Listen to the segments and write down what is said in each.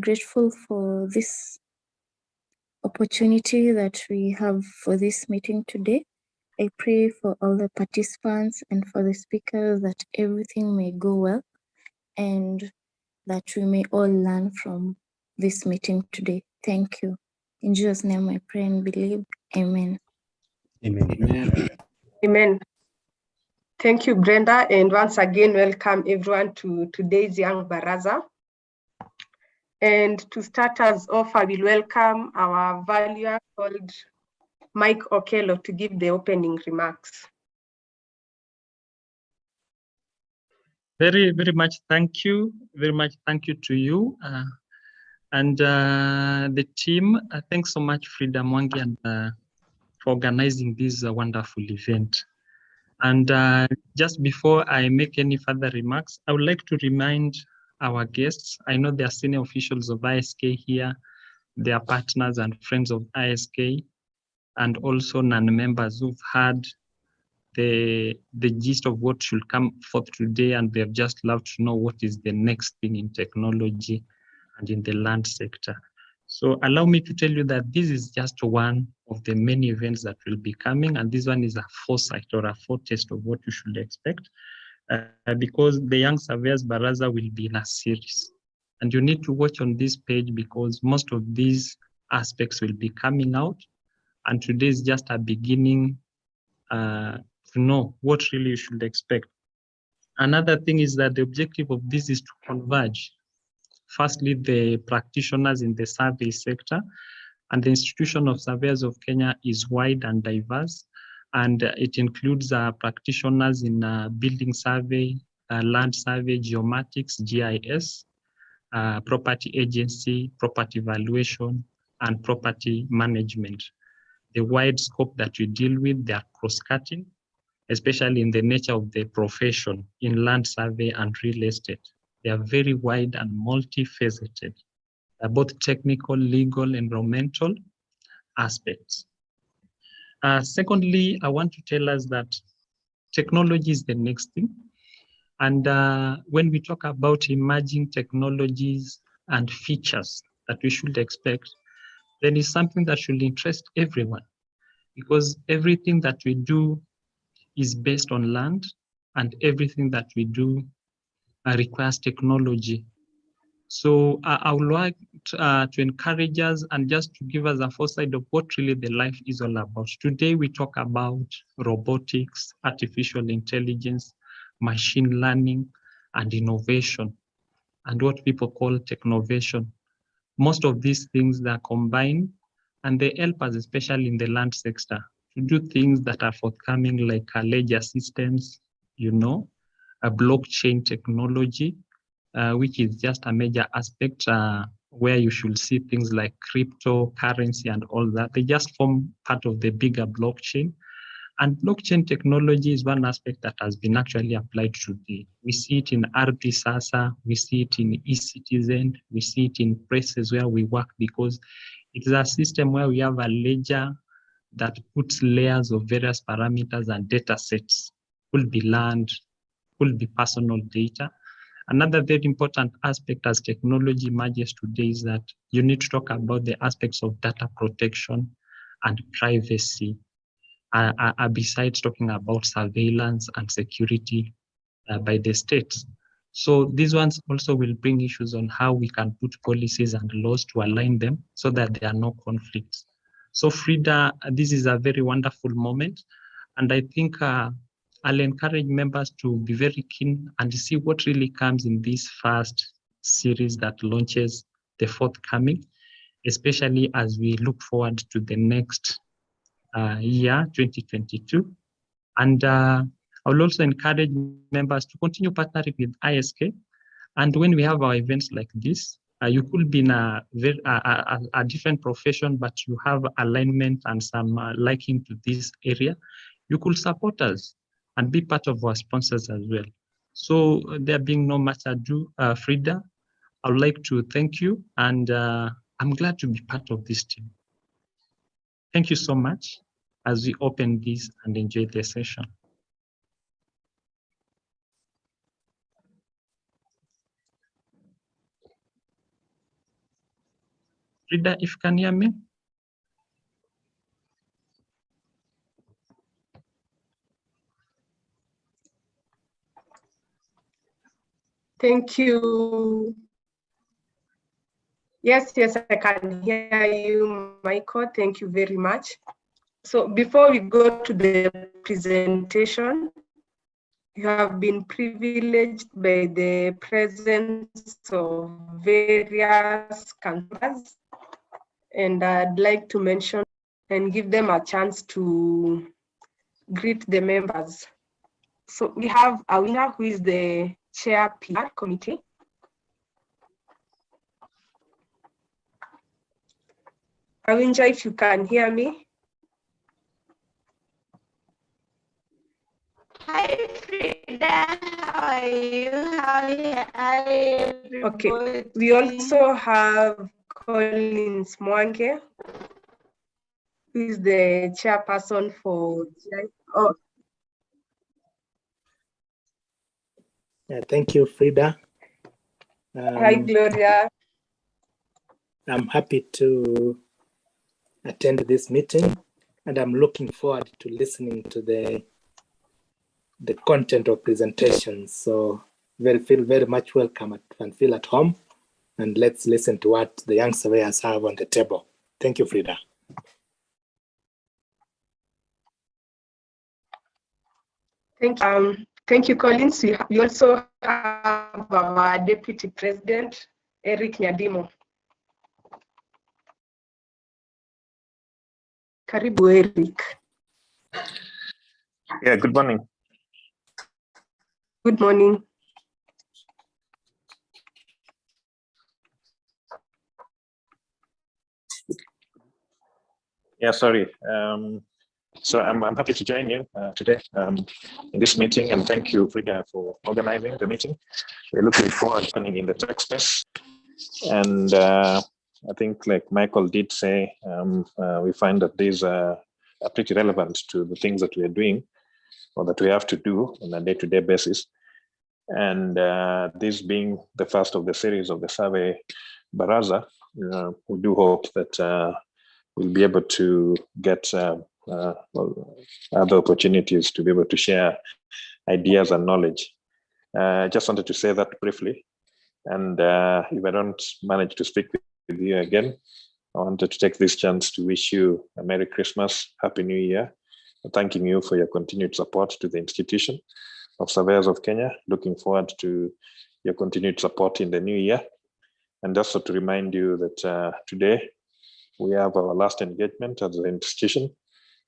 grateful for this opportunity that we have for this meeting today. I pray for all the participants and for the speakers that everything may go well and that we may all learn from this meeting today. Thank you. In Jesus' name I pray and believe. Amen. Amen. Amen. Thank you, Brenda. And once again, welcome everyone to today's Young Baraza. And to start us off, I will welcome our valuer called Mike Okello to give the opening remarks. Very much thank you. Very much thank you to you and the team. Thanks so much, Frida Mwangi, and for organizing this wonderful event. And just before I make any further remarks, I would like to remind our guests, I know there are senior officials of ISK here, they are partners and friends of ISK, and also non-members who've had the gist of what should come forth today, and they've just loved to know what is the next thing in technology and in the land sector. So allow me to tell you that this is just one of the many events that will be coming, and this one is a foresight or a foretaste of what you should expect, because the Young Surveyors Baraza will be in a series. And you need to watch on this page because most of these aspects will be coming out, and today is just a beginning to know what really you should expect. Another thing is that the objective of this is to converge. Firstly, the practitioners in the survey sector, and the institution of surveyors of Kenya is wide and diverse, and it includes practitioners in building survey, land survey, geomatics, GIS, property agency, property valuation, and property management. The wide scope that we deal with, they are cross-cutting, especially in the nature of the profession in land survey and real estate. They are very wide and multifaceted, both technical, legal, environmental aspects. Secondly, I want to tell us that technology is the next thing. And when we talk about emerging technologies and features that we should expect, then it's something that should interest everyone, because everything that we do is based on land, and everything that we do requires technology. So I would like to encourage us and just to give us a foresight of what really the life is all about. Today we talk about robotics, artificial intelligence, machine learning, and innovation, and what people call technovation. Most of these things that are combined, and they help us, especially in the land sector, to do things that are forthcoming, like ledger systems, you know, a blockchain technology, which is just a major aspect where you should see things like cryptocurrency and all that. They just form part of the bigger blockchain. And blockchain technology is one aspect that has been actually applied today. We see it in RD SASA, we see it in eCitizen, we see it in places where we work, because it is a system where we have a ledger that puts layers of various parameters and data sets. Could be land, could be personal data. Another very important aspect as technology emerges today is that you need to talk about the aspects of data protection and privacy, besides talking about surveillance and security by the states. So these ones also will bring issues on how we can put policies and laws to align them so that there are no conflicts. So Frida, this is a very wonderful moment. And I think I'll encourage members to be very keen and see what really comes in this first series that launches the forthcoming, especially as we look forward to the next year, 2022. And I will also encourage members to continue partnering with ISK. And when we have our events like this, you could be in a different profession, but you have alignment and some liking to this area. You could support us and be part of our sponsors as well. So there being no much ado, Frida, I would like to thank you, and I'm glad to be part of this team. Thank you so much as we open this and enjoy the session. Frida, if you can hear me. Thank you. Yes, I can hear you, Michael. Thank you very much. So before we go to the presentation, you have been privileged by the presence of various councillors, and I'd like to mention and give them a chance to greet the members. So we have Awina, who is the chair PR committee. Awinja, if you can hear me. Hi, Frida. How are you? Hi, Okay, we also have Collins Mwange, who is the chairperson for Thank you, Frida. Hi, Gloria. I'm happy to attend this meeting, and I'm looking forward to listening to the content of presentations. So feel very much welcome and feel at home, and let's listen to what the young surveyors have on the table. Thank you, Frida. Thank you, Collins. We also have our Deputy President, Eric Nyadimo. Karibu, Eric. Yeah, good morning. Good morning. Yeah, sorry. So I'm happy to join you today in this meeting, and thank you, Frida, for organizing the meeting. We're looking forward to coming in the tech space. And I think, like Michael did say, we find that these are pretty relevant to the things that we are doing or that we have to do on a day-to-day basis. And this being the first of the series of the survey Baraza, we do hope that we'll be able to get other opportunities to be able to share ideas and knowledge. Just wanted to say that briefly. And if I don't manage to speak with you again, I wanted to take this chance to wish you a Merry Christmas, Happy New Year, and thanking you for your continued support to the institution of Surveyors of Kenya. Looking forward to your continued support in the new year. And also to remind you that today we have our last engagement as an institution.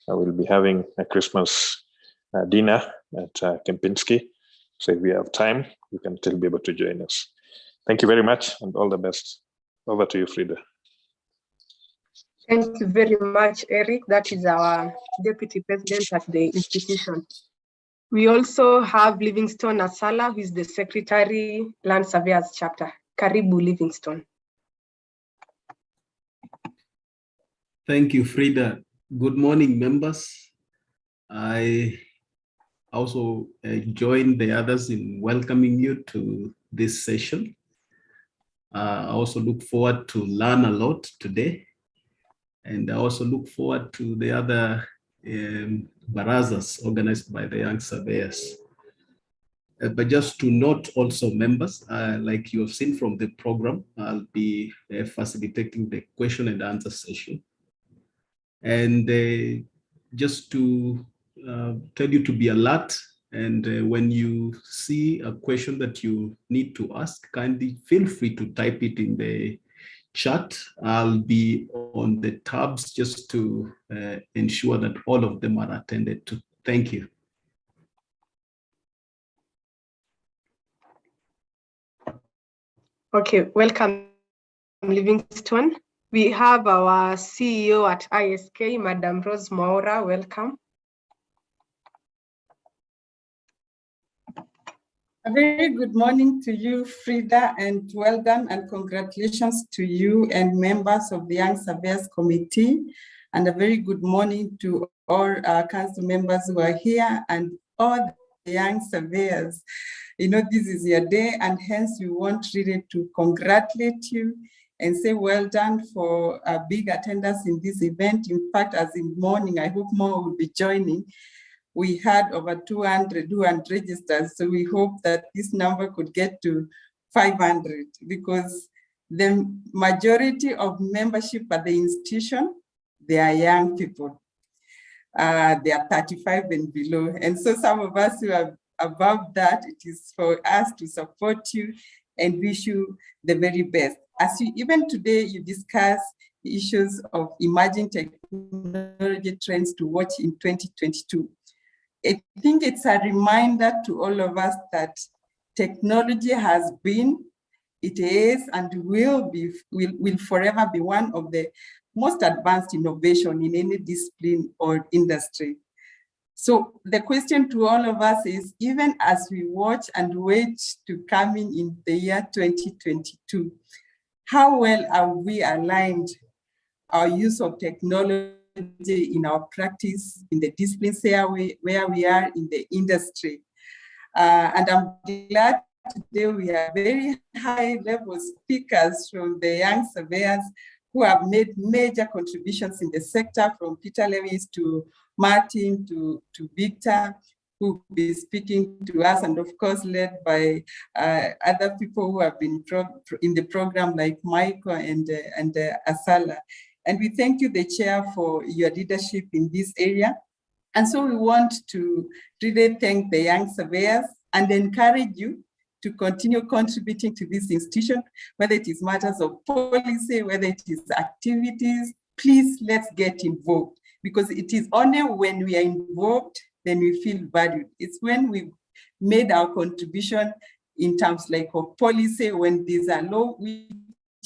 We'll be having a Christmas dinner at Kempinski. So if we have time, you can still be able to join us. Thank you very much and all the best. Over to you, Frida. Thank you very much, Eric. That is our Deputy President at the institution. We also have Livingstone Asala, who is the Secretary, Land Surveyors Chapter. Karibu, Livingstone. Thank you, Frida. Good morning, members. I also join the others in welcoming you to this session. I also look forward to learn a lot today. And I also look forward to the other barazas organized by the young surveyors. But just to note also, members, like you have seen from the program, I'll be facilitating the question and answer session. And just to tell you to be alert, and when you see a question that you need to ask, kindly feel free to type it in the chat. I'll be on the tabs just to ensure that all of them are attended to. Thank you. Okay, welcome, Livingstone. We have our CEO at ISK, Madam Rose Maura. Welcome. A very good morning to you, Frida, and well done and congratulations to you and members of the Young Surveyors Committee. And a very good morning to all our council members who are here and all the young surveyors. You know, this is your day, and hence we want really to congratulate you and say well done for a big attendance in this event. In fact, as in morning, I hope more will be joining. We had over 200 who had registered, so we hope that this number could get to 500, because the majority of membership at the institution, they are young people. They are 35 and below. And so some of us who are above that, it is for us to support you and wish you the very best. As you, even today, you discuss issues of emerging technology trends to watch in 2022. I think it's a reminder to all of us that technology has been, it is, and will forever be one of the most advanced innovation in any discipline or industry. So the question to all of us is, even as we watch and wait to come in the year 2022, how well are we aligned our use of technology in our practice, in the disciplines where we are in the industry? And I'm glad today we have very high-level speakers from the young surveyors who have made major contributions in the sector, from Peter Lewis to Martin to Victor, who will be speaking to us, and of course led by other people who have been in the program like Michael and Asala. And we thank you, the chair, for your leadership in this area. And so we want to really thank the young surveyors and encourage you to continue contributing to this institution, whether it is matters of policy, whether it is activities. Please, let's get involved, because it is only when we are involved then we feel valued. It's when we've made our contribution in terms like of policy, when there's a law which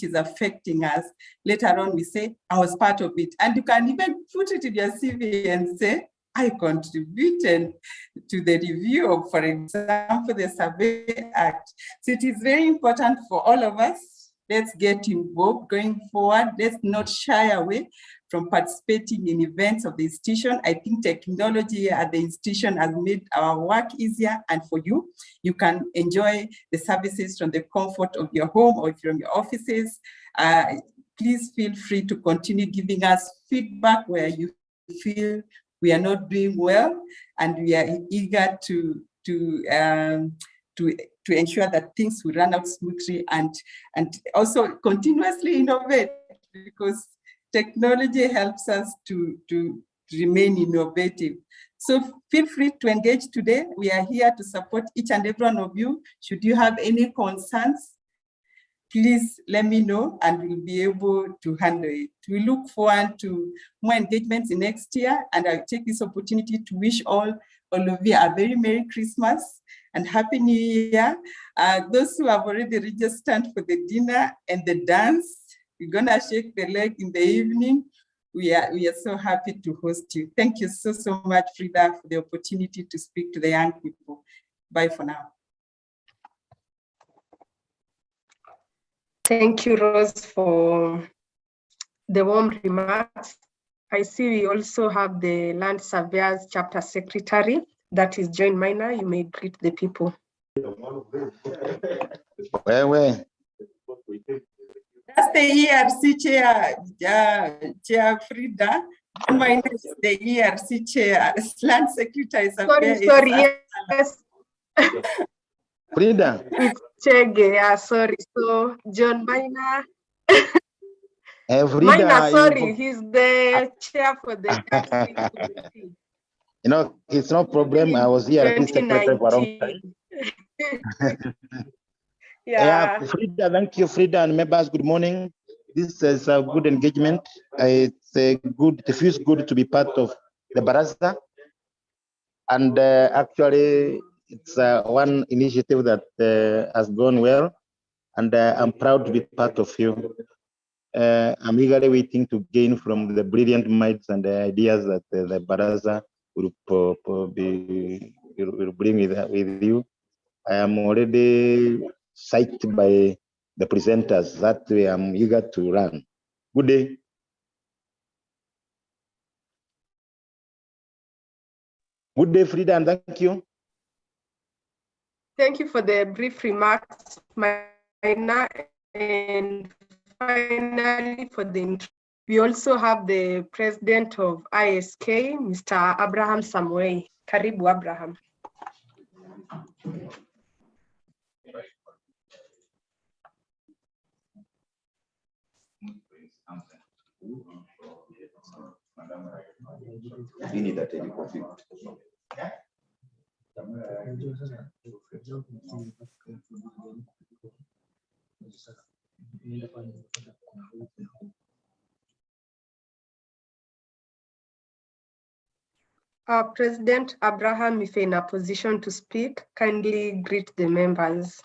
is affecting us, later on we say, I was part of it. And you can even put it in your CV and say, I contributed to the review of, for example, the Survey Act. So it is very important for all of us. Let's get involved going forward. Let's not shy away from participating in events of the institution. I think technology at the institution has made our work easier, and for you, you can enjoy the services from the comfort of your home or from your offices. Please feel free to continue giving us feedback where you feel we are not doing well, and we are eager to ensure that things will run out smoothly and also continuously innovate, because technology helps us to remain innovative. So feel free to engage today. We are here to support each and every one of you. Should you have any concerns, please let me know and we'll be able to handle it. We look forward to more engagements in next year, and I'll take this opportunity to wish all of you a very Merry Christmas and Happy New Year. Those who have already registered for the dinner and the dance, we're gonna shake the leg in the evening. We are so happy to host you. Thank you so much, Frida, for the opportunity to speak to the young people. Bye for now. Thank you, Rose, for the warm remarks. I see we also have the Land Surveyors Chapter Secretary, that is Joan Minor. You may greet the people. That's the ERC chair, Chair Frida. Minor is the ERC chair. Land Secretary. Sorry, yes. Frida. It's Chege, yeah, sorry. So, John Minor. Minor, sorry, he's the chair for the committee. You know, it's no problem. I was here as secretary for a long time. Yeah, Frida, thank you, Frida and members. Good morning. This is a good engagement. It feels good to be part of the Baraza. And actually, it's one initiative that has gone well. And I'm proud to be part of you. I'm eagerly waiting to gain from the brilliant minds and the ideas that the Baraza will bring with you. I am already psyched by the presenters. That way I'm eager to run. Good day. Good day, Frida, and thank you. Thank you for the brief remarks, Maina, and finally, we also have the president of ISK, Mr. Abraham Samuel. Karibu, Abraham. President Abraham, if in a position to speak, kindly greet the members.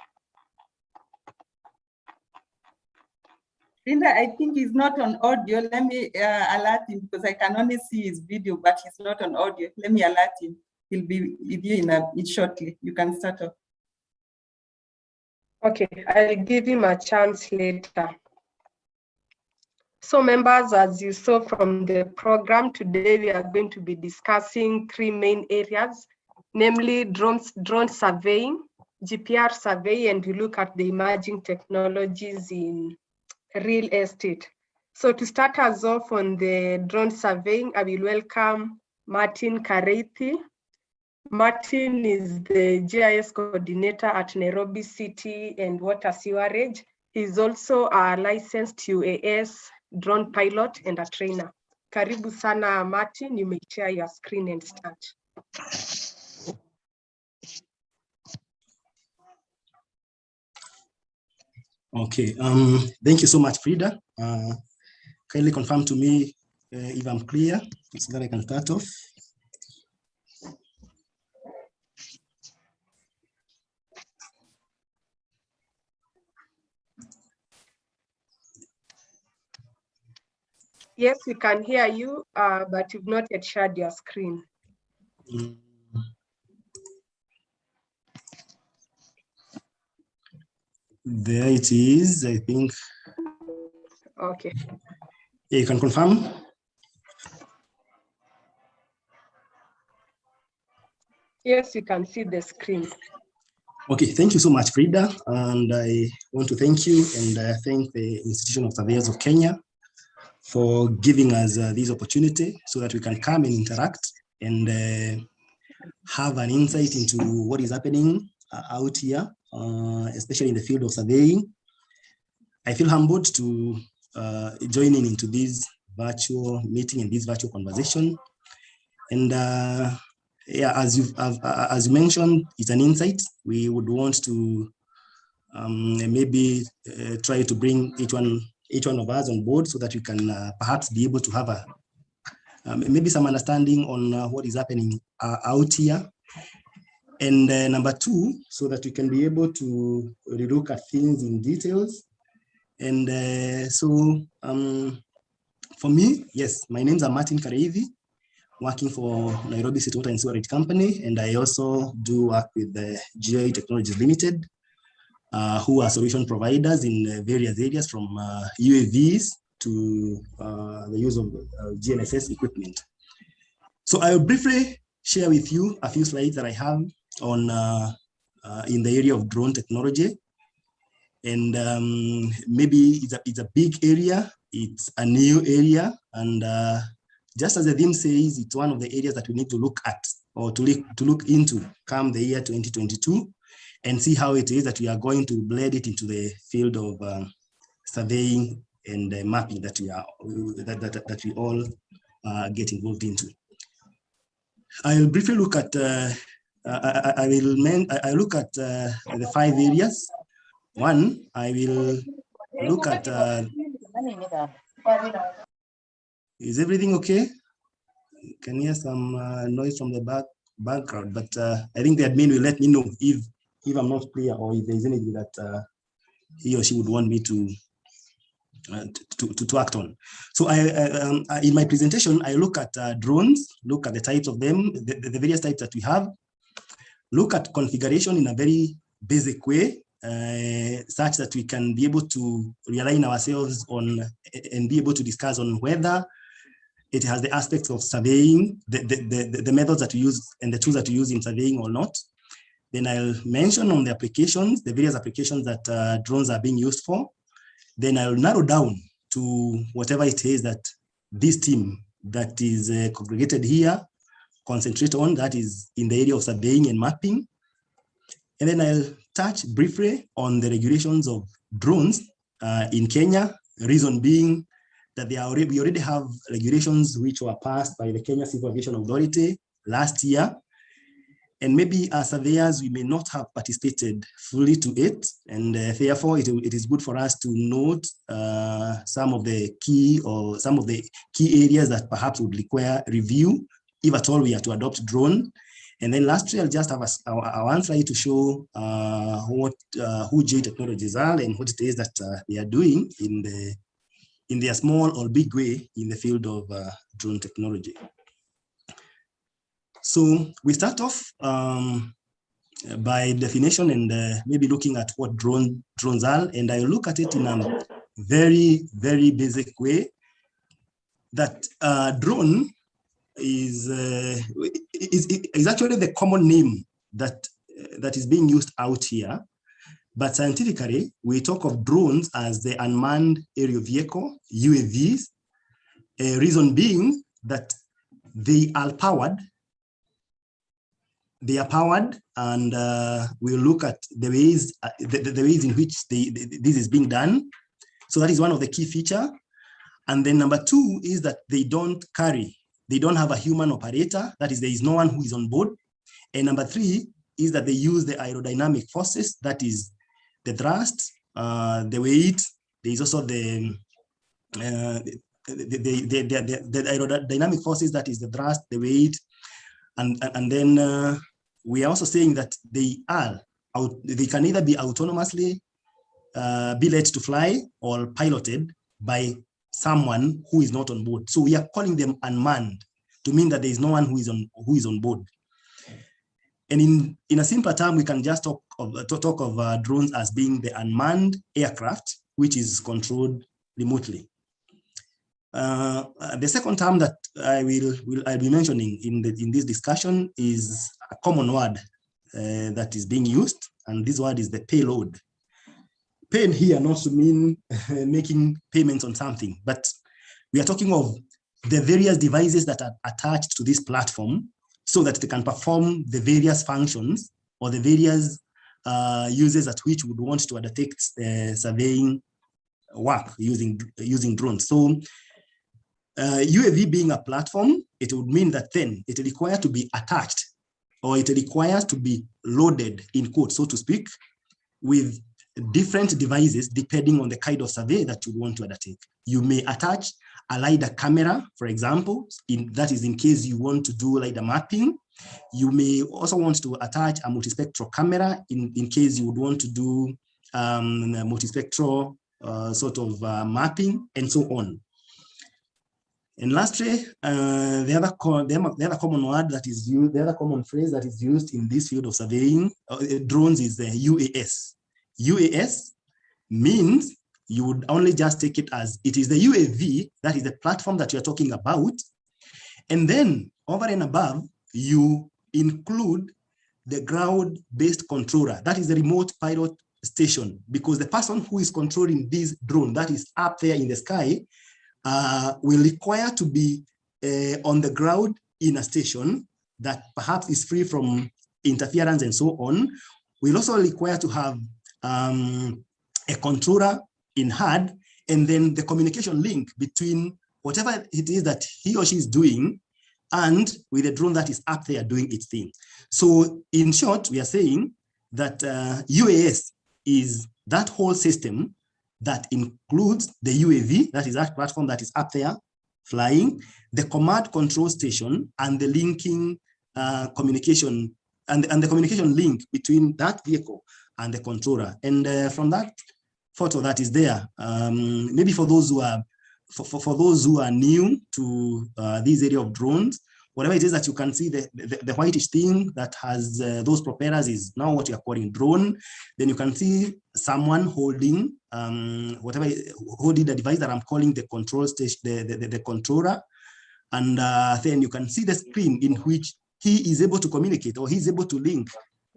Linda, I think he's not on audio. Let me alert him because I can only see his video, but he's not on audio. Let me alert him. He'll be with you in shortly. You can start off. Okay, I'll give him a chance later. So members, as you saw from the program, today we are going to be discussing three main areas, namely drone surveying, GPR survey, and we look at the emerging technologies in real estate. So to start us off on the drone surveying, I will welcome Martin Kareithi. Martin is the GIS coordinator at Nairobi City and Water Sewerage. He's also a licensed UAS drone pilot and a trainer. Karibu sana, Martin. You may share your screen and start. Okay, thank you so much, Frida. Kindly confirm to me if I'm clear so that I can start off. Yes, we can hear you, but you've not yet shared your screen. There it is, I think. Okay. Yeah, you can confirm. Yes, you can see the screen. Okay, thank you so much, Frida. And I want to thank you and thank the Institution of Surveyors of Kenya for giving us this opportunity so that we can come and interact and have an insight into what is happening out here, especially in the field of surveying. I feel humbled to join into this virtual meeting and this virtual conversation. And yeah, as you mentioned, it's an insight. We would want to maybe try to bring each one of us on board so that we can perhaps be able to have a maybe some understanding on what is happening out here. And number two, so that we can be able to look at things in details. And so for me, yes, my name's Martin Kareithi, working for Nairobi City Water and Sewerage Company, and I also do work with the GI Technologies Limited, who are solution providers in various areas from UAVs to the use of GNSS equipment. So I will briefly share with you a few slides that I have on in the area of drone technology. And maybe it's a big area, it's a new area, and just as the theme says, it's one of the areas that we need to look at or to look into come the year 2022 and see how it is that we are going to blend it into the field of surveying and mapping that we are that we all get involved into. I'll briefly look at I look at the 5 areas. One, I will look at is everything okay? You can hear some noise from the background, but I think the admin will let me know if I'm not clear or if there's anything that he or she would want me to act on. So in my presentation, I look at drones, look at the types of them, the various types that we have, look at configuration in a very basic way, such that we can be able to realign ourselves on and be able to discuss on whether it has the aspects of surveying, the methods that we use and the tools that we use in surveying or not. Then I'll mention on the applications, the various applications that drones are being used for. then I'll narrow down to whatever it is that this team that is congregated here concentrate on, that is in the area of surveying and mapping. And then I'll touch briefly on the regulations of drones in Kenya, reason being that we already have regulations which were passed by the Kenya Civil Aviation Authority last year. And maybe as surveyors, we may not have participated fully to it. And therefore, it is good for us to note some of the key areas that perhaps would require review, if at all we are to adopt drone. And then lastly, I'll just have one slide to show who J Technologies are and what it is that they are doing in their small or big way in the field of drone technology. So we start off by definition and maybe looking at what drones are, and I look at it in a very, very basic way. That drone is actually the common name that is being used out here, but scientifically we talk of drones as the unmanned aerial vehicle, UAVs. Reason being that they are powered. They are powered, and we'll look at the ways the ways in which this is being done. So that is one of the key features. And then number two is that they don't have a human operator. That is, there is no one who is on board. And number three is that they use the aerodynamic forces. That is the thrust, the weight. There is also the aerodynamic forces. That is the thrust, the weight, and then we are also saying that they can either be autonomously be let to fly or piloted by someone who is not on board. So we are calling them unmanned to mean that there is no one who is on board. And in a simpler term, we can just talk of drones as being the unmanned aircraft, which is controlled remotely. The second term that I'll be mentioning in this discussion is a common word that is being used, and this word is the payload. Pay here not to mean making payments on something, but we are talking of the various devices that are attached to this platform so that they can perform the various functions or the various uses at which we would want to undertake surveying work using drones. So UAV being a platform, it would mean that then it requires to be attached, or it requires to be loaded, in quotes, so to speak, with different devices depending on the kind of survey that you want to undertake. You may attach a LiDAR camera, for example, that is in case you want to do LiDAR mapping. You may also want to attach a multispectral camera in case you would want to do multispectral sort of mapping, and so on. And lastly, the other common word that is used, the other common phrase that is used in this field of surveying drones is the UAS. UAS means you would only just take it as it is the UAV, that is the platform that you're talking about. And then over and above, you include the ground-based controller, that is the remote pilot station, because the person who is controlling this drone that is up there in the sky will require to be on the ground in a station that perhaps is free from interference and so on. We'll also require to have a controller in HUD, and then the communication link between whatever it is that he or she is doing and with the drone that is up there doing its thing. So in short, we are saying that UAS is that whole system that includes the UAV, that is that platform that is up there flying, the command control station, and the linking communication, and the communication link between that vehicle and the controller. And from that photo that is there, maybe for those who are new to this area of drones, whatever it is that you can see, the whitish thing that has those propellers is now what you are calling drone. Then you can see someone holding holding the device that I'm calling the control station, the controller, and then you can see the screen in which he is able to communicate, or he's able to link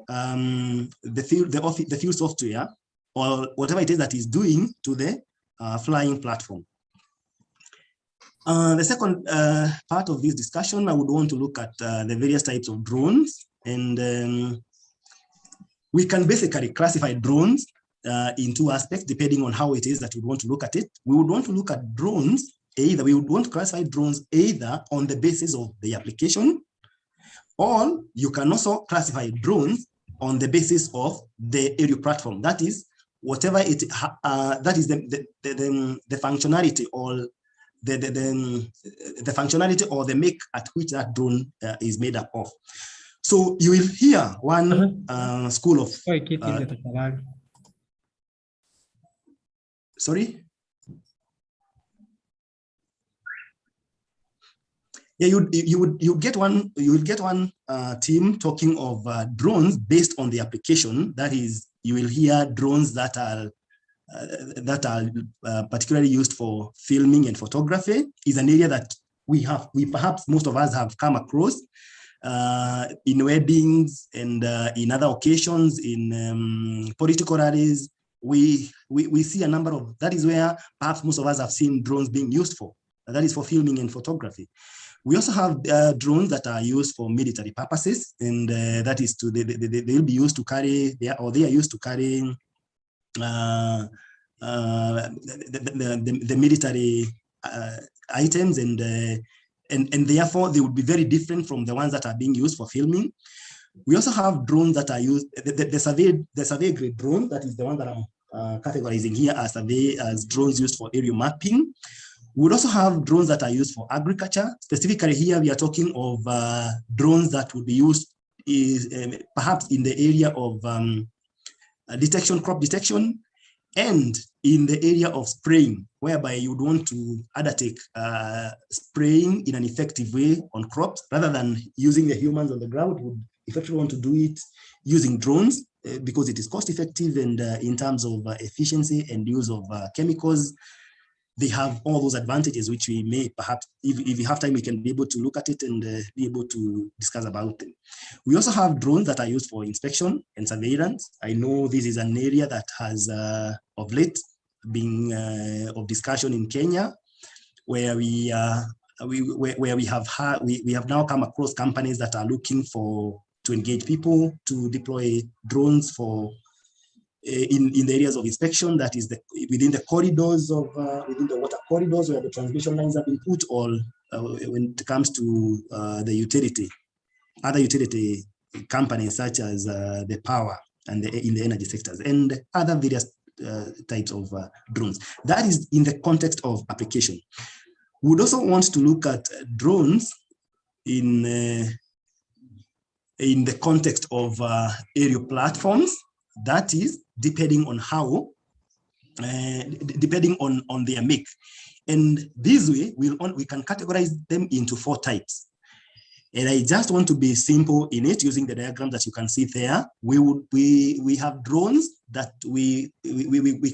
the field software or whatever it is that he's doing to the flying platform. The second part of this discussion, I would want to look at the various types of drones, and we can basically classify drones in two aspects, depending on how it is that we want to look at it. We would want to look at drones, we would want to classify drones either on the basis of the application, or you can also classify drones on the basis of the aerial platform. That is, whatever it that is the functionality or the functionality or the make at which that drone is made up of. So you will hear one school of sorry. Yeah, you get one team talking of drones based on the application. That is, you will hear drones that are particularly used for filming and photography. Is an area that we perhaps most of us have come across in weddings and in other occasions, in political rallies. We see a number of, that is where perhaps most of us have seen drones being used for. That is for filming and photography. We also have drones that are used for military purposes, and that is to they'll be used to carry, they are used to carry the military items, and therefore they would be very different from the ones that are being used for filming. We also have drones that are used, the survey grade drone, that is the one that I'm categorizing here as drones used for aerial mapping. We would also have drones that are used for agriculture. Specifically here, we are talking of drones that would be used perhaps in the area of crop detection, and in the area of spraying, whereby you would want to undertake spraying in an effective way on crops, rather than using the humans on the ground. Would effectively want to do it using drones because it is cost effective, and in terms of efficiency and use of chemicals, they have all those advantages, which we may perhaps, if we have time, we can be able to look at it and be able to discuss about them. We also have drones that are used for inspection and surveillance. I know this is an area that has of late been of discussion in Kenya, where we have now come across companies that are looking to engage people to deploy drones for in the areas of inspection, that is within the corridors of within the water corridors where the transmission lines have been put, or when it comes to the other utility companies such as the power and in the energy sectors, and other various types of drones. That is in the context of application. We would also want to look at drones in the context of aerial platforms. That is, depending on how, depending on their make. And this way, we can categorize them into 4 types. And I just want to be simple in it, using the diagram that you can see there. We have drones that we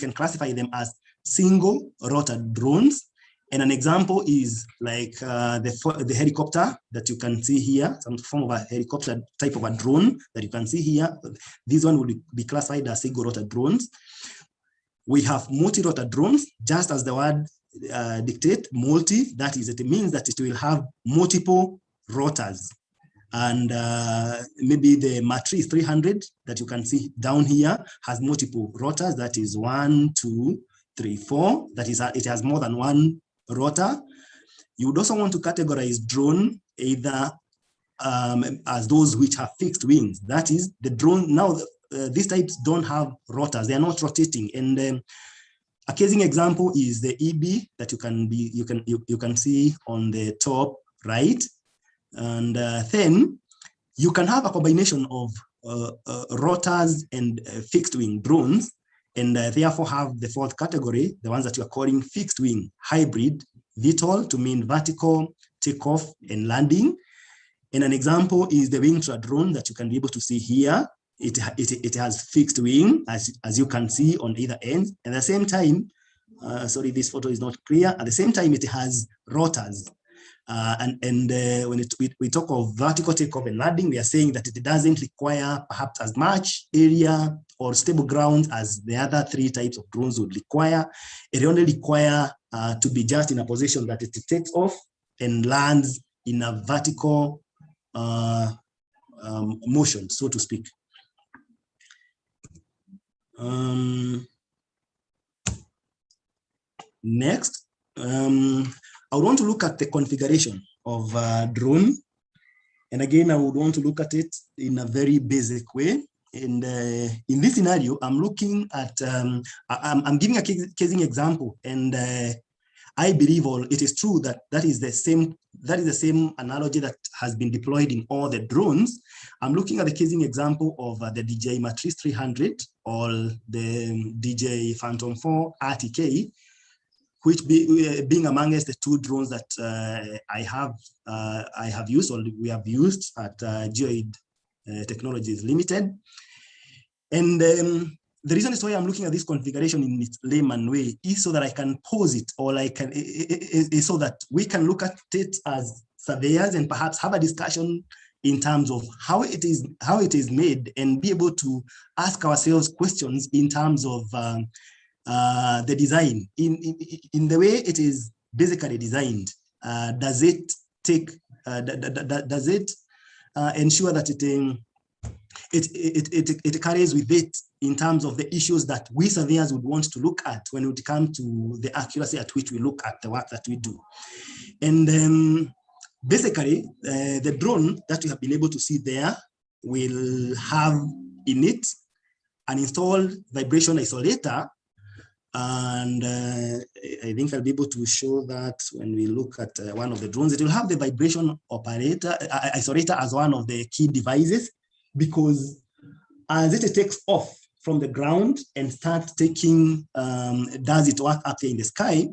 can classify them as single rotor drones. And an example is like the helicopter that you can see here, some form of a helicopter type of a drone that you can see here. This one will be classified as single rotor drones. We have multi-rotor drones, just as the word dictate, multi, that is, it means that it will have multiple rotors. And maybe the Matrice 300 that you can see down here has multiple rotors, that is 1, 2, 3, 4, that is, it has more than one rotor. You would also want to categorize drone either as those which have fixed wings. That is, the drone now, these types don't have rotors; they are not rotating. And a casing example is the EB that you can see on the top right. And then you can have a combination of rotors and fixed wing drones, and therefore have the 4th category, the ones that you are calling fixed wing hybrid, VTOL to mean vertical takeoff and landing. And an example is the Wingtra drone that you can be able to see here. It has fixed wing, as you can see on either end. At the same time, sorry, this photo is not clear. At the same time, it has rotors. When we talk of vertical takeoff and landing, we are saying that it doesn't require perhaps as much area or stable ground as the other 3 types of drones would require. It only require to be just in a position that it takes off and lands in a vertical motion, so to speak. Next, I would want to look at the configuration of a drone. And again, I would want to look at it in a very basic way. And in this scenario, I'm looking at, I'm giving a casing example, and I believe it is true that that is the same analogy that has been deployed in all the drones. I'm looking at the casing example of the DJI Matrix 300 or the DJI Phantom 4 RTK, which being amongst the 2 drones that I have used, or we have used at Geoid Technologies Limited. And the reason is why I'm looking at this configuration in its layman way is so that I can pose it, or is so that we can look at it as surveyors and perhaps have a discussion in terms of how it is made, and be able to ask ourselves questions in terms of the design, in the way it is basically designed. Does it take? Does it ensure that it carries with it in terms of the issues that we surveyors would want to look at when it comes to the accuracy at which we look at the work that we do? And basically, the drone that we have been able to see there will have in it an installed vibration isolator. And I think I'll be able to show that when we look at one of the drones. It will have the vibration isolator as one of the key devices, because as it takes off from the ground and start taking, does it work up there in the sky,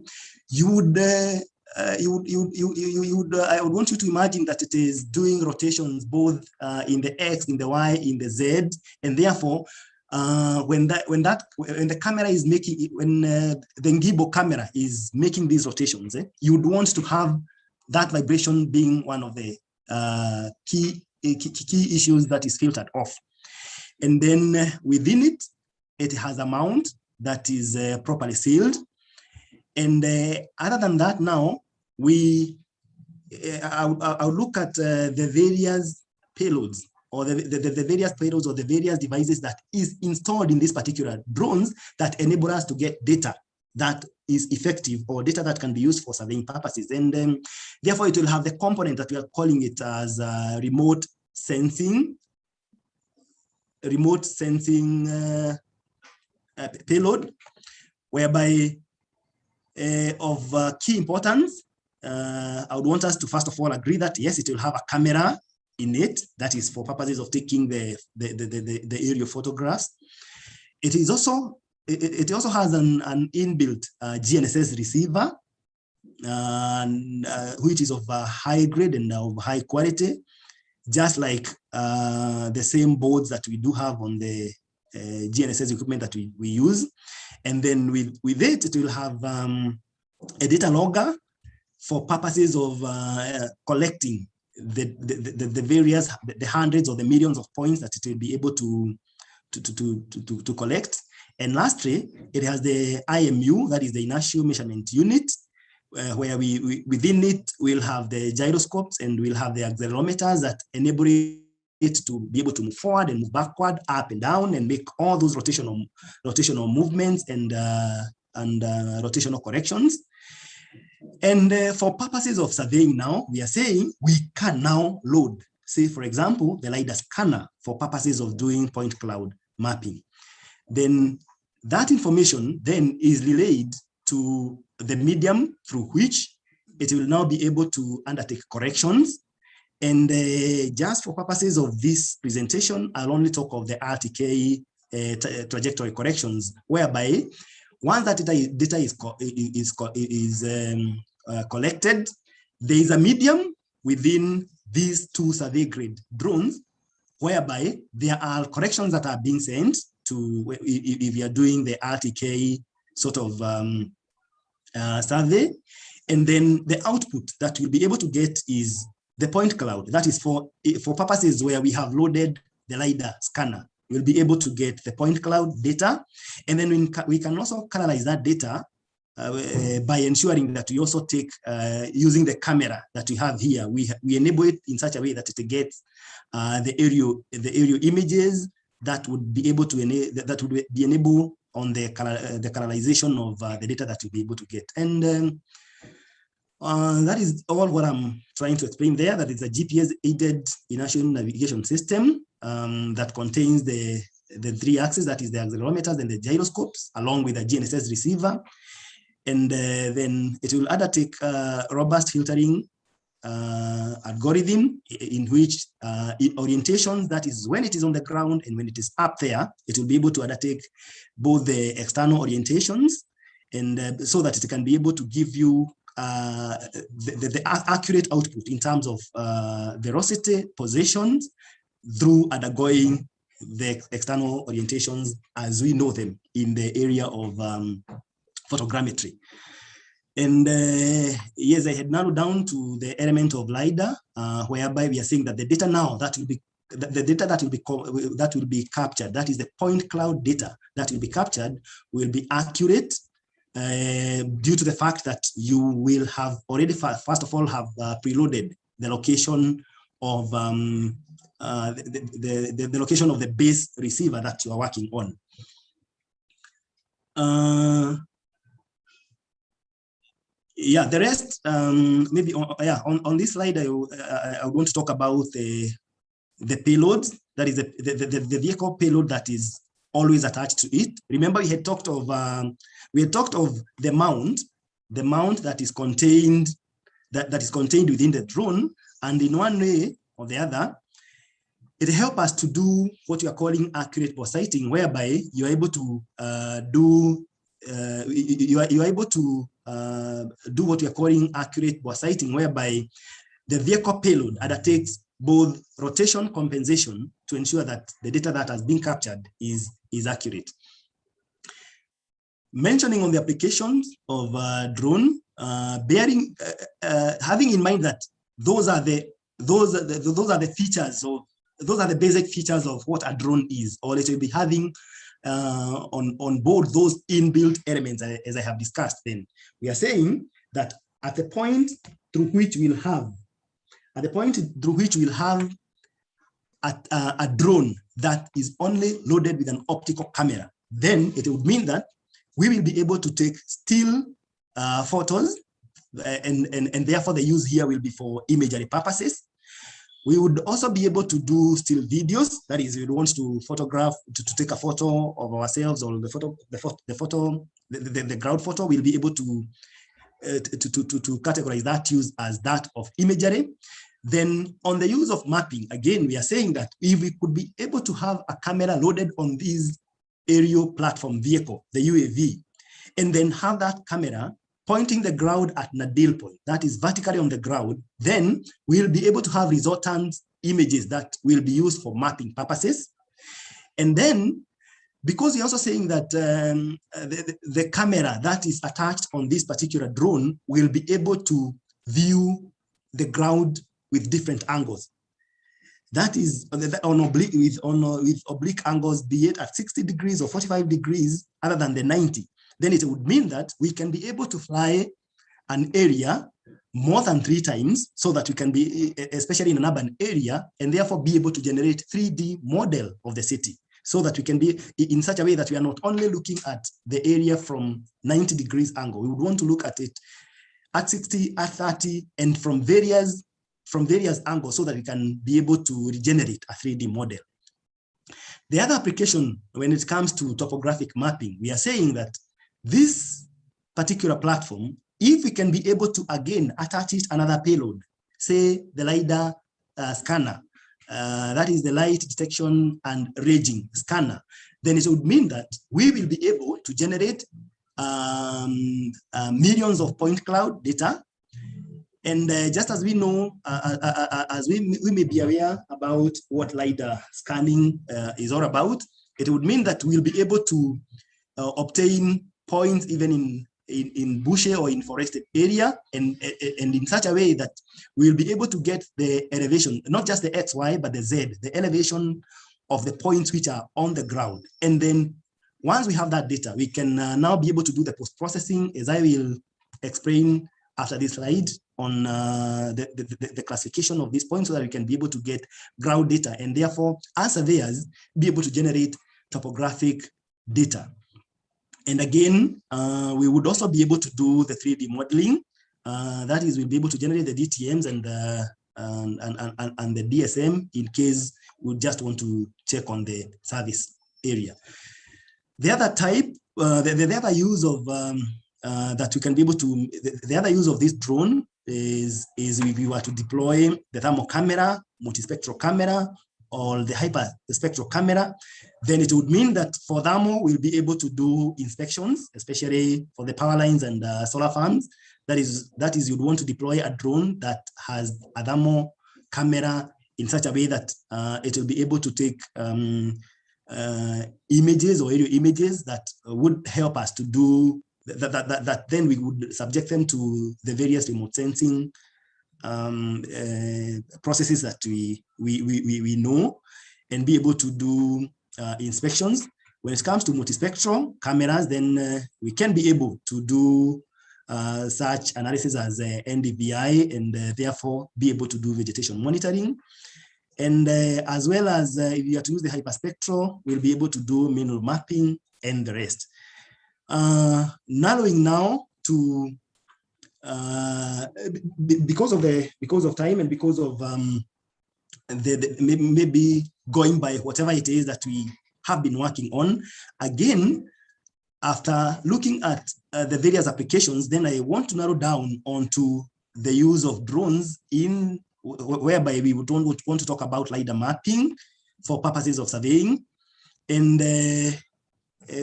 I would want you to imagine that it is doing rotations both in the X, in the Y, in the Z, and therefore, when the camera is making, when the gimbal camera is making these rotations, you would want to have that vibration being one of the key issues that is filtered off. And then within it, it has a mount that is properly sealed. And other than that, now I'll look at the various payloads, or the various payloads or the various devices that is installed in these particular drones that enable us to get data that is effective, or data that can be used for surveying purposes. And therefore, it will have the component that we are calling it as remote sensing payload, whereby of key importance, I would want us to first of all agree that yes, it will have a camera in it that is for purposes of taking the aerial photographs. It also has an inbuilt GNSS receiver, which is of high grade and of high quality, just like the same boards that we do have on the GNSS equipment that we use. And then with it, it will have a data logger for purposes of collecting the various, the hundreds or the millions of points that it will be able to collect. And lastly, it has the IMU, that is the inertial measurement unit, where we within it we'll have the gyroscopes and we'll have the accelerometers that enable it to be able to move forward and move backward, up and down, and make all those rotational movements and rotational corrections. And for purposes of surveying now, we are saying we can now load, say, for example, the LiDAR scanner for purposes of doing point cloud mapping. Then that information then is relayed to the medium through which it will now be able to undertake corrections. And just for purposes of this presentation, I'll only talk of the RTK trajectory corrections, whereby once that data is collected, there is a medium within these 2 survey grade drones, whereby there are corrections that are being sent to, if you are doing the RTK sort of survey, and then the output that you'll be able to get is the point cloud. That is for purposes where we have loaded the LiDAR scanner we'll be able to get the point cloud data. And then we can also canalize that data by ensuring that we also take, using the camera that we have here, we enable it in such a way that it gets the aerial images that would be able to enable on the canalization of the data that we'll be able to get. And that is all what I'm trying to explain there. That is a GPS-aided inertial navigation system that contains the 3 axes, that is the accelerometers and the gyroscopes, along with a GNSS receiver. And then it will undertake robust filtering algorithm in which orientation, that is when it is on the ground and when it is up there, it will be able to undertake both the external orientations, and so that it can be able to give you the accurate output in terms of velocity, positions, through undergoing the external orientations as we know them in the area of photogrammetry. And yes, I had narrowed down to the element of LiDAR, whereby we are saying that the data now that will be the data that will be captured, that is the point cloud data that will be captured, will be accurate due to the fact that you will have already first of all have preloaded the location of the location of the base receiver that you are working on. Yeah, the rest, maybe on this slide, I want to talk about the payloads, that is the vehicle payload that is always attached to it. Remember, we had talked of the mount that is contained within the drone, and in one way or the other, it helps us to do what we are calling accurate positing, whereby you're able to do what we are calling accurate positing, whereby the vehicle payload undertakes both rotation compensation to ensure that the data that has been captured is accurate. Mentioning on the applications of drone, having in mind that those are the features, or those are the basic features of what a drone is, or it will be having on board those inbuilt elements, as I have discussed. Then we are saying that at the point through which we'll have a drone that is only loaded with an optical camera, then it would mean that we will be able to take still photos, and therefore the use here will be for imagery purposes. We would also be able to do still videos. That is, we want to photograph, to take a photo of ourselves, or the ground photo. We'll be able to categorize that use as that of imagery. Then on the use of mapping, again, we are saying that if we could be able to have a camera loaded on this aerial platform vehicle, the UAV, and then have that camera pointing the ground at Nadil point, that is vertically on the ground, then we'll be able to have resultant images that will be used for mapping purposes. And then, because we're also saying that the camera that is attached on this particular drone will be able to view the ground with different angles. That is with oblique angles, be it at 60 degrees or 45 degrees, other than the 90. Then it would mean that we can be able to fly an area more than 3 times, so that we can be, especially in an urban area, and therefore be able to generate 3D model of the city, so that we can be in such a way that we are not only looking at the area from 90 degrees angle. We would want to look at it at 60, at 30, and from various angles, so that we can be able to regenerate a 3D model. The other application, when it comes to topographic mapping, we are saying that this particular platform, if we can be able to again attach it another payload, say the LiDAR scanner, that is the light detection and ranging scanner, then it would mean that we will be able to generate millions of point cloud data. And just as we know, as we may be aware about what LiDAR scanning is all about, it would mean that we'll be able to obtain points even in bushy or in forested area, and in such a way that we'll be able to get the elevation, not just the XY, but the Z, the elevation of the points which are on the ground. And then once we have that data, we can now be able to do the post-processing, as I will explain after this slide, on the classification of these points, so that we can be able to get ground data, and therefore, as surveyors, be able to generate topographic data. And again, we would also be able to do the 3D modeling. That is, we'll be able to generate the DTMs and the DSM in case we just want to check on the service area. The other type, the other use of that we can be able to, the other use of this drone is if we were to deploy the thermal camera, multispectral camera, or the hyperspectral camera, then it would mean that for thermal, we'll be able to do inspections, especially for the power lines and solar farms. That is, you'd want to deploy a drone that has a thermal camera in such a way that it will be able to take images or aerial images that would help us to do that then we would subject them to the various remote sensing processes that we know, and be able to do inspections. When it comes to multispectral cameras, then we can be able to do such analysis as NDVI, and therefore be able to do vegetation monitoring. And as well as if you are to use the hyperspectral, we'll be able to do mineral mapping and the rest. Narrowing now to because of time and because of maybe going by whatever it is that we have been working on. Again, after looking at the various applications, then I want to narrow down onto the use of drones in whereby we don't want to talk about LiDAR mapping for purposes of surveying. And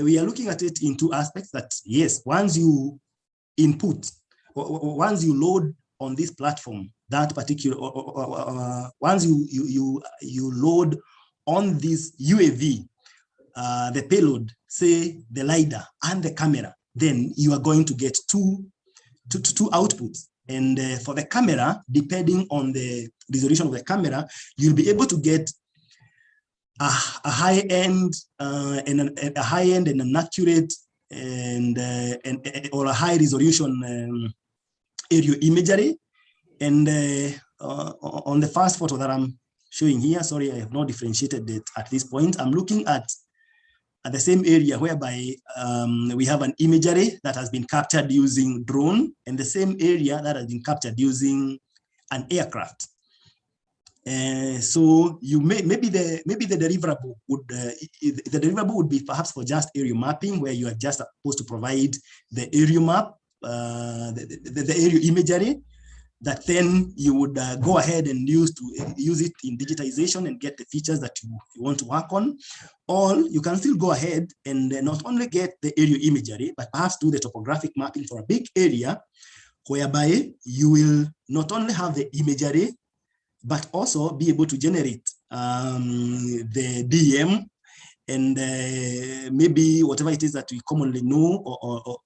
we are looking at it in two aspects. That yes, once you input, once you load on this platform, that particular, once you load on this UAV, the payload, say the LiDAR and the camera, then you are going to get two outputs. And for the camera, depending on the resolution of the camera, you'll be able to get a high end and an accurate or a high resolution aerial imagery. And on the first photo that I'm showing here, sorry, I have not differentiated it at this point. I'm looking at the same area whereby we have an imagery that has been captured using drone, and the same area that has been captured using an aircraft. So you maybe the deliverable would be perhaps for just aerial mapping, where you are just supposed to provide the aerial map, the aerial imagery, that then you would go ahead and use it in digitization and get the features that you want to work on. Or you can still go ahead and not only get the aerial imagery, but perhaps do the topographic mapping for a big area, whereby you will not only have the imagery, but also be able to generate the DEM and maybe whatever it is that we commonly know,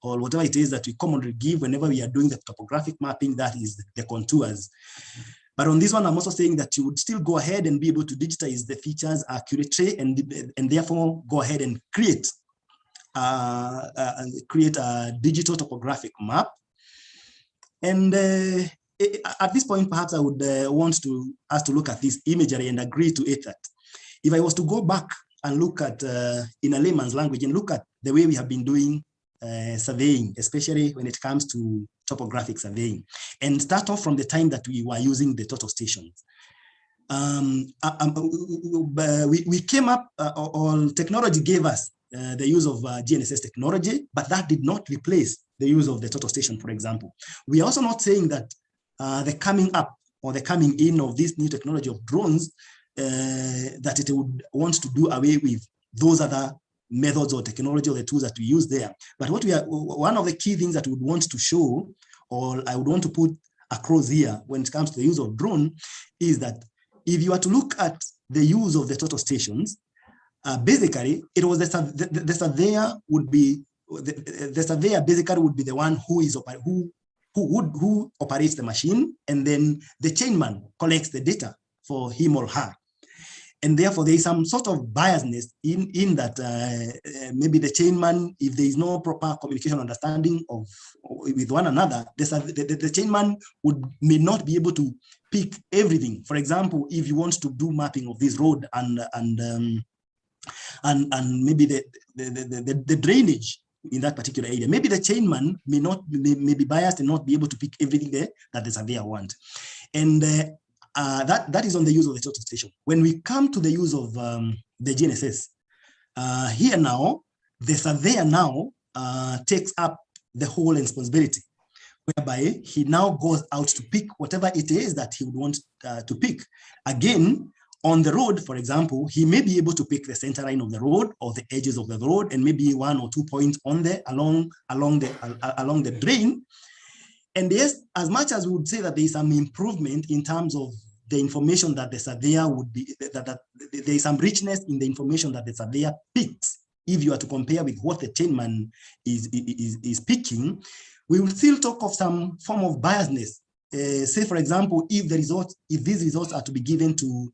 or whatever it is that we commonly give whenever we are doing the topographic mapping, that is the contours. But on this one, I'm also saying that you would still go ahead and be able to digitize the features accurately, and therefore go ahead and create a digital topographic map. And at this point, perhaps I would want us to look at this imagery and agree to it that if I was to go back and look at, in a layman's language, and look at the way we have been doing surveying, especially when it comes to topographic surveying, and start off from the time that we were using the total stations. We came up, or technology gave us the use of GNSS technology, but that did not replace the use of the total station, for example. We are also not saying that the coming up or the coming in of this new technology of drones, that it would want to do away with those other methods or technology or the tools that we use there. But what we are, one of the key things that we would want to show, or I would want to put across here when it comes to the use of drone, is that if you are to look at the use of the total stations, basically it was the surveyor would be the surveyor basically would be the one who operates the machine, and then the chainman collects the data for him or her. And therefore, there is some sort of biasness in that maybe the chainman, if there is no proper communication understanding of with one another, the chainman may not be able to pick everything. For example, if you want to do mapping of this road and maybe the drainage in that particular area, maybe the chainman may be biased and not be able to pick everything there that the surveyor wants. And that is on the use of the total station. When we come to the use of the GNSS, here now, the surveyor now takes up the whole responsibility, whereby he now goes out to pick whatever it is that he would want to pick. Again, on the road, for example, he may be able to pick the center line of the road or the edges of the road, and maybe 1 or 2 points on there along the drain. And yes, as much as we would say that there is some improvement in terms of the information that the surveyor would be, that there is some richness in the information that the surveyor picks, if you are to compare with what the chainman is picking, we will still talk of some form of biasness. Say, for example, if these results are to be given to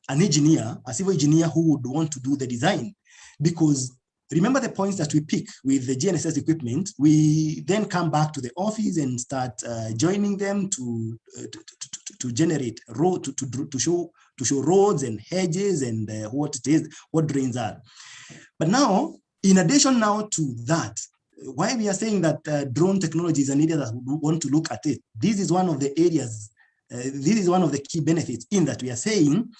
an engineer, a civil engineer who would want to do the design, because remember the points that we pick with the GNSS equipment, we then come back to the office and start joining them to generate road, to show roads and hedges and what drains are. But now, in addition now to that, why we are saying that drone technology is an area that we want to look at it, this is one of the areas, this is one of the key benefits in that we are saying,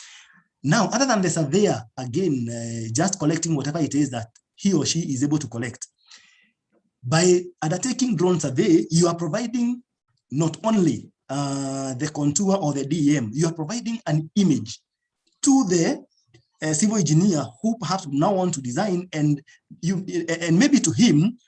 now, other than the surveyor, again, just collecting whatever it is that he or she is able to collect. By undertaking drone survey, you are providing not only the contour or the DEM, you are providing an image to the civil engineer who perhaps now want to design, and maybe to him,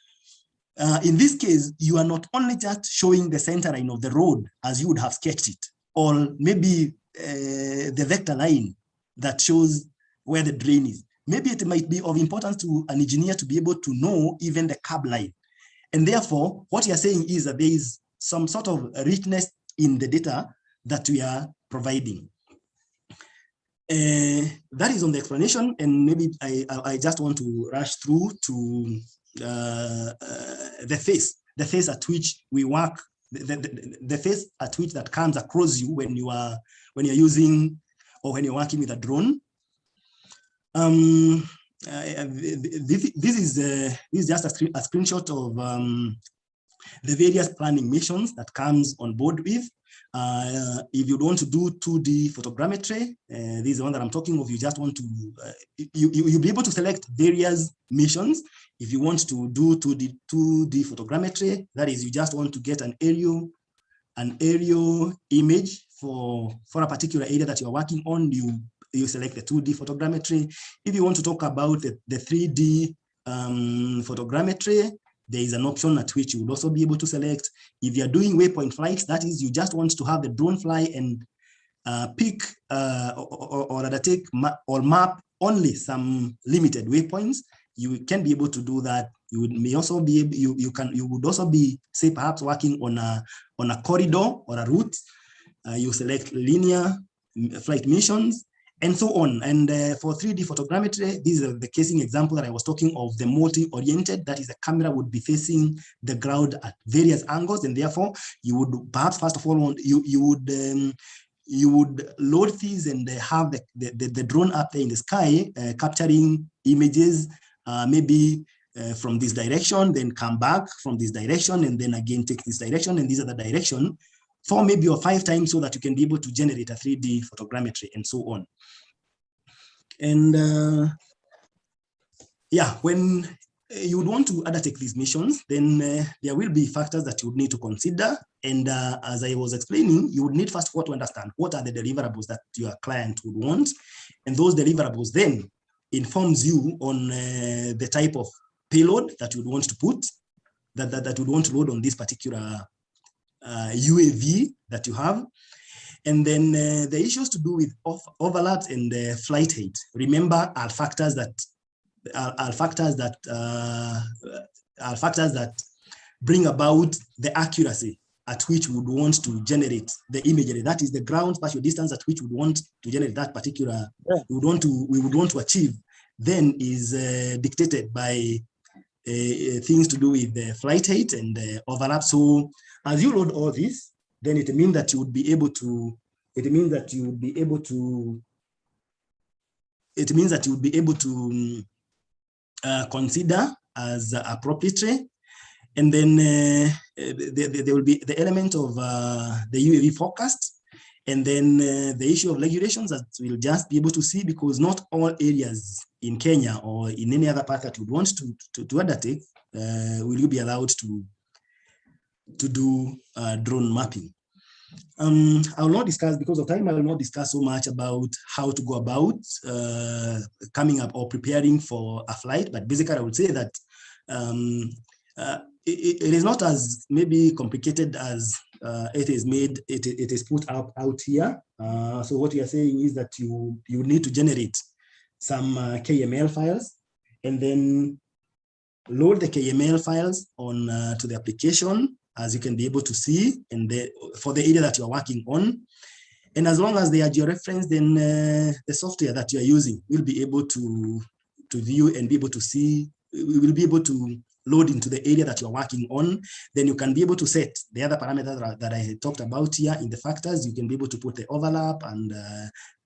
in this case, you are not only just showing the center line of the road as you would have sketched it, or maybe the vector line that shows where the drain is. Maybe it might be of importance to an engineer to be able to know even the curb line. And therefore, what you're saying is that there is some sort of richness in the data that we are providing. That is on the explanation, and maybe I just want to rush through to the face at which we work, the face at which that comes across you when you're using or when you're working with a drone. This is just a screenshot of the various planning missions that comes on board with. If you want to do 2D photogrammetry, this is the one that I'm talking of. You just want to, you'll be able to select various missions. If you want to do 2D photogrammetry, that is, you just want to get an aerial image for a particular area that you're working on, you select the 2D photogrammetry. If you want to talk about the 3D photogrammetry, there is an option at which you will also be able to select. If you're doing waypoint flights, that is, you just want to have the drone fly and pick or undertake or map only some limited waypoints, you can be able to do that. You may also be able, you would also be, say, perhaps working on a corridor or a route. You select linear flight missions, and so on. And for 3D photogrammetry, this is the casing example that I was talking of, the multi-oriented, that is, the camera would be facing the ground at various angles, and therefore you would perhaps first of all you would load these and have the drone up there in the sky capturing images, maybe from this direction, then come back from this direction, and then again take this direction, and these are the direction 4 maybe or 5 times, so that you can be able to generate a 3D photogrammetry and so on. And yeah, when you would want to undertake these missions, then there will be factors that you would need to consider. And as I was explaining, you would need first of all to understand what are the deliverables that your client would want. And those deliverables then informs you on the type of payload that you would want to put, that would want to load on this particular UAV that you have. And then the issues to do with overlaps and flight height, remember, are factors that bring about the accuracy at which we would want to generate the imagery. That is the ground spatial distance at which we would want to generate that particular, we would want to achieve, then is dictated by things to do with the flight height and overlap. So as you load all this, then it means that you would be able to, consider as appropriate. And then there will be the element of the UAV forecast, and then the issue of regulations that we'll just be able to see, because not all areas in Kenya or in any other part that you would want to undertake will you be allowed to do drone mapping. I will not discuss, because of time, I will not discuss so much about how to go about coming up or preparing for a flight, but basically I would say that it is not as maybe complicated as it is made, it is put out here. So what we are saying is that you need to generate some KML files and then load the KML files on to the application, as you can be able to see, and for the area that you are working on. And as long as they are georeferenced, then the software that you are using will be able to view and be able to see, we will be able to load into the area that you're working on. Then you can be able to set the other parameters that I talked about here in the factors. You can be able to put the overlap and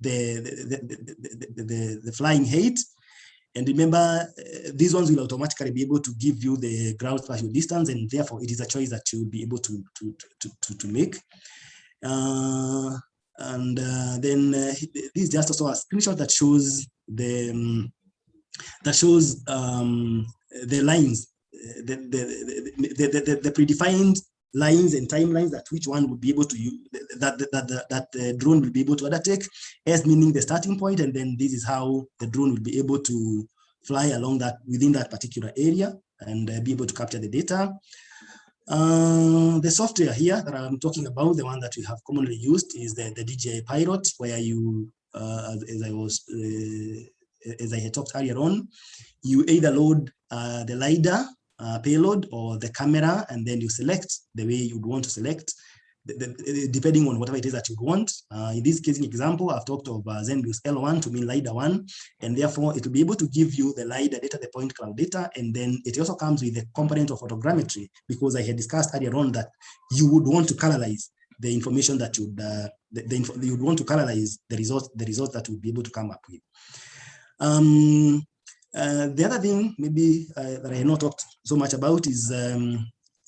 the flying height. And remember, these ones will automatically be able to give you the ground spatial distance, and therefore it is a choice that you'll be able to make. Then this is just also a screenshot that shows the lines, the predefined lines and timelines that which one would be able to use, that the drone will be able to undertake, as meaning the starting point, and then this is how the drone will be able to fly along that within that particular area and be able to capture the data. The software here that I'm talking about, the one that we have commonly used, is the DJI Pilot, where you, as I had talked earlier on, you either load the LiDAR payload or the camera, and then you select the way you'd want to select, depending on whatever it is that you want. In this case, in example, I've talked of Zenbus L1 to mean LiDAR 1, and therefore it will be able to give you the LiDAR data, the point cloud data, and then it also comes with the component of photogrammetry, because I had discussed earlier on that you would want to colorize the information that you would want to colorize the results that you would be able to come up with. The other thing maybe that I have not talked so much about is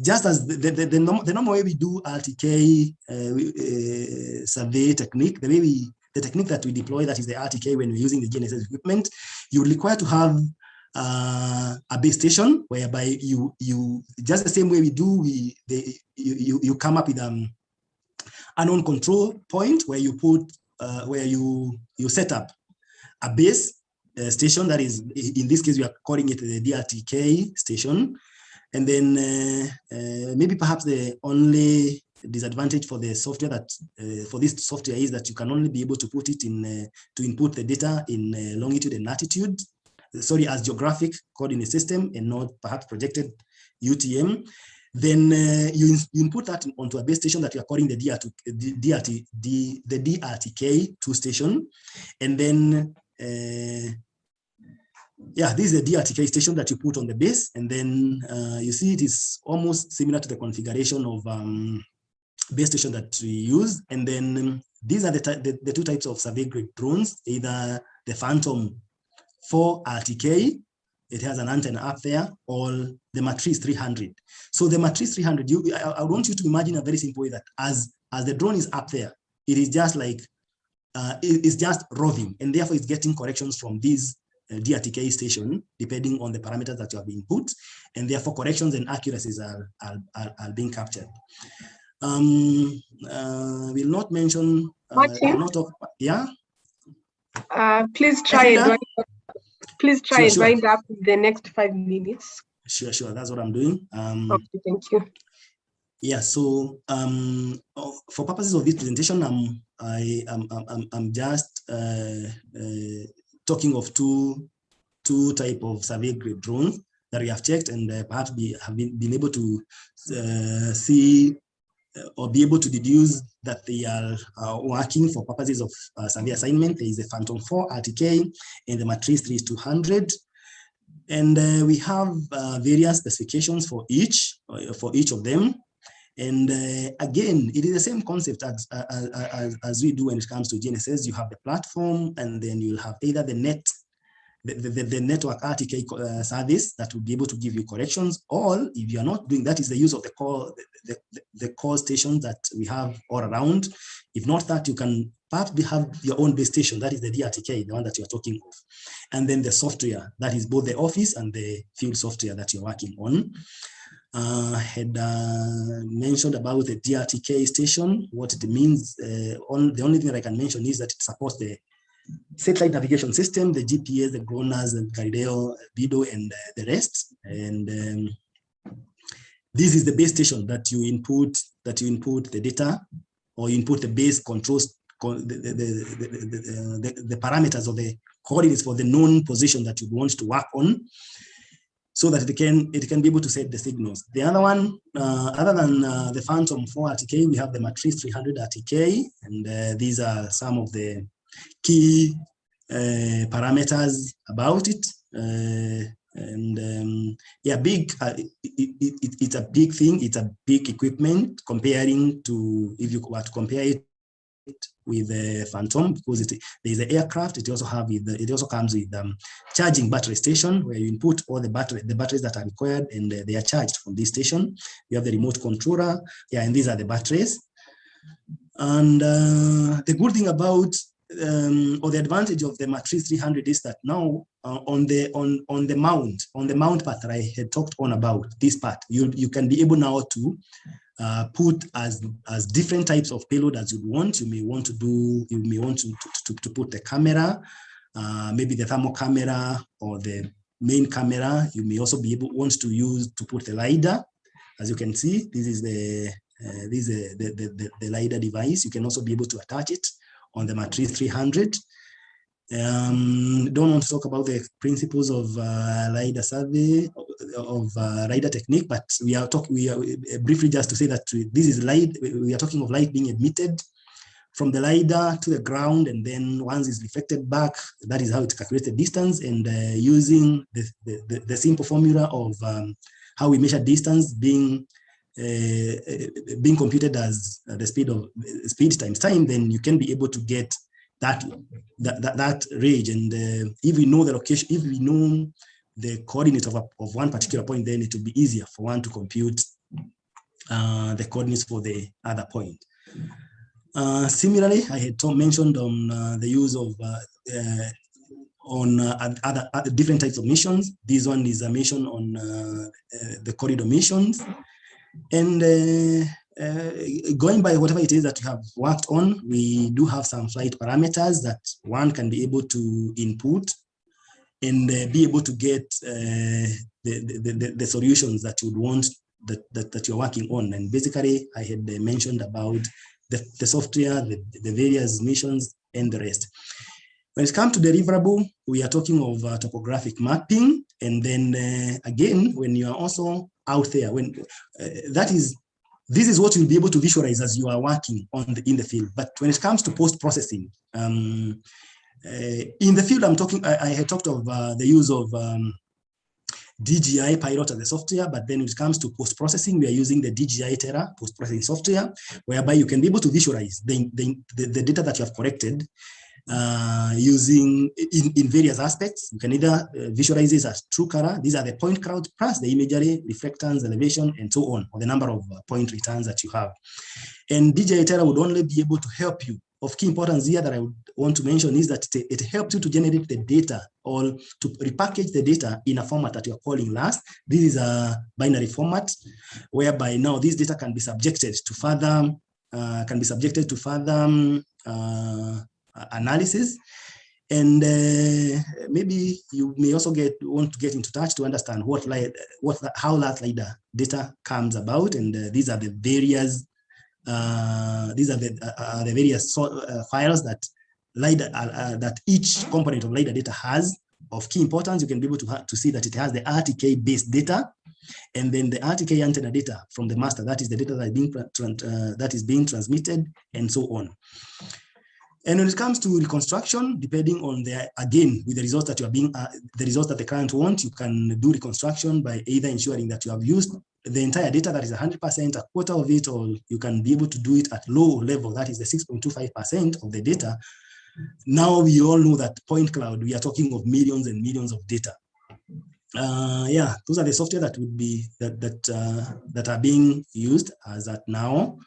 just as the normal way we do RTK survey technique, the technique that we deploy, that is the RTK when we're using the GNSS equipment, you require to have a base station whereby you just the same way we do, you come up with a known control point where you put where you set up a base station that is, in this case, we are calling it the DRTK station. And then maybe perhaps the only disadvantage for the software that for this software is that you can only be able to put it in to input the data in longitude and latitude, sorry, as geographic coordinate system and not perhaps projected UTM. Then you input that onto a base station that you are calling the DRTK2 station, and then yeah, this is the DRTK station that you put on the base, and then you see it is almost similar to the configuration of base station that we use. And then these are the two types of survey grade drones, either the Phantom 4 RTK, it has an antenna up there, or the Matrice 300. So the Matrice 300, I want you to imagine a very simple way that as the drone is up there, it is just like, it's just roving, and therefore it's getting corrections from these DRTK station, depending on the parameters that you have input, and therefore corrections and accuracies are being captured. We'll not mention, yeah? Please try and wind up the next 5 minutes. Sure, that's what I'm doing. Okay, thank you. Yeah, so for purposes of this presentation, I'm just talking of two type of survey grade drones that we have checked, and perhaps we have been able to see or be able to deduce that they are working for purposes of survey assignment. There is a Phantom 4 RTK and the Matrice 3:100. And we have various specifications for each of them. And again, it is the same concept as we do when it comes to GNSS. You have the platform, and then you'll have either the network RTK service that will be able to give you corrections, or if you are not doing that, is the use of the core stations that we have all around. If not that, you can perhaps have your own base station, that is the DRTK, the one that you're talking of. And then the software, that is both the office and the field software that you're working on. Had mentioned about the DRTK station, what it means. The only thing that I can mention is that it supports the satellite navigation system, the GPS, the GLONASS, and Galileo, BIDO, and the rest. And this is the base station that you input the data, or you input the base controls, the parameters or the coordinates for the known position that you want to work on, so that it can be able to set the signals. The other one, other than the Phantom 4 RTK, we have the Matrice 300 RTK, and these are some of the key parameters about it. Yeah, it's a big thing. It's a big equipment comparing to, if you were to compare it with the Phantom, because there is an aircraft. It also comes with charging battery station, where you input all the batteries that are required, and they are charged from this station. You have the remote controller, yeah, and these are the batteries. And the good thing about or the advantage of the Matrice 300 is that now on the mount part that I had talked on about, this part, you can be able now to put as different types of payload as you want. You may want to put the camera, maybe the thermal camera or the main camera. You may also want to put the LiDAR. As you can see, this is the LiDAR device. You can also be able to attach it on the Matrice 300. Don't want to talk about the principles of LiDAR survey, of LiDAR technique, but we are briefly just to say that this is light. We are talking of light being emitted from the LiDAR to the ground, and then once it's reflected back, that is how it calculates the distance. And using the simple formula of how we measure distance being computed as the speed times time, then you can be able to get that range. And if we know the location, if we know the coordinates of one particular point, then it will be easier for one to compute the coordinates for the other point. Similarly, I had mentioned on the use of other different types of missions. This one is a mission on the corridor missions. And going by whatever it is that you have worked on, we do have some flight parameters that one can be able to input and be able to get the solutions that you would want, that you're working on. And basically, I had mentioned about the software, the various missions, and the rest. When it comes to deliverable, we are talking of topographic mapping. And then again, when you are also out there, this is what you'll be able to visualize as you are working in the field. But when it comes to post-processing, in the field, I had talked of the use of DJI Payload as the software, but then when it comes to post-processing, we are using the DJI Terra post-processing software, whereby you can be able to visualize the data that you have collected using in various aspects. You can either visualize this as true color. These are the point cloud plus the imagery, reflectance, elevation, and so on, or the number of point returns that you have. And DJI Terra would only be able to help you. Of key importance here that I would want to mention is that it helps you to generate the data, or to repackage the data in a format that you're calling last. This is a binary format, whereby now this data can be subjected to further analysis. And maybe you may also want to get into touch to understand how that LiDAR data comes about. And these are the various files that LiDAR that each component of LiDAR data has. Of key importance, you can be able to see that it has the RTK based data, and then the RTK antenna data from the master, that is the data that is being transmitted, and so on. And when it comes to reconstruction, depending on again, with the results that the results that the client wants, you can do reconstruction by either ensuring that you have used the entire data, that is 100%, a quarter of it, or you can be able to do it at low level, that is the 6.25% of the data. Now we all know that point cloud, we are talking of millions and millions of data. Yeah, those are the software that would be that are being used as at now.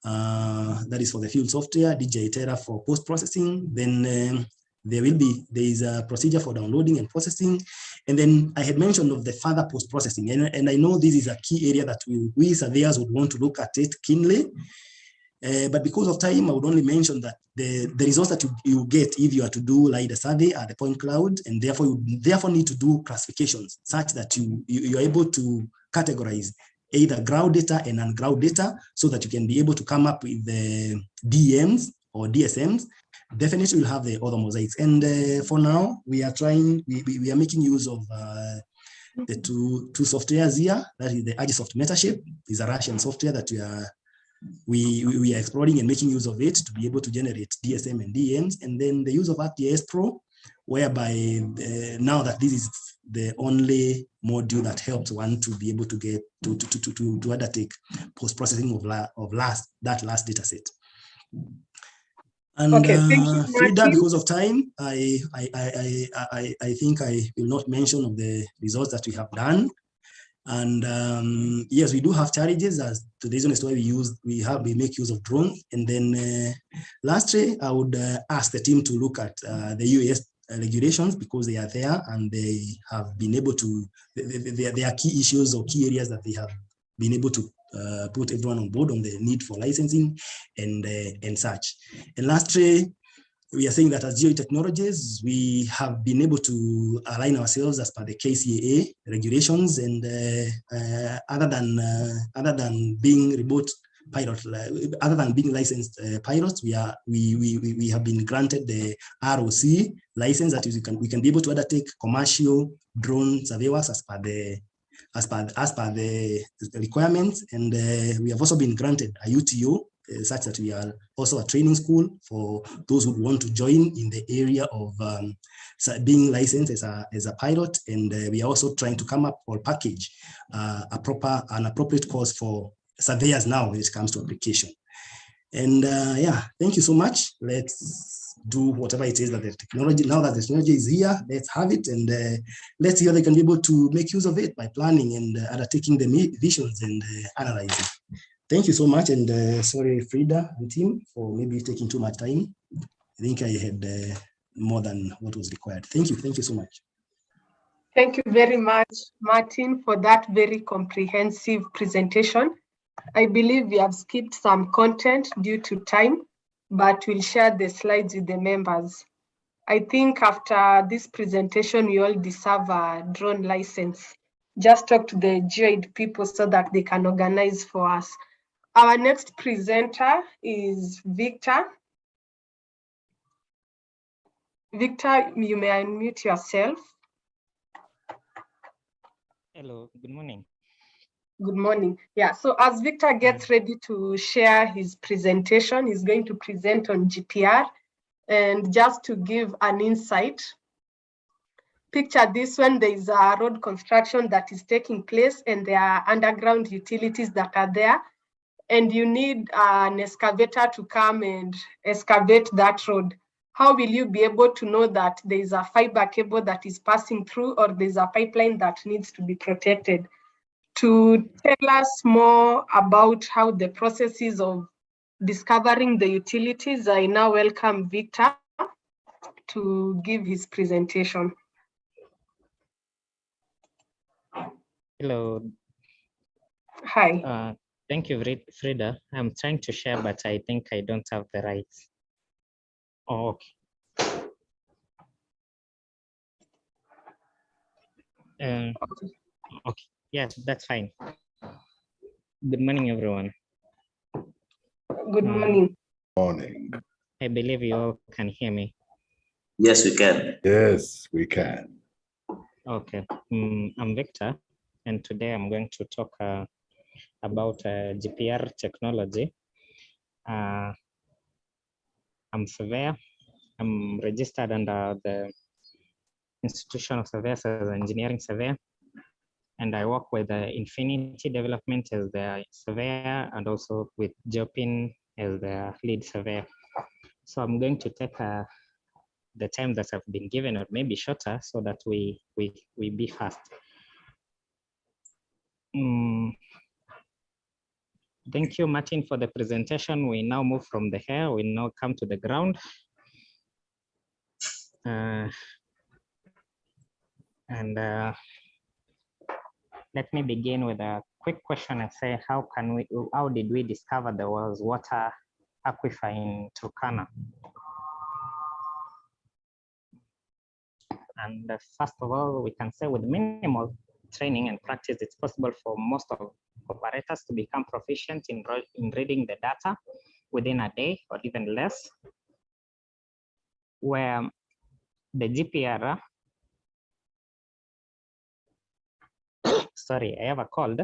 That is for the field software, DJI Terra for post-processing. Then there is a procedure for downloading and processing. And then I had mentioned of the further post-processing. And I know this is a key area that we surveyors would want to look at it keenly. But because of time, I would only mention that the results that you get if you are to do LiDAR survey are the point cloud, and therefore you need to do classifications such that you are able to categorize either ground data and unground data, so that you can be able to come up with the DMs or DSMs. Definitely we'll have the other mosaics. And for now, we are making use of the two softwares here. That is the Agisoft Metashape, is a Russian software that we are exploring and making use of it to be able to generate DSM and DMs. And then the use of ArcGIS Pro, whereby now that this is the only module that helps one to be able to get to undertake post-processing of that last data set. And okay, thank you, Frida, because of time, I think I will not mention of the results that we have done. And yes, we do have challenges, as to the reason is why we make use of drones. And then lastly, I would ask the team to look at the US regulations, because they are there and they have been able to, there are key issues or key areas that they have been able to put everyone on board on the need for licensing and such. And lastly, we are saying that as GeoE Technologies, we have been able to align ourselves as per the KCAA regulations, and other than being remote pilot, other than being licensed pilots, we have been granted the ROC license, that is we can be able to undertake commercial drone surveillance as per the requirements. And we have also been granted a UTO, such that we are also a training school for those who want to join in the area of being licensed as a pilot. And we are also trying to come up or package an appropriate course for surveyors now when it comes to application. And yeah, thank you so much. Let's do whatever it is that the technology, now that the technology is here, let's have it, and let's see how they can be able to make use of it by planning and undertaking the visions and analyzing. Thank you so much, and sorry, Frida and team, for maybe taking too much time. I think I had more than what was required. Thank you so much. Thank you very much, Martin, for that very comprehensive presentation. I believe we have skipped some content due to time, but we'll share the slides with the members. I think after this presentation, we all deserve a drone license. Just talk to the GeoID people so that they can organize for us. Our next presenter is Victor. Victor, you may unmute yourself. Hello, good morning. Good morning. Yeah, so as Victor gets ready to share his presentation, he's going to present on GPR. And just to give an insight, picture this when there is a road construction that is taking place and there are underground utilities that are there, and you need an excavator to come and excavate that road. How will you be able to know that there is a fiber cable that is passing through, or there's a pipeline that needs to be protected? To tell us more about how the process is of discovering the utilities, I now welcome Victor to give his presentation. Hello. Hi. Thank you, Frida. I'm trying to share, but I think I don't have the rights. Oh, okay. Okay. Yes, that's fine. Good morning, everyone. Good morning. Morning. I believe you all can hear me. Yes, we can. Yes, we can. Okay. I'm Victor. and today I'm going to talk about GPR technology. I'm surveyor. I'm registered under the Institution of Surveyors as an engineering surveyor, and I work with Infinity Development as the surveyor and also with Jopin as the lead surveyor. So I'm going to take the time that I've been given, or maybe shorter, so that we be fast. Thank you, Martin, for the presentation. We now move from the air. We now come to the ground. Let me begin with a quick question and say, how did we discover there was water aquifer in Turkana? And first of all, we can say with minimal training and practice, it's possible for most of operators to become proficient in reading the data within a day or even less, where the GPR, sorry, I have a cold.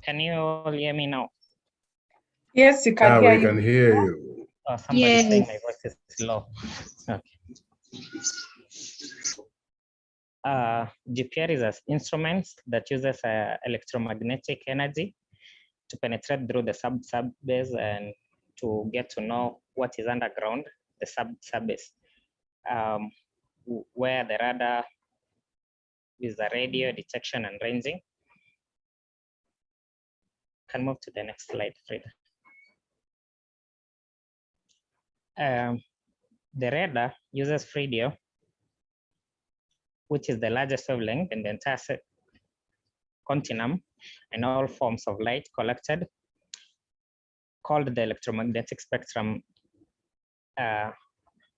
Can you all hear me now? Yes, you can hear you. We can hear you. Oh, somebody's saying my voice is low. Okay. GPR is an instrument that uses electromagnetic energy to penetrate through the subbase and to get to know what is underground, the subbase, where the radar is the radio detection and ranging. Can move to the next slide, Frida. The radar uses radio, which is the largest wavelength in the entire continuum, and all forms of light collected, called the electromagnetic spectrum,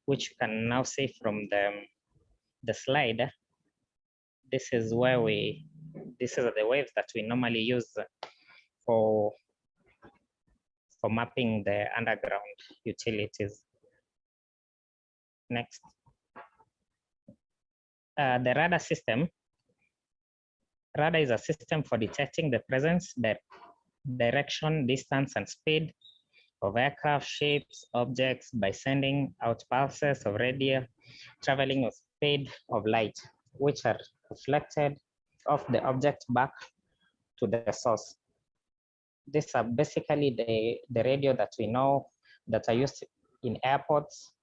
which you can now see from the slide. This is where these are the waves that we normally use for mapping the underground utilities. Next. The Rada system. Rada is a system for detecting the presence, the direction, distance, and speed of aircraft, ships, objects by sending out pulses of radio traveling with speed of light, which are reflected off the object back to the source. These are basically the radio that we know that are used in airports,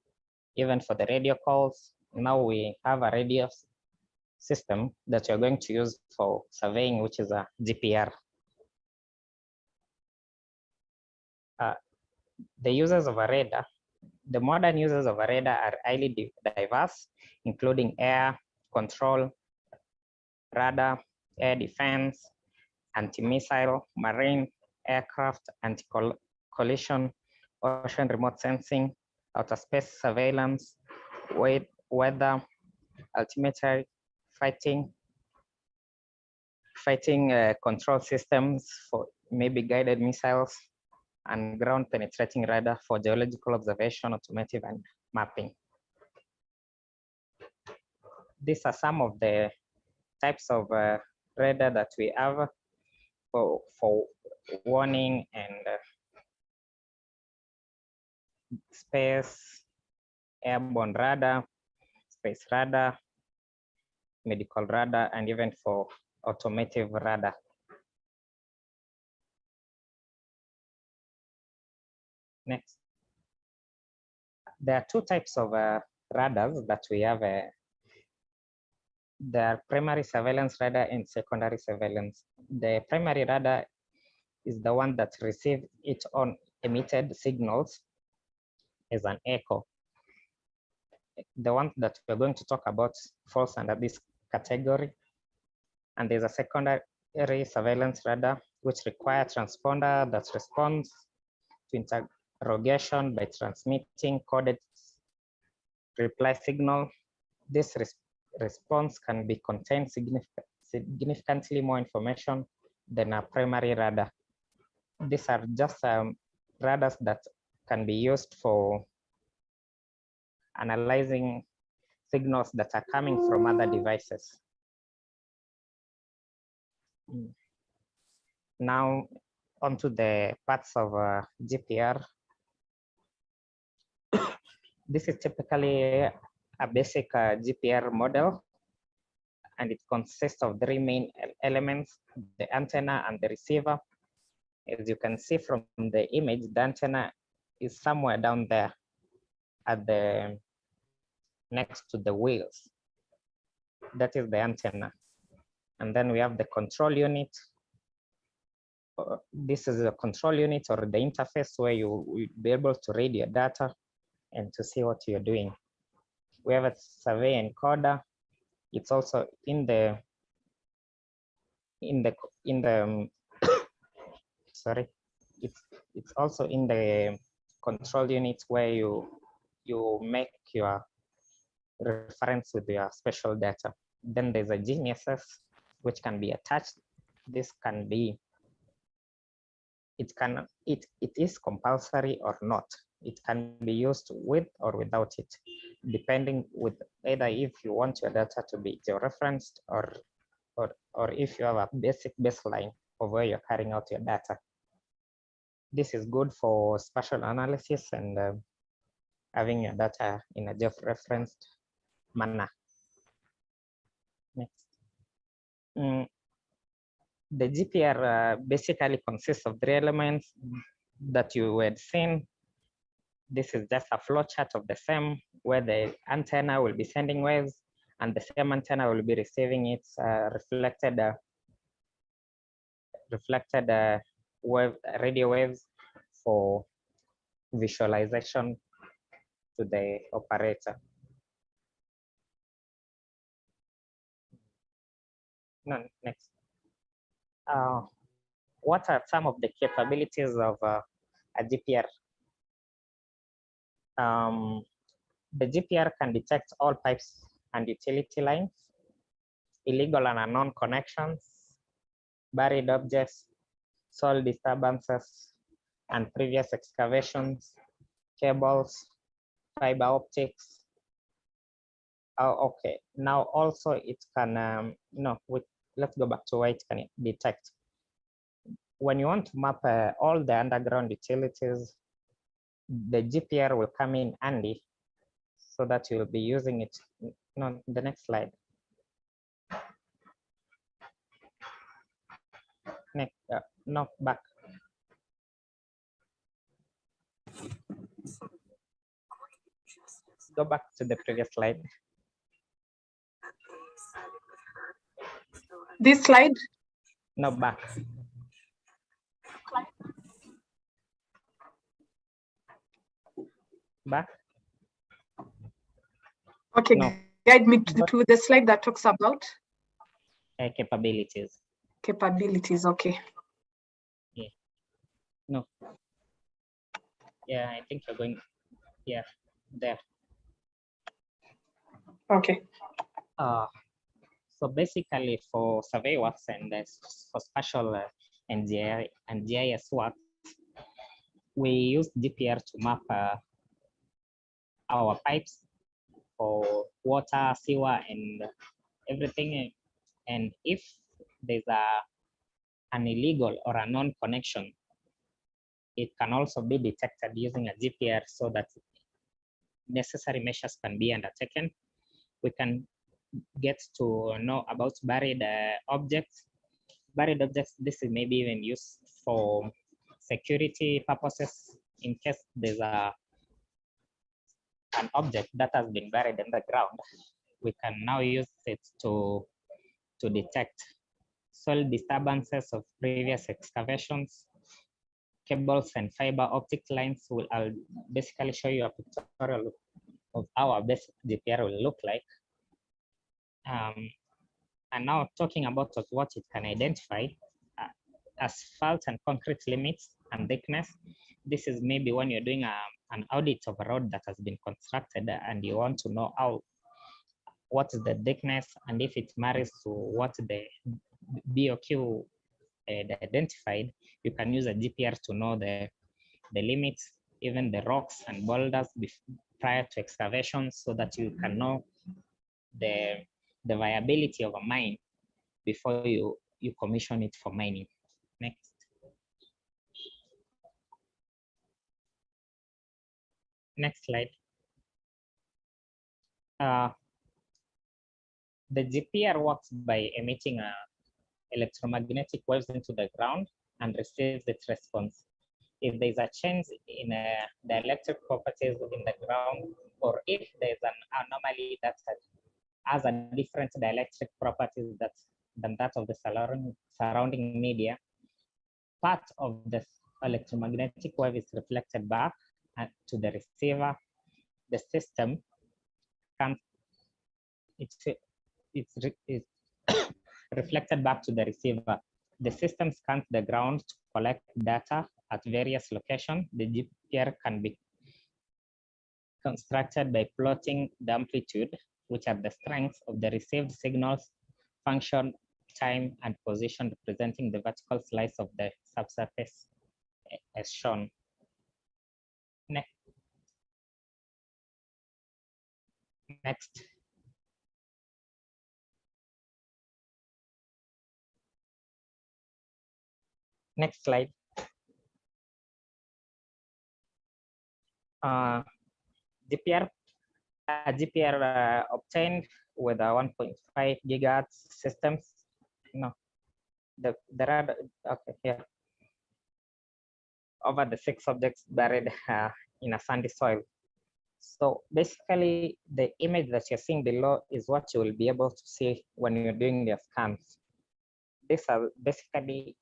even for the radio calls. Now we have a radio system that you're going to use for surveying, which is a GPR. The users of a radar, the modern users of a radar are highly diverse, including air control, radar, air defense, anti-missile, marine, aircraft, anti-collision, ocean remote sensing, outer space surveillance, weather, altimetry, fighting control systems for maybe guided missiles, and ground penetrating radar for geological observation, automotive, and mapping. These are some of the types of radar that we have for warning and space, airborne radar, space radar, medical radar, and even for automotive radar. Next. There are two types of radars that we have. There are primary surveillance radar and secondary surveillance. The primary radar is the one that receives its own emitted signals as an echo. The one that we're going to talk about falls under this category. And there's a secondary surveillance radar, which requires a transponder that responds to interrogation by transmitting coded reply signal. This response can be contain significantly more information than a primary radar. These are just radars that can be used for analyzing signals that are coming from other devices. Now onto the parts of GPR. This is typically a basic GPR model, and it consists of three main elements: the antenna and the receiver. As you can see from the image, the antenna is somewhere down there at the next to the wheels. That is the antenna. And then we have the control unit. This is a control unit or the interface where you will be able to read your data and to see what you're doing. We have a survey encoder. It's also in the sorry, it's also in the control unit where you make your reference with your special data. Then there's a GNSS which can be attached. This can be, it is compulsory or not. It can be used with or without it, depending with either if you want your data to be georeferenced or if you have a basic baseline of where you're carrying out your data. This is good for spatial analysis and having your data in a georeferenced manner. Next. The GPR basically consists of three elements that you had seen. This is just a flow chart of the same, where the antenna will be sending waves and the same antenna will be receiving its reflected radio waves for visualization to the operator. No, next. What are some of the capabilities of a GPR? The GPR can detect all pipes and utility lines, illegal and unknown connections, buried objects, soil disturbances, and previous excavations, cables, fiber optics. Okay, now also it can, let's go back to what it can detect. When you want to map all the underground utilities, the GPR will come in handy so that you'll be using it. No, the next slide. Next, no, back. Go back to the previous slide. This slide? No, back. Back. Okay, no. Guide me to the slide that talks about capabilities. Capabilities, okay. Yeah. No. Yeah, I think you're going, yeah, there. Okay. So basically for surveyors and for spatial and GIS work, we use GPR to map our pipes for water, sewer, and everything. And if there's an illegal or a non-connection, it can also be detected using a GPR so that necessary measures can be undertaken. We can get to know about buried objects. Buried objects, this is maybe even used for security purposes in case there's an object that has been buried in the ground. We can now use it to detect soil disturbances of previous excavations, cables and fiber optic lines. I'll basically show you a pictorial of how our basic GPR will look like. And now talking about what it can identify, asphalt and concrete limits and thickness. This is maybe when you're doing an audit of a road that has been constructed and you want to know what is the thickness and if it marries to what the BOQ identified. You can use a GPR to know the limits, even the rocks and boulders prior to excavation, so that you can know the viability of a mine before you commission it for mining. Next. Next slide. The GPR works by emitting electromagnetic waves into the ground and receives its response. If there is a change in the electric properties in the ground, or if there is an anomaly that has a different dielectric properties than that of the surrounding media, part of the electromagnetic wave is reflected back to the receiver. The system comes, it's reflected back to the receiver. The system scans the ground to collect data at various locations. The GPR can be constructed by plotting the amplitude, which are the strengths of the received signals, function, time, and position, representing the vertical slice of the subsurface as shown. Next. Next slide. GPR obtained with a 1.5 gigahertz systems. No, the Rada, okay, here. Over the 6 objects buried in a sandy soil. So basically, the image that you're seeing below is what you will be able to see when you're doing the scans. These are basically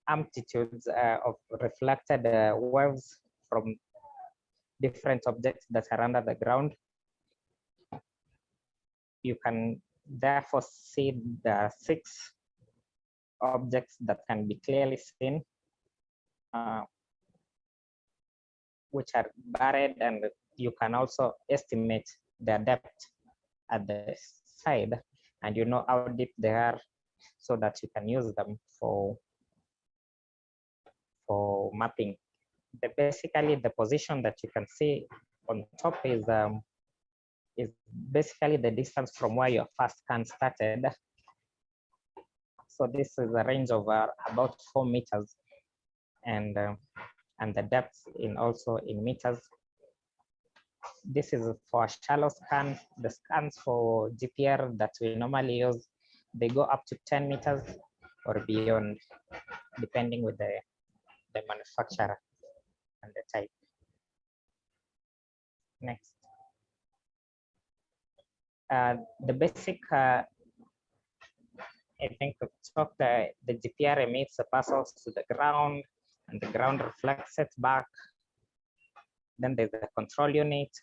amplitudes of reflected waves from different objects that are under the ground. You can therefore see the 6 objects that can be clearly seen, which are buried, and you can also estimate their depth at the side, and you know how deep they are, so that you can use them for mapping. Basically, the position that you can see on top is basically the distance from where your first scan started. So this is a range of about 4 meters, and the depth also in meters. This is for a shallow scan. The scans for GPR that we normally use, they go up to 10 meters or beyond, depending with the manufacturer and the type. Next. The basic, I think, talk the GPR emits the pulses to the ground, and the ground reflects it back. Then there's a control unit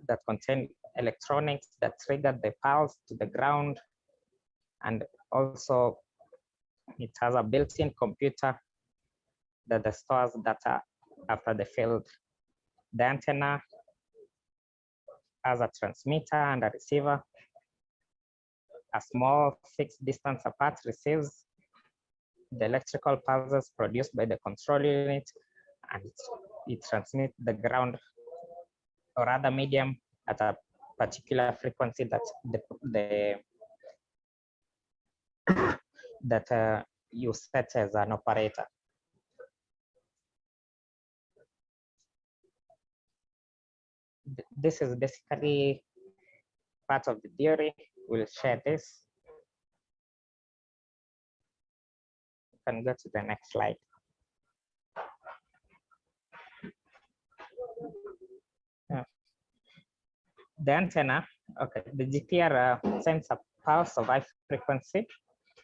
that contains electronics that trigger the pulse to the ground, and also it has a built-in computer that stores data after the field. The antenna has a transmitter and a receiver. A small fixed distance apart receives the electrical pulses produced by the control unit, and it transmits the ground or other medium at a particular frequency that you set as an operator. This is basically part of the theory. We'll share this. You can go to the next slide. The antenna, okay, the GPR sends a pulse of high frequency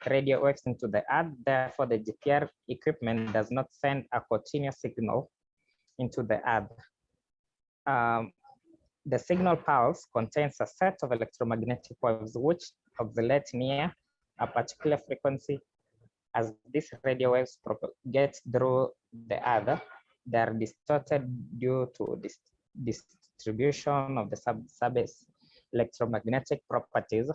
radio waves into the earth. Therefore, the GPR equipment does not send a continuous signal into the earth. The signal pulse contains a set of electromagnetic waves which oscillate near a particular frequency. As these radio waves propagate through the earth, they are distorted due to this distribution of the subsurface electromagnetic properties.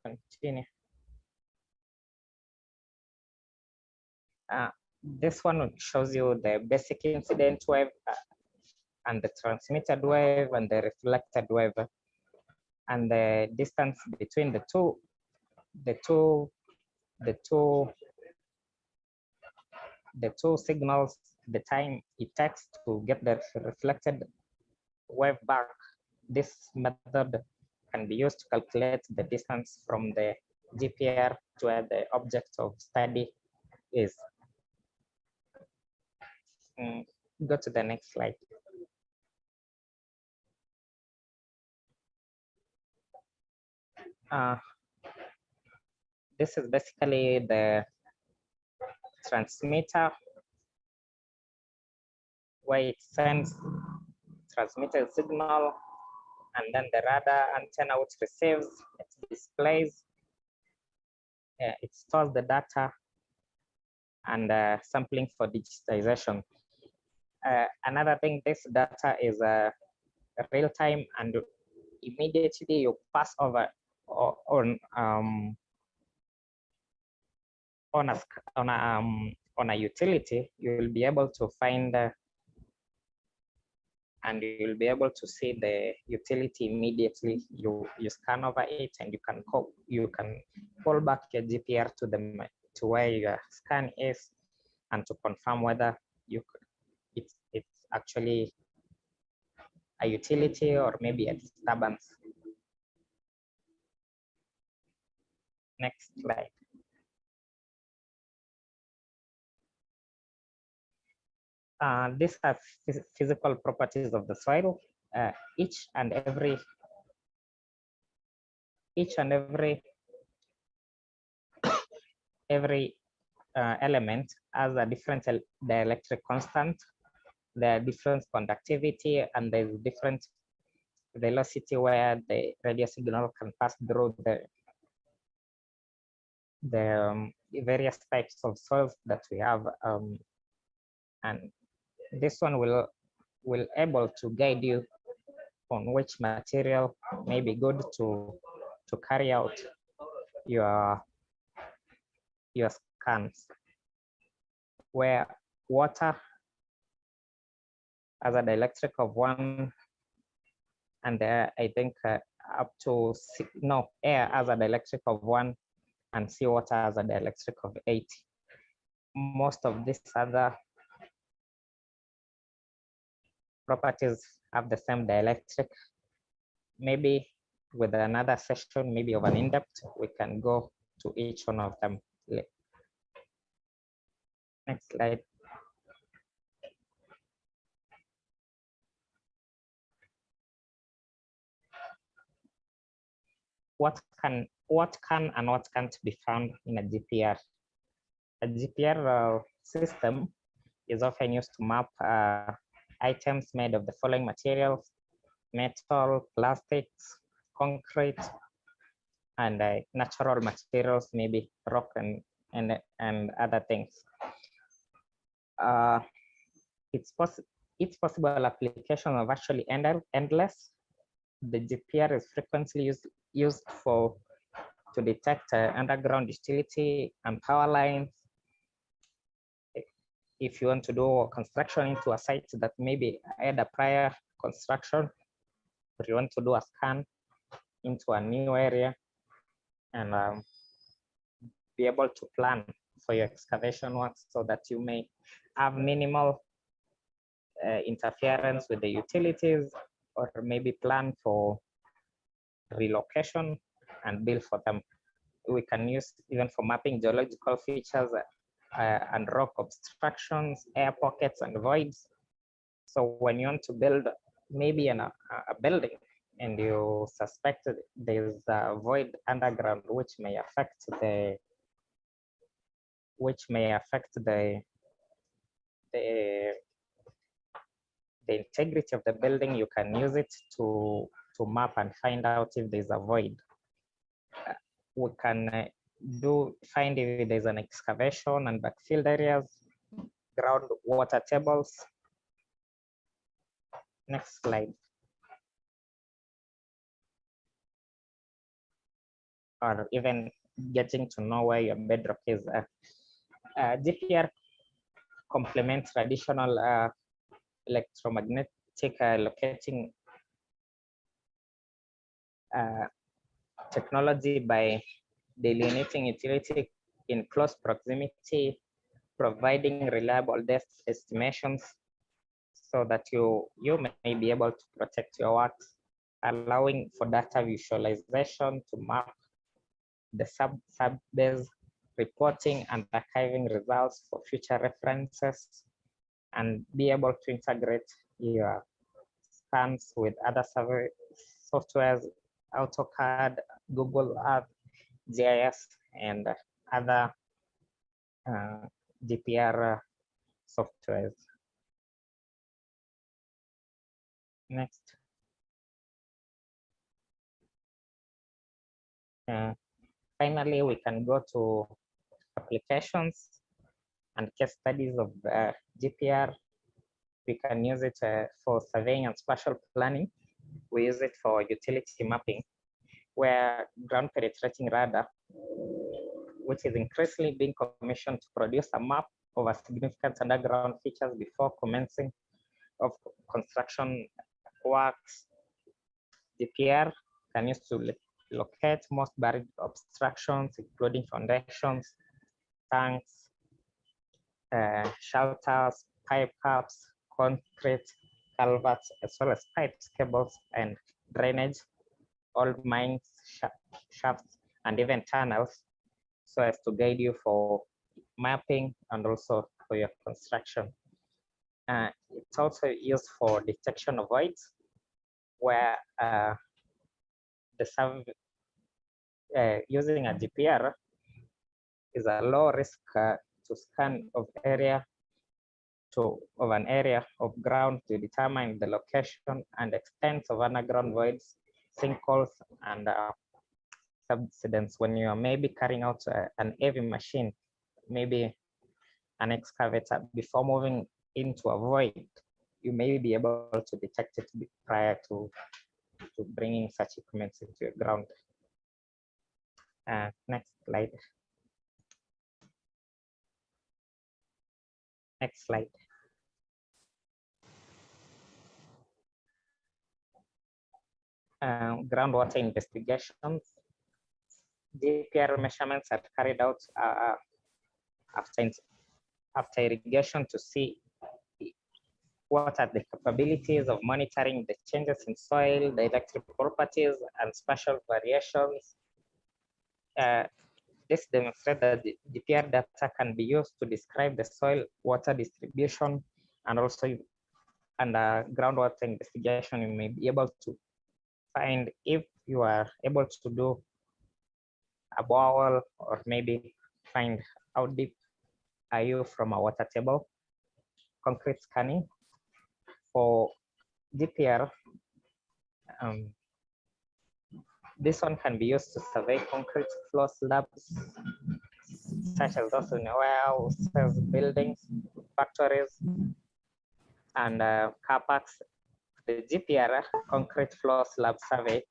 Continue. This one shows you the basic incident wave and the transmitted wave and the reflected wave, and the distance between the two signals, the time it takes to get the reflected wave back. This method can be used to calculate the distance from the GPR to where the object of study is. Go to the next slide. This is basically the transmitter where it sends transmitted signal, and then the radar antenna which receives, it displays, it stores the data, and sampling for digitization. Another thing, this data is real time, and immediately you pass over on a utility, you will be able to find and you'll be able to see the utility immediately. You scan over it, and you can pull back your GPR to where your scan is, and to confirm whether it's actually a utility or maybe a disturbance. Next slide. These are physical properties of the soil. Each and every element has a different dielectric constant, the different conductivity, and there's different velocity where the radio signal can pass through the various types of soils that we have, and this one will able to guide you on which material may be good to carry out your scans, where water has a dielectric of 1, and I think up to air has a dielectric of 1, and seawater has a dielectric of 8. Most of these other properties have the same dielectric. Maybe with another session, maybe of an in-depth, we can go to each one of them. Next slide. What can and what can't be found in a GPR? A GPR system is often used to map items made of the following materials: metal, plastics, concrete, and natural materials, maybe rock and other things. Its possible application of actually endless. The GPR is frequently used to detect underground utility and power lines. If you want to do construction into a site that maybe had a prior construction, or you want to do a scan into a new area, and be able to plan for your excavation works so that you may have minimal interference with the utilities, or maybe plan for relocation and build for them. We can use even for mapping geological features and rock obstructions, air pockets, and voids. So when you want to build maybe a building, and you suspect there's a void underground which may affect the integrity of the building, you can use it to map and find out if there's a void. We can find if there's an excavation and backfilled areas, groundwater tables. Next slide. Or even getting to know where your bedrock is. GPR complements traditional electromagnetic locating technology by delineating utility in close proximity, providing reliable depth estimations so that you may be able to protect your works, allowing for data visualization to map the sub-base, reporting and archiving results for future references, and be able to integrate your scans with other survey softwares, AutoCAD, Google Earth, GIS, and other DPR softwares. Next. Finally, we can go to applications and case studies of GPR. We can use it for surveying and spatial planning. We use it for utility mapping, where ground penetrating radar, which is increasingly being commissioned to produce a map of a significant underground features before commencing of construction works. GPR can use to locate most buried obstructions, including foundations, tanks, shelters, pipe caps, concrete, culverts, as well as pipes, cables, and drainage, old mines, shafts, and even tunnels, so as to guide you for mapping and also for your construction. It's also used for detection of voids, where the survey using a GPR is a low risk to scan of an area of ground to determine the location and extent of underground voids, sinkholes, and subsidence when you are maybe carrying out an heavy machine, maybe an excavator. Before moving into a void, you may be able to detect it prior to bringing such equipment into your ground. Next slide. Next slide. Groundwater investigations. GPR measurements are carried out after irrigation to see what are the capabilities of monitoring the changes in soil, the electrical properties, and spatial variations. This demonstrates that the GPR data can be used to describe the soil water distribution, and also under groundwater investigation, you may be able to find if you are able to do a borehole, or maybe find how deep are you from a water table. Concrete scanning for GPR. This one can be used to survey concrete floor slabs, such as those in warehouses, buildings, factories, and car parks. The GPR concrete floor slab survey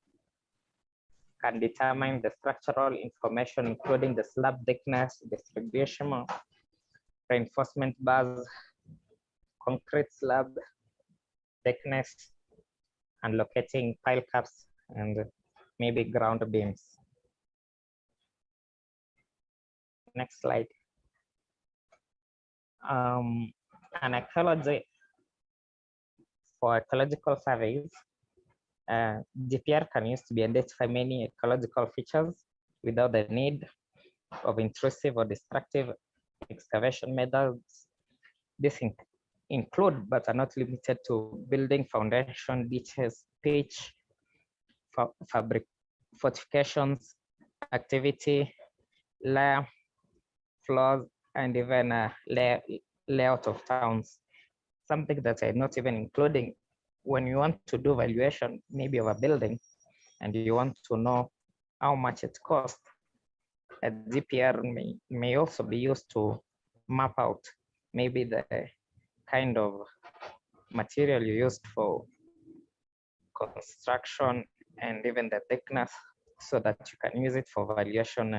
can determine the structural information, including the slab thickness, distribution, reinforcement bars, concrete slab thickness, and locating pile caps and maybe ground beams. Next slide. An ecology, for ecological surveys, GPR can use to be identify many ecological features without the need of intrusive or destructive excavation methods. This include, but are not limited to, building foundation, ditches, pitch, fabric fortifications, activity, layer, floors, and even layout of towns. Something that I'm not even including when you want to do valuation, maybe of a building, and you want to know how much it costs. A GPR may also be used to map out maybe the kind of material you used for construction and even the thickness, so that you can use it for valuation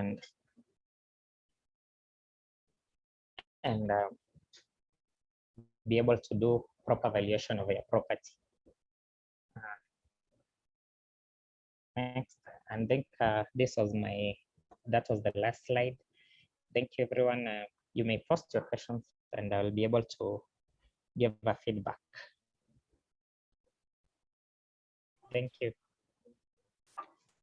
and be able to do proper valuation of your property. Next, and think that was the last slide. Thank you, everyone. You may post your questions, and I'll be able to give a feedback. Thank you.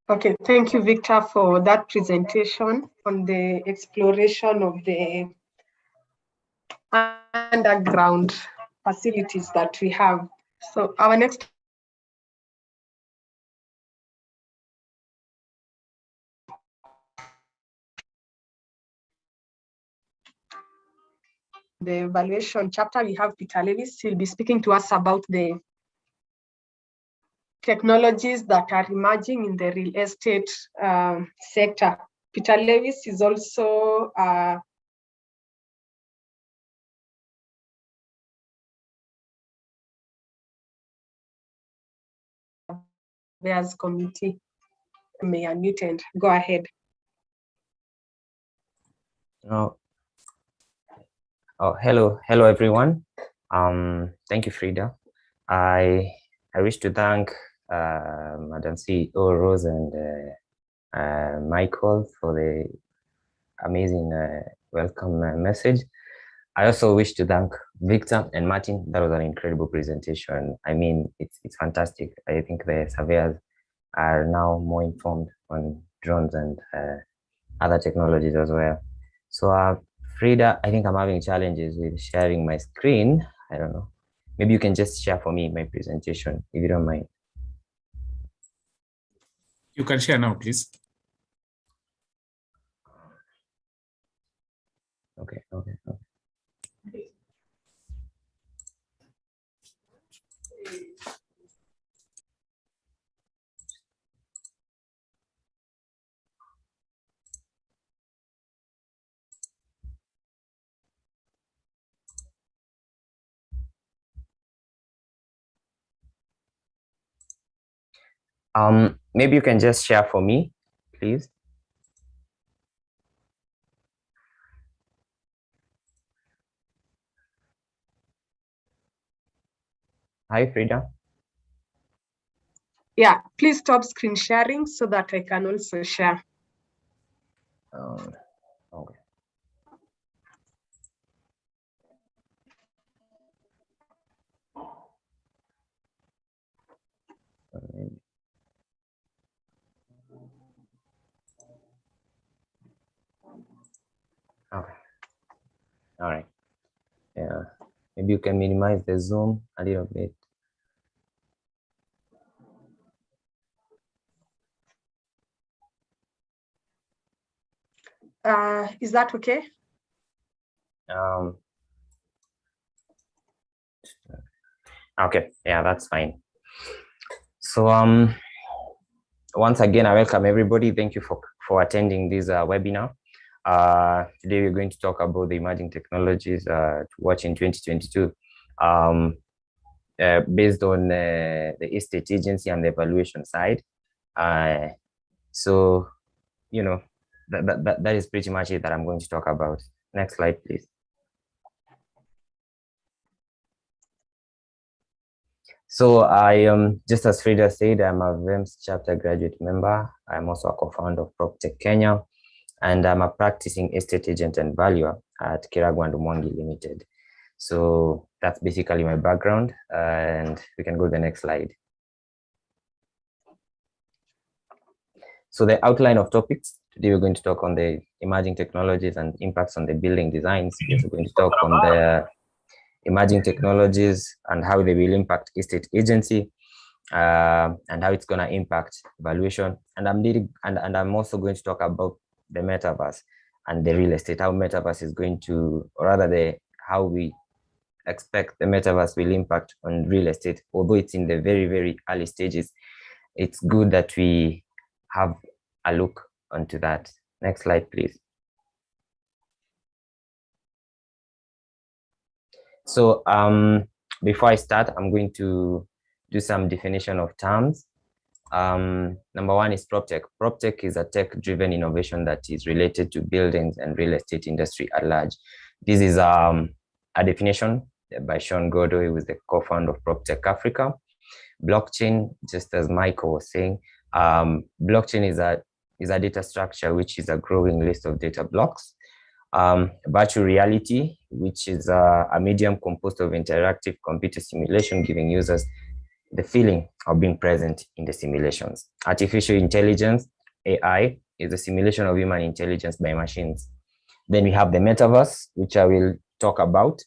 Okay, thank you, Victor, for that presentation on the exploration of the underground facilities that we have. So our next the evaluation chapter, we have Peter Lewis. He'll be speaking to us about the technologies that are emerging in the real estate sector. Peter Lewis is also Surveyors Committee. May unmute and go ahead. Hello everyone. Thank you, Frida. I wish to thank Madam CEO Rose and Michael for the amazing welcome message. I also wish to thank Victor and Martin. That was an incredible presentation. I mean, it's fantastic. I think the surveyors are now more informed on drones and other technologies as well. So Frida, I think I'm having challenges with sharing my screen. I don't know. Maybe you can just share for me my presentation, if you don't mind. You can share now, please. Okay. Maybe you can just share for me, please. Hi, Frida. Yeah, please stop screen sharing so that I can also share. Okay. Okay. All right. Yeah. Maybe you can minimize the zoom a little bit. Is that okay? Okay. Yeah, that's fine. So once again, I welcome everybody. Thank you for attending this webinar. Today we're going to talk about the emerging technologies to watch in 2022, based on the estate agency and the evaluation side. So, you know, that is pretty much it that I'm going to talk about. Next slide, please. So I am, just as Frida said, I'm a VEMS chapter graduate member. I'm also a co-founder of PropTech Kenya, and I'm a practicing estate agent and valuer at Kiragwa & Mwangi Limited. So that's basically my background, and we can go to the next slide. So the outline of topics, today we're going to talk on the emerging technologies and impacts on the building designs. We're going to talk on the emerging technologies and how they will impact estate agency, and how it's going to impact valuation. And I'm also going to talk about the metaverse and the real estate, how metaverse is going to, or rather how we expect the metaverse will impact on real estate. Although it's in the very, very early stages, it's good that we have a look onto that. Next slide, please. So before I start, I'm going to do some definition of terms. Number one is PropTech. PropTech is a tech-driven innovation that is related to buildings and real estate industry at large. This is a definition by Sean Godoy, who is the co-founder of PropTech Africa. Blockchain, just as Michael was saying, Blockchain is a data structure, which is a growing list of data blocks. Virtual reality, which is a medium composed of interactive computer simulation, giving users the feeling of being present in the simulations. Artificial intelligence, AI, is the simulation of human intelligence by machines. Then we have the metaverse, which I will talk about.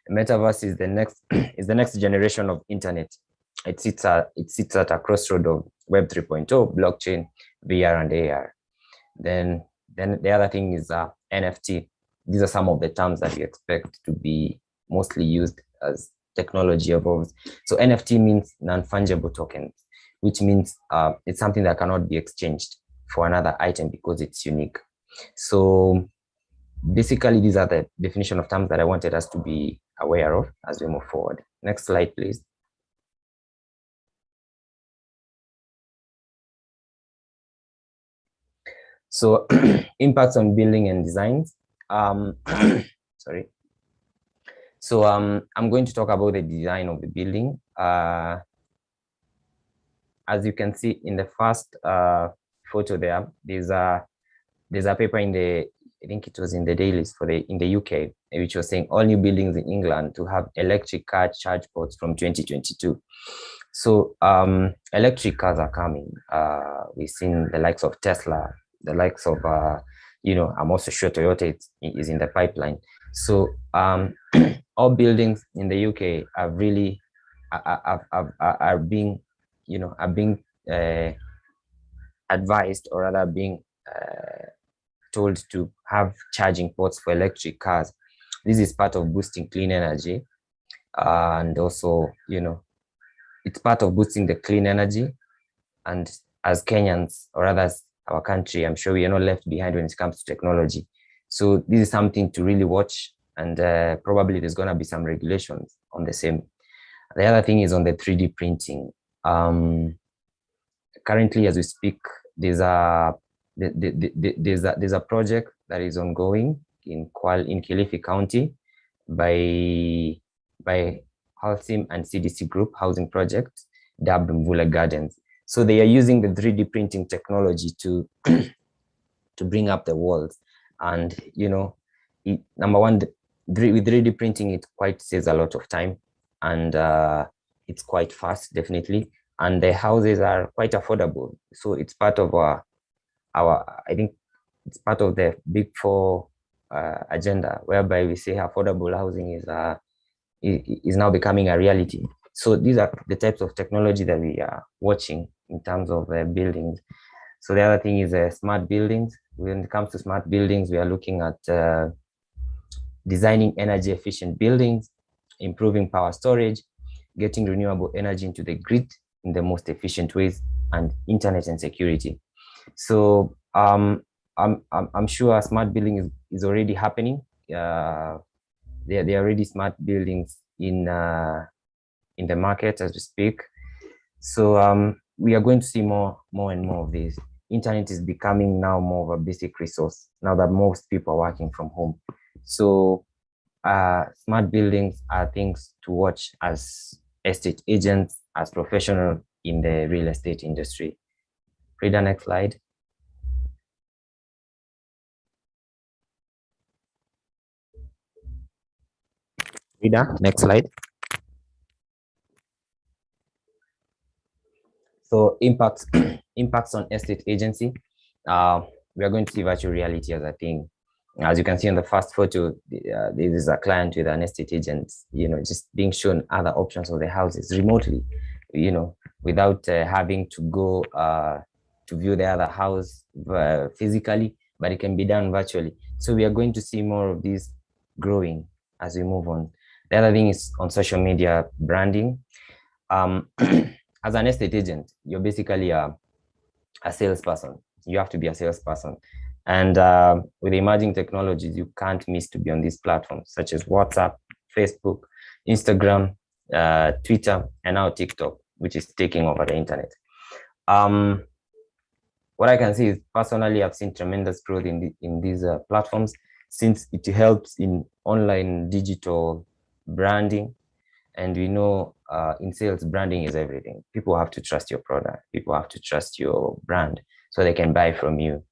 The metaverse is the next generation of internet. It sits at a crossroad of Web 3.0, blockchain, VR, and AR. Then the other thing is NFT. These are some of the terms that we expect to be mostly used as technology evolves. So NFT means non-fungible tokens, which means it's something that cannot be exchanged for another item because it's unique. So basically, these are the definition of terms that I wanted us to be aware of as we move forward. Next slide, please. So impacts on building and designs. Sorry. So I'm going to talk about the design of the building. As you can see in the first photo there, there's a paper in the, I think it was in the dailies in the UK, which was saying all new buildings in England to have electric car charge ports from 2022. So electric cars are coming. We've seen the likes of Tesla, the likes of, I'm also sure Toyota is in the pipeline. So all buildings in the UK are really are being advised, or rather being told to have charging ports for electric cars. This is part of boosting clean energy, and also, it's part of boosting the clean energy. And as Kenyans, or rather as our country, I'm sure we are not left behind when it comes to technology. So this is something to really watch, and probably there's going to be some regulations on the same. The other thing is on the 3D printing. Currently, as we speak, there's a project that is ongoing in Kilifi County by Halsim and CDC Group Housing Project, dubbed Mvula Gardens. So they are using the 3D printing technology to bring up the walls. And number one, with 3D printing, it quite saves a lot of time, and it's quite fast, definitely. And the houses are quite affordable. So it's part of I think it's part of the Big Four agenda, whereby we say affordable housing is now becoming a reality. So these are the types of technology that we are watching in terms of buildings. So the other thing is smart buildings. When it comes to smart buildings, we are looking at designing energy efficient buildings, improving power storage, getting renewable energy into the grid in the most efficient ways, and internet and security. So I'm sure smart building is already happening. There are already smart buildings in the market as we speak. So we are going to see more and more of this. Internet is becoming now more of a basic resource now that most people are working from home. So smart buildings are things to watch as estate agents, as professionals in the real estate industry. Frida, next slide. Frida, next slide. So impacts on estate agency. We are going to see virtual reality as a thing. As you can see on the first photo, this is a client with an estate agent, just being shown other options of the houses remotely, without having to go to view the other house physically, but it can be done virtually. So we are going to see more of this growing as we move on. The other thing is on social media branding. As an estate agent, you're basically a salesperson. You have to be a salesperson. And with emerging technologies, you can't miss to be on these platforms, such as WhatsApp, Facebook, Instagram, Twitter, and now TikTok, which is taking over the internet. What I can see is, personally, I've seen tremendous growth in these platforms, since it helps in online digital branding, And we know in sales, branding is everything. People have to trust your product. People have to trust your brand so they can buy from you.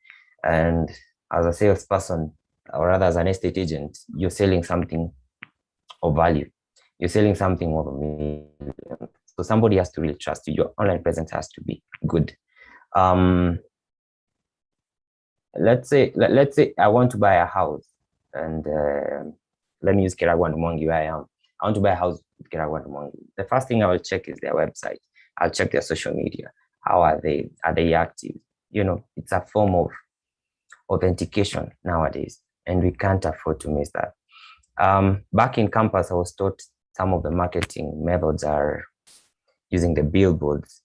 And as a salesperson, or rather as an estate agent, you're selling something of value. You're selling something of $1 million. So somebody has to really trust you. Your online presence has to be good. Let's say I want to buy a house, and let me use Kiragwa-Ndumongi where I am. I want to buy a house with Kiragwa-Ndumongi. The first thing I will check is their website. I'll check their social media. How are they? Are they active? You know, it's a form of authentication nowadays, and we can't afford to miss that. Back in campus, I was taught some of the marketing methods are using the billboards,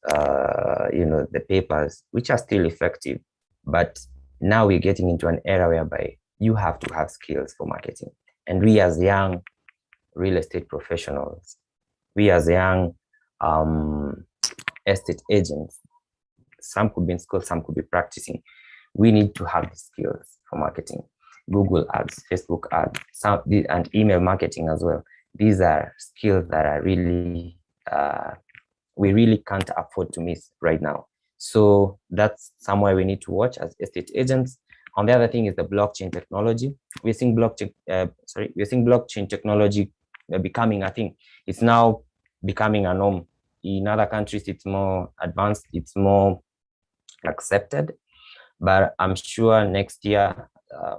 you know, the papers, which are still effective. But now we're getting into an era whereby you have to have skills for marketing. And we as young real estate professionals, we as young estate agents, some could be in school, some could be practicing. We need to have the skills for marketing. Google ads, Facebook ads, and email marketing as well. These are skills that are really, we really can't afford to miss right now. So that's somewhere we need to watch as estate agents. On the other thing is the blockchain technology. We're seeing blockchain technology becoming a thing. It's now becoming a norm. In other countries, it's more advanced, it's more accepted. But I'm sure next year,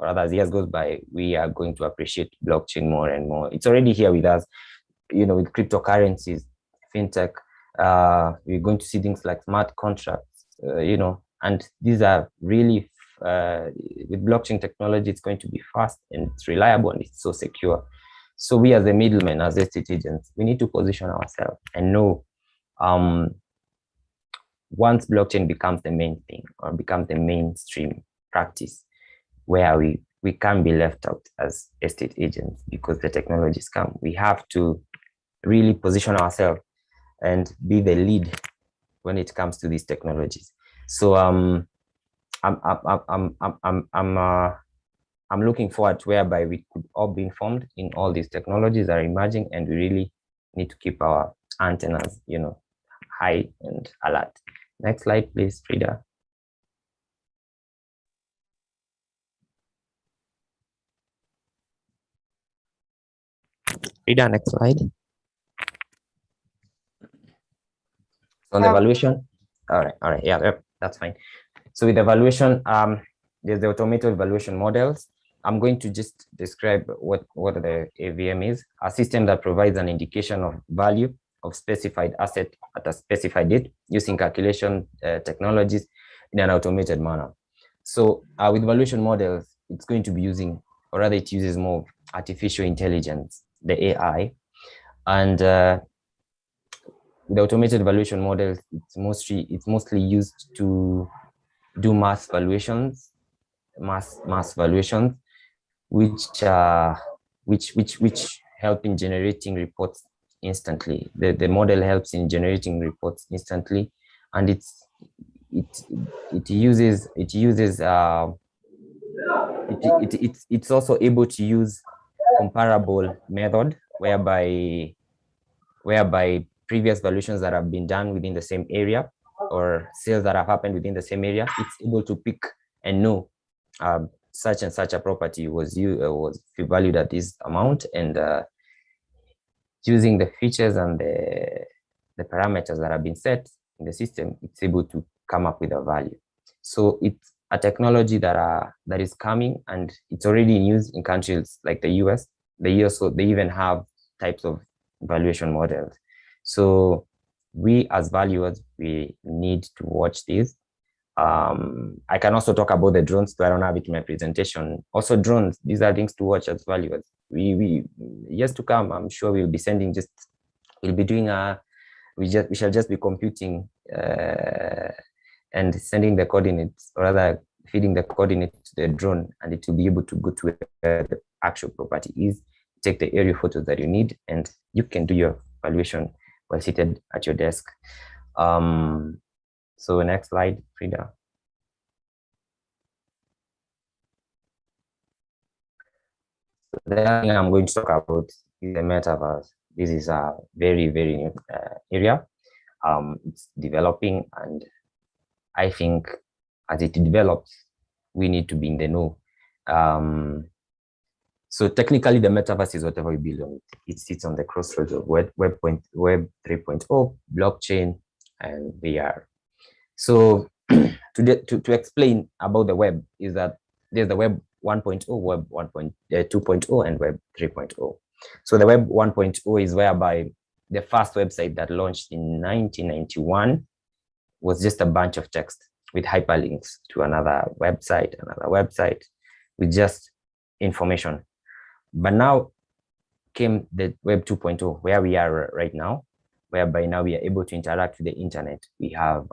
rather as years goes by, we are going to appreciate blockchain more and more. It's already here with us, you know, with cryptocurrencies, fintech. We're going to see things like smart contracts, you know, and these are really, with blockchain technology, it's going to be fast and it's reliable and it's so secure. So we as the middlemen, as estate agents, we need to position ourselves and know once blockchain becomes the main thing or becomes the mainstream practice, where we can't be left out as estate agents because the technologies come. We have to really position ourselves and be the lead when it comes to these technologies. So I'm looking forward to whereby we could all be informed in all these technologies that are emerging, and we really need to keep our antennas, you know, high and alert. Next slide, please, Frida. Frida, next slide. On the evaluation, all right, yeah, that's fine. So with evaluation, there's the automated evaluation models. I'm going to just describe what the AVM is, a system that provides an indication of value of specified asset at a specified date using calculation technologies in an automated manner. So with evaluation models, it's going to be using, or rather it uses more artificial intelligence, the AI, and the automated valuation models, it's mostly used to do mass valuations, which help in generating reports instantly. The model helps in generating reports instantly, and it's also able to use comparable method whereby previous valuations that have been done within the same area or sales that have happened within the same area, it's able to pick and know such and such a property was valued at this amount, and using the features and the parameters that have been set in the system, it's able to come up with a value. So it's a technology that is coming, and it's already in use in countries like the US. They even have types of valuation models. So we as valuers, we need to watch this. I can also talk about the drones, but I don't have it in my presentation. Also drones, these are things to watch as valuers. We years to come, I'm sure we'll be sending we'll be doing we shall just be computing and sending the coordinates, or rather feeding the coordinates to the drone, and it will be able to go to where the actual property is, take the aerial photos that you need, and you can do your valuation while seated at your desk. So next slide, Frida. The other thing I'm going to talk about is the metaverse, This is a very, very new area. It's developing, and I think as it develops, we need to be in the know. So technically, the metaverse is whatever we build on it. It sits on the crossroads of Web 3.0, blockchain, and VR. So to explain about the web is that there's the Web 1.0, Web 2.0, and Web 3.0. So the Web 1.0 is whereby the first website that launched in 1991 was just a bunch of text with hyperlinks to another website with just information. But now came the Web 2.0, where we are right now, whereby now we are able to interact with the internet. We have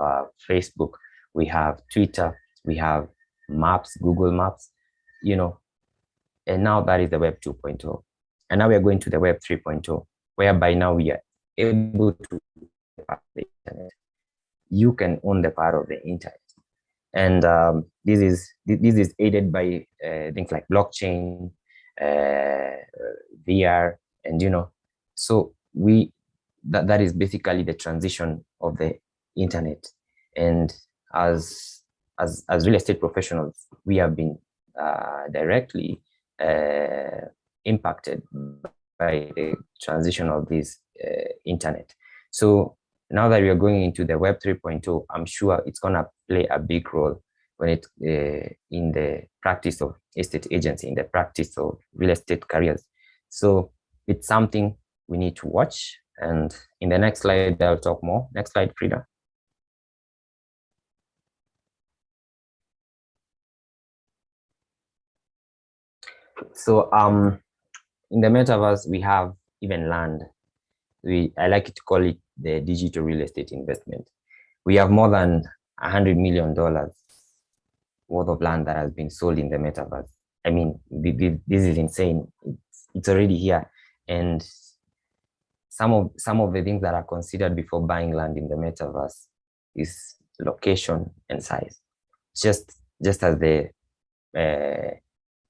Facebook, we have Twitter, we have Maps, Google Maps, you know, and now that is the Web 2.0. And now we are going to the Web 3.0, whereby now we are able to the internet. You can own the power of the internet. And this is aided by things like blockchain, VR, and you know, so that is basically the transition of the internet. And as real estate professionals, we have been directly impacted by the transition of this internet. So now that we are going into the Web 3.0, I'm sure it's going to play a big role when it in the practice of estate agency, in the practice of real estate careers. So it's something we need to watch. And in the next slide, I'll talk more. Next slide, Frida. So in the metaverse, we have even land. I like to call it the digital real estate investment. We have more than $100 million worth of land that has been sold in the metaverse. I mean, this is insane. It's already here. And some of the things that are considered before buying land in the metaverse is location and size, just as the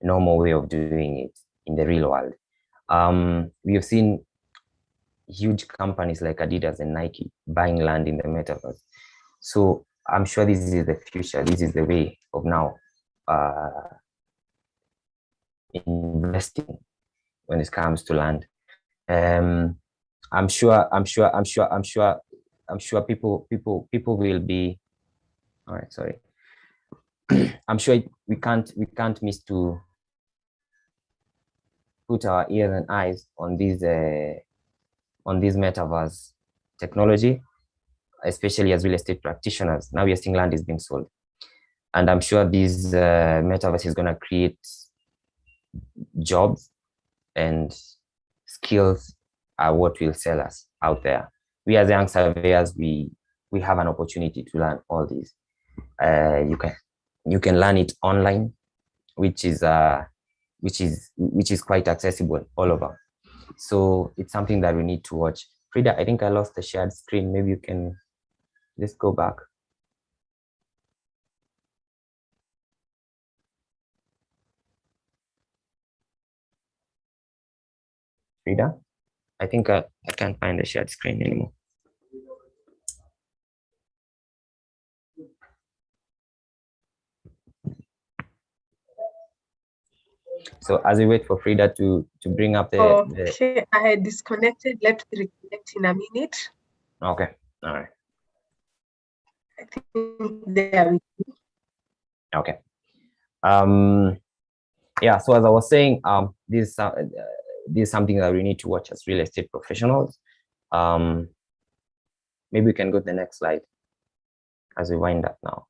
normal way of doing it in the real world. We have seen huge companies like Adidas and Nike buying land in the metaverse. So I'm sure this is the future. This is the way of now investing when it comes to land. I'm sure people will be. All right, sorry. I'm sure we can't miss to put our ears and eyes on this metaverse technology, especially as real estate practitioners. Now we are seeing land is being sold, and I'm sure this metaverse is going to create jobs, and skills are what will sell us out there. We as young surveyors, we have an opportunity to learn all these. You can learn it online, which is quite accessible all over. So it's something that we need to watch. Frida, I think I lost the shared screen. Maybe you can just go back. Frida, I think I can't find the shared screen anymore. So as we wait for Frida to bring up the... Okay, I had disconnected. Let me reconnect in a minute. Okay, all right. I think there we go. Okay. Yeah, so as I was saying, this is something that we need to watch as real estate professionals. Maybe we can go to the next slide as we wind up now.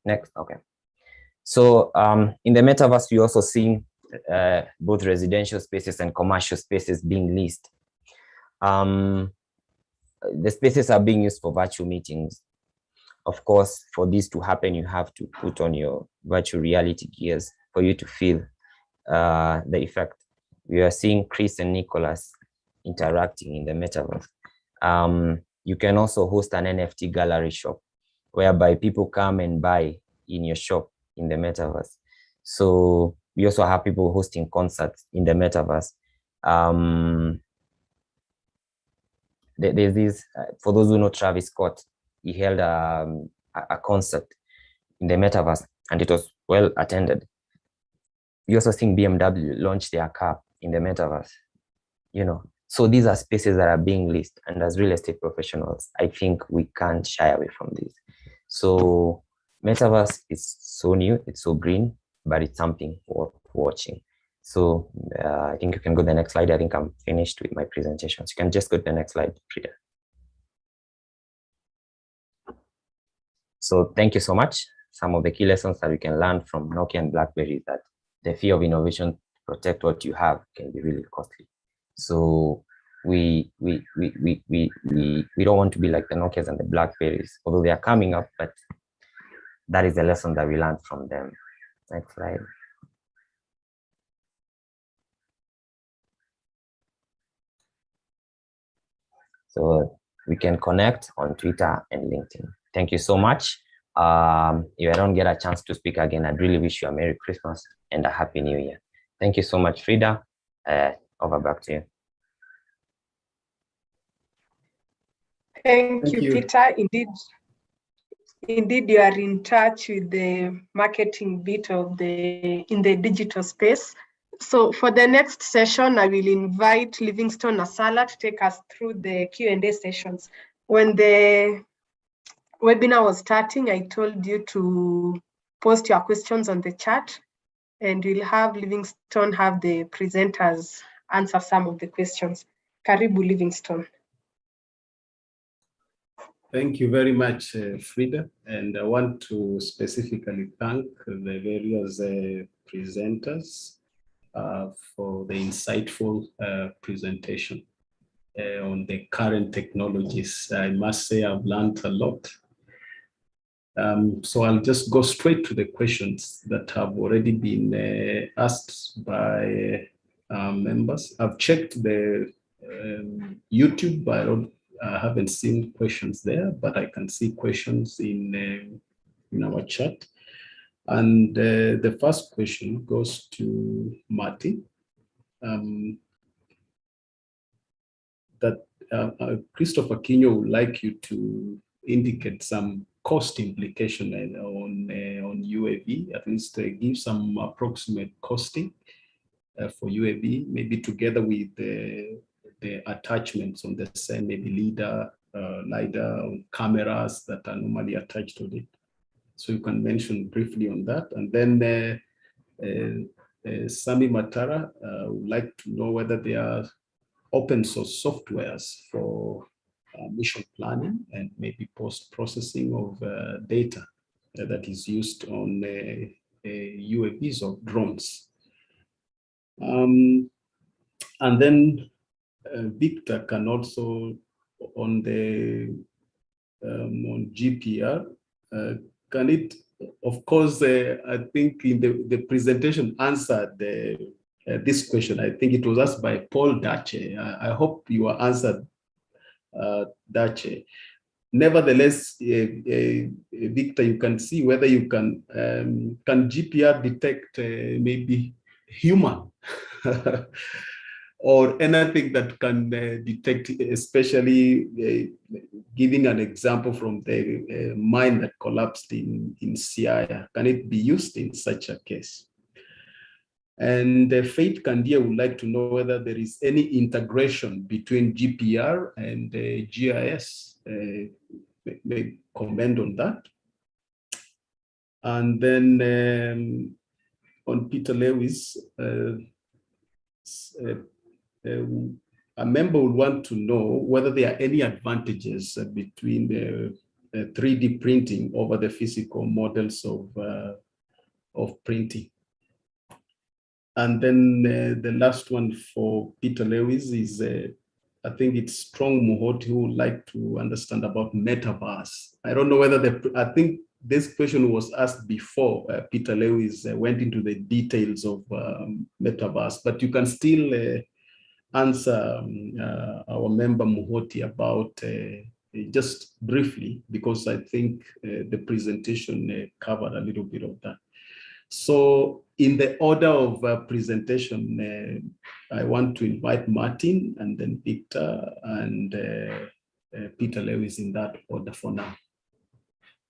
Next, okay. So in the metaverse, we also see both residential spaces and commercial spaces being leased. The spaces are being used for virtual meetings. Of course, for this to happen, you have to put on your virtual reality gears for you to feel the effect. We are seeing Chris and Nicholas interacting in the metaverse. You can also host an NFT gallery shop whereby people come and buy in your shop in the metaverse. So we also have people hosting concerts in the metaverse. There's this, for those who know Travis Scott, he held a concert in the metaverse and it was well attended. We also think BMW launched their car in the metaverse, you know. So these are spaces that are being leased, and as real estate professionals, I think we can't shy away from this. So metaverse is so new, it's so green, but it's something worth watching. So I think you can go to the next slide. I think I'm finished with my presentations. You can just go to the next slide, Frida. So thank you so much. Some of the key lessons that we can learn from Nokia and BlackBerry is that the fear of innovation to protect what you have can be really costly. So we don't want to be like the Nokias and the BlackBerries, although they are coming up, but that is the lesson that we learned from them. Next slide. So we can connect on Twitter and LinkedIn. Thank you so much. If I don't get a chance to speak again, I'd really wish you a Merry Christmas and a Happy New Year. Thank you so much, Frida. Over back to you. Thank you, Peter. Indeed, you are in touch with the marketing bit of in the digital space. So for the next session, I will invite Livingstone Asala to take us through the Q&A sessions. When the webinar was starting, I told you to post your questions on the chat, and we'll have Livingstone have the presenters answer some of the questions. Karibu, Livingstone. Thank you very much, Frida. And I want to specifically thank the various presenters for the insightful presentation on the current technologies. I must say I've learned a lot. So I'll just go straight to the questions that have already been asked by members. I've checked the YouTube, but I haven't seen questions there, but I can see questions in our chat. And the first question goes to Marty. Christopher Kinyo would like you to indicate some cost implication on UAV, at least give some approximate costing for UAV, maybe together with the attachments on the same, maybe LiDAR, cameras that are normally attached to it. So you can mention briefly on that. And then Sami Matara would like to know whether there are open source softwares for mission planning and maybe post-processing of data that is used on UAVs or drones. And then Victor can also, on GPR, can it, of course, I think in the presentation answered this question. I think it was asked by Paul Dache. I hope you are answered, Dache. Nevertheless, Victor, you can see whether you can GPR detect maybe human or anything that can detect, especially giving an example from the mine that collapsed in Siaya. Can it be used in such a case? And Faith Kandia would like to know whether there is any integration between GPR and GIS. May comment on that. And then on Peter Lewis, a member would want to know whether there are any advantages between 3D printing over the physical models of printing. And then the last one for Peter Lewis is, I think it's Strong Muhoti who would like to understand about metaverse. I don't know whether I think this question was asked before Peter Lewis went into the details of metaverse, but you can still answer our member Muhoti about just briefly, because I think the presentation covered a little bit of that. So in the order of presentation, I want to invite Martin and then Victor and Peter Lewis in that order for now.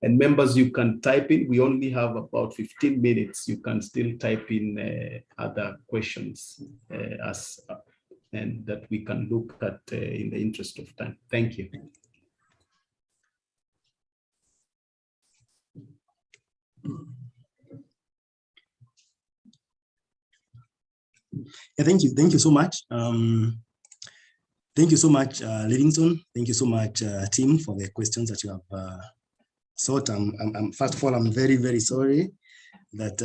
And members, you can type in. We only have about 15 minutes. You can still type in other questions and that we can look at in the interest of time. Thank you. Yeah, thank you so much. Thank you so much, Livingston. Thank you so much, team, for the questions that you have sought. First of all, I'm very, very sorry that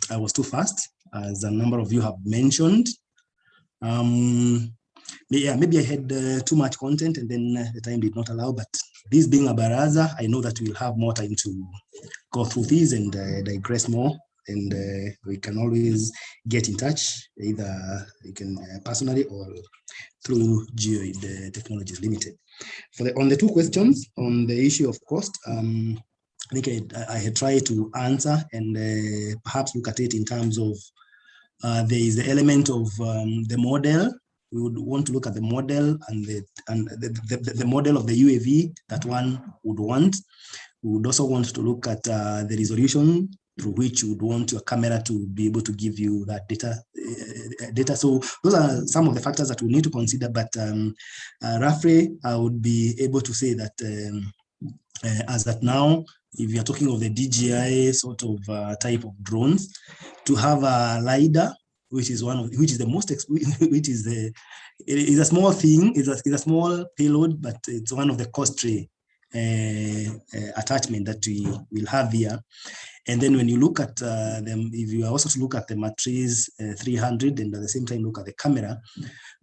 I was too fast, as a number of you have mentioned. Yeah, maybe I had too much content and then the time did not allow, but this being a Baraza, I know that we'll have more time to go through these and digress more, and we can always get in touch, either you can personally or through Geoid Technologies Limited. On the two questions on the issue of cost, I think I had tried to answer and perhaps look at it in terms of there is the element of the model. We would want to look at the model and the model of the UAV that one would want. We would also want to look at the resolution through which you would want your camera to be able to give you that data. So those are some of the factors that we need to consider, but roughly I would be able to say that as at now, if you're talking of the DJI sort of type of drones, to have a LiDAR, which is the most, which is it is a small thing, it's a small payload, but it's one of the costly attachment that we will have here. And then when you look at them, if you are also to look at the Matriz 300 and at the same time look at the camera,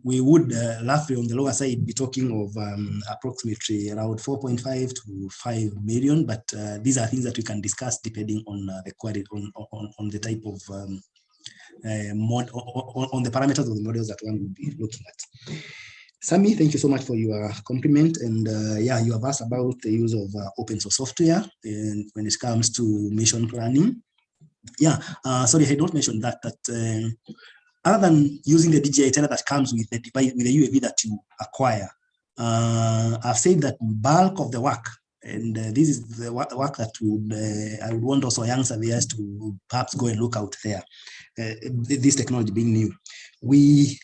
we would roughly on the lower side be talking of approximately around 4.5 to 5 million, but these are things that we can discuss depending on the quality, on the type of on the parameters of the models that one would be looking at. Sami, thank you so much for your compliment. And yeah, you have asked about the use of open source software and when it comes to mission planning. Yeah, sorry, I had not mentioned that other than using the DJI antenna that comes with the device, with the UAV that you acquire, I've said that bulk of the work, and this is the work that I would want also young surveyors to perhaps go and look out there. This technology being new, we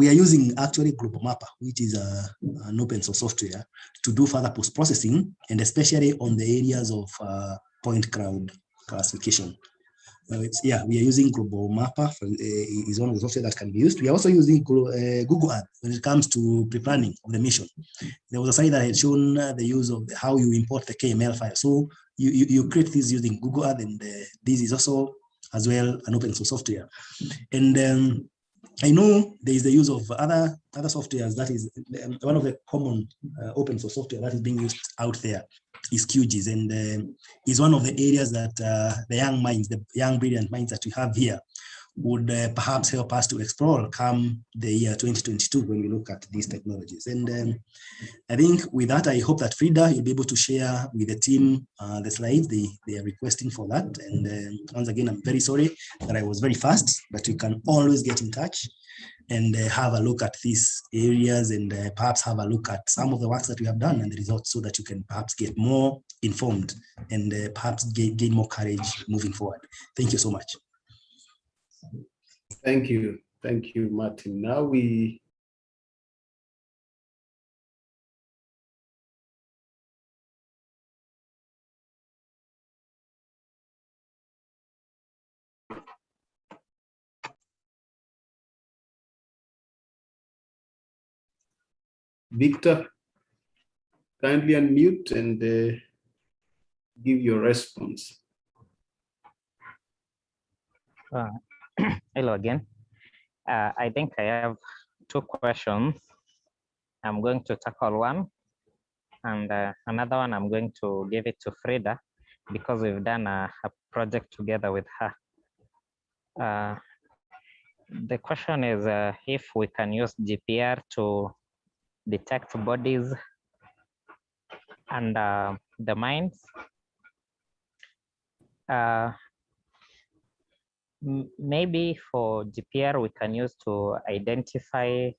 are using actually Global Mapper, which is an open source software to do further post-processing, and especially on the areas of point cloud classification. Yeah, we are using Global Mapper, is one of the software that can be used. We are also using Google Earth when it comes to pre-planning of the mission. There was a slide that had shown the use of how you import the KML file. So you create this using Google Earth, and this is also as well an open source software. And I know there is the use of other softwares. That is one of the common open source software that is being used out there is QGIS, and is one of the areas that the young minds, the young brilliant minds that we have here would perhaps help us to explore come the year 2022 when we look at these technologies. And I think with that, I hope that Frida, you'll be able to share with the team the slides. They are requesting for that. And once again, I'm very sorry that I was very fast, but you can always get in touch and have a look at these areas and perhaps have a look at some of the works that we have done and the results, so that you can perhaps get more informed and perhaps gain more courage moving forward. Thank you so much. Thank you, Martin. Now we Victor, kindly unmute and give your response. Hello again. I think I have two questions. I'm going to tackle one, and another one I'm going to give it to Frida because we've done a project together with her. The question is if we can use GPR to detect bodies and the mines. Maybe for GPR, we can use to identify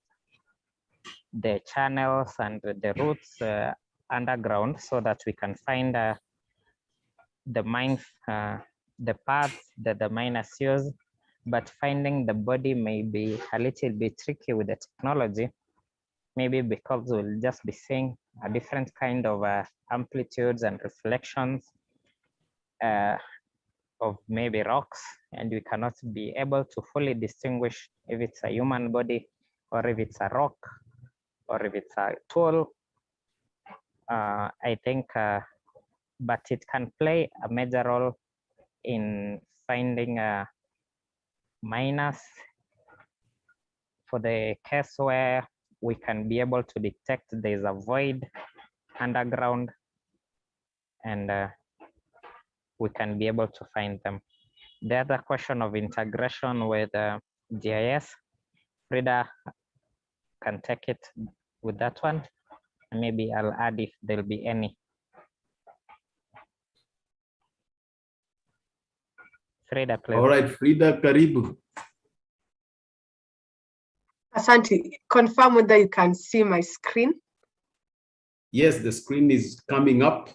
the channels and the routes underground so that we can find the mine, the paths that the miners use. But finding the body may be a little bit tricky with the technology, maybe because we'll just be seeing a different kind of amplitudes and reflections of maybe rocks, and we cannot be able to fully distinguish if it's a human body or if it's a rock or if it's a tool. I think, but it can play a major role in finding miners for the case where we can be able to detect there's a void underground, and we can be able to find them. The other question of integration with GIS, Frida can take it with that one. And maybe I'll add if there'll be any. Frida, please. All right, Frida, karibu. Asante, confirm whether you can see my screen. Yes, the screen is coming up.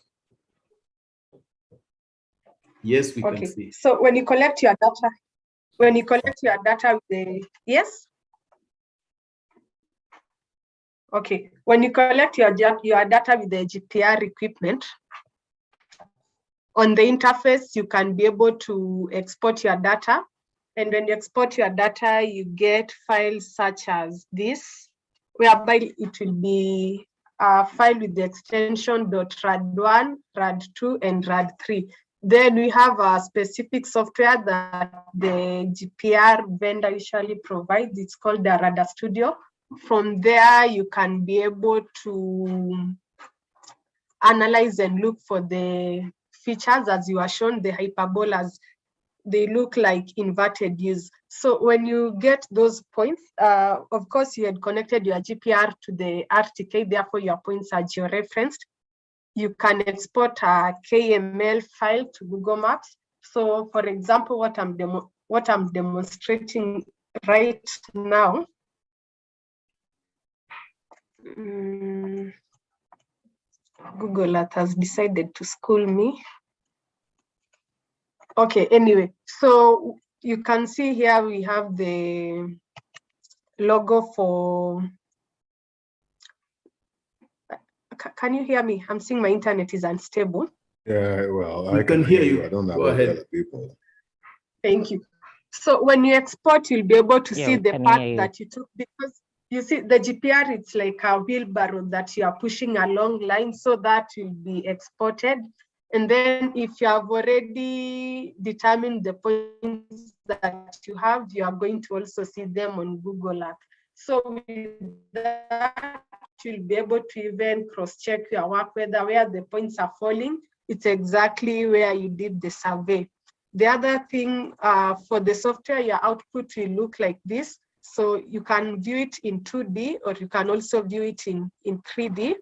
Yes, we can see. So when you collect your data, with the, yes? Okay, when you collect your data with the GPR equipment, on the interface, you can be able to export your data. And when you export your data, you get files such as this, whereby it will be a file with the extension .rad1, rad2, and rad3. Then we have a specific software that the GPR vendor usually provides. It's called the Rada Studio. From there, you can be able to analyze and look for the features as you are shown, the hyperbolas. They look like inverted U's. So when you get those points, of course, you had connected your GPR to the RTK, therefore your points are georeferenced. You can export a KML file to Google Maps. So for example, what I'm demonstrating right now, Google Earth has decided to school me. Okay, anyway, so you can see here we have the logo for, can you hear me? I'm seeing my internet is unstable. Yeah, well, I can hear you. I don't know Go about ahead. other people. Thank you. So when you export, you'll be able to see the path that you took, because you see the GPR, it's like a wheelbarrow that you are pushing a long line, so that will be exported. And then if you have already determined the points that you have, you are going to also see them on Google Earth. So with that, you'll be able to even cross-check your work, whether where the points are falling, it's exactly where you did the survey. The other thing, for the software, your output will look like this. So you can view it in 2D, or you can also view it in 3D.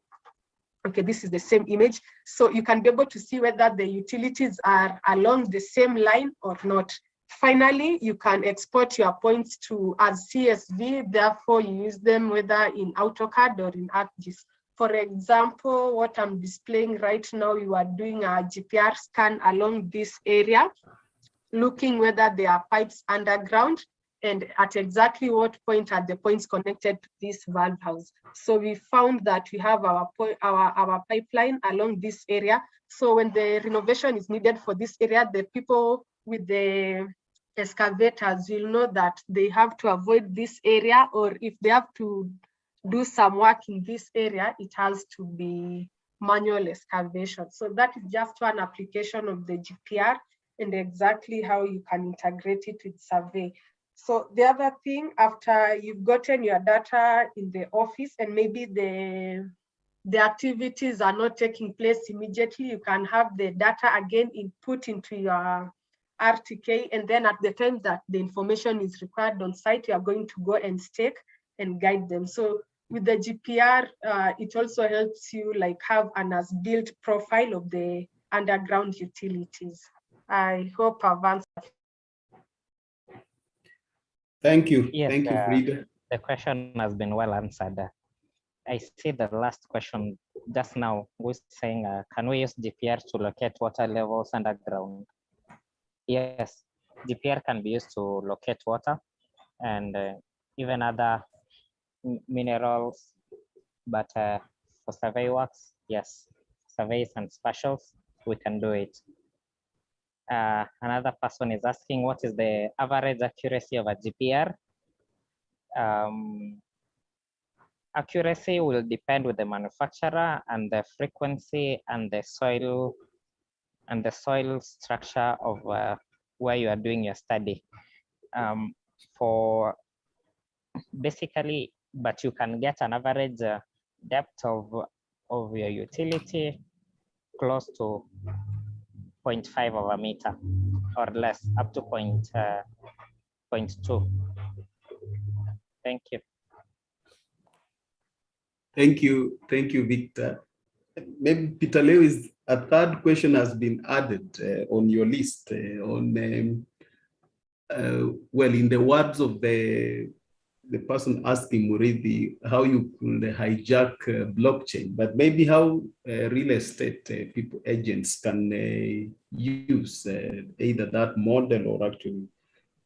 Okay, this is the same image. So you can be able to see whether the utilities are along the same line or not. Finally, you can export your points to as CSV, therefore you use them whether in AutoCAD or in ArcGIS. For example, what I'm displaying right now, you are doing a GPR scan along this area, looking whether there are pipes underground and at exactly what point are the points connected to this valve house. So we found that we have our pipeline along this area. So when the renovation is needed for this area, the people with the excavators will know that they have to avoid this area, or if they have to do some work in this area, it has to be manual excavation. So that is just one application of the GPR and exactly how you can integrate it with survey. So the other thing, after you've gotten your data in the office and maybe the activities are not taking place immediately, you can have the data again input into your RTK, and then at the time that the information is required on site, you are going to go and stake and guide them. So with the GPR, it also helps you like have an as-built profile of the underground utilities. I hope I've answered. Thank you. Yes, Thank you, Frida. the question has been well answered. I see the last question just now was saying, can we use GPR to locate water levels underground? Yes, GPR can be used to locate water and even other minerals, but for survey works, yes, surveys and spatials, we can do it. Another person is asking, what is the average accuracy of a GPR? Accuracy will depend with the manufacturer and the frequency and the soil structure of where you are doing your study. For basically, but you can get an average depth of your utility close to 0.5 of a meter or less, up to 0.2. Thank you. Thank you, Victor. Maybe Peter Lewis, a third question has been added on your list well, in the words of the person asking Murithi, how you could hijack blockchain, but maybe how real estate people, agents can use either that model or actually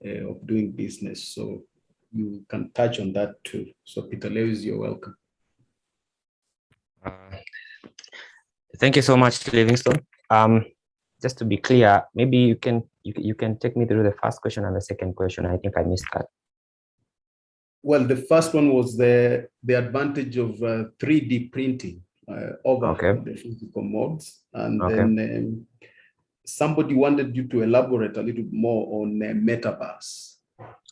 of doing business. So you can touch on that too. So Peter Lewis, you're welcome. Thank you so much, Livingstone. Just to be clear, maybe you can take me through the first question and the second question. I think I missed that. Well, the first one was the advantage of 3D printing over the physical modes, and then somebody wanted you to elaborate a little more on metaverse.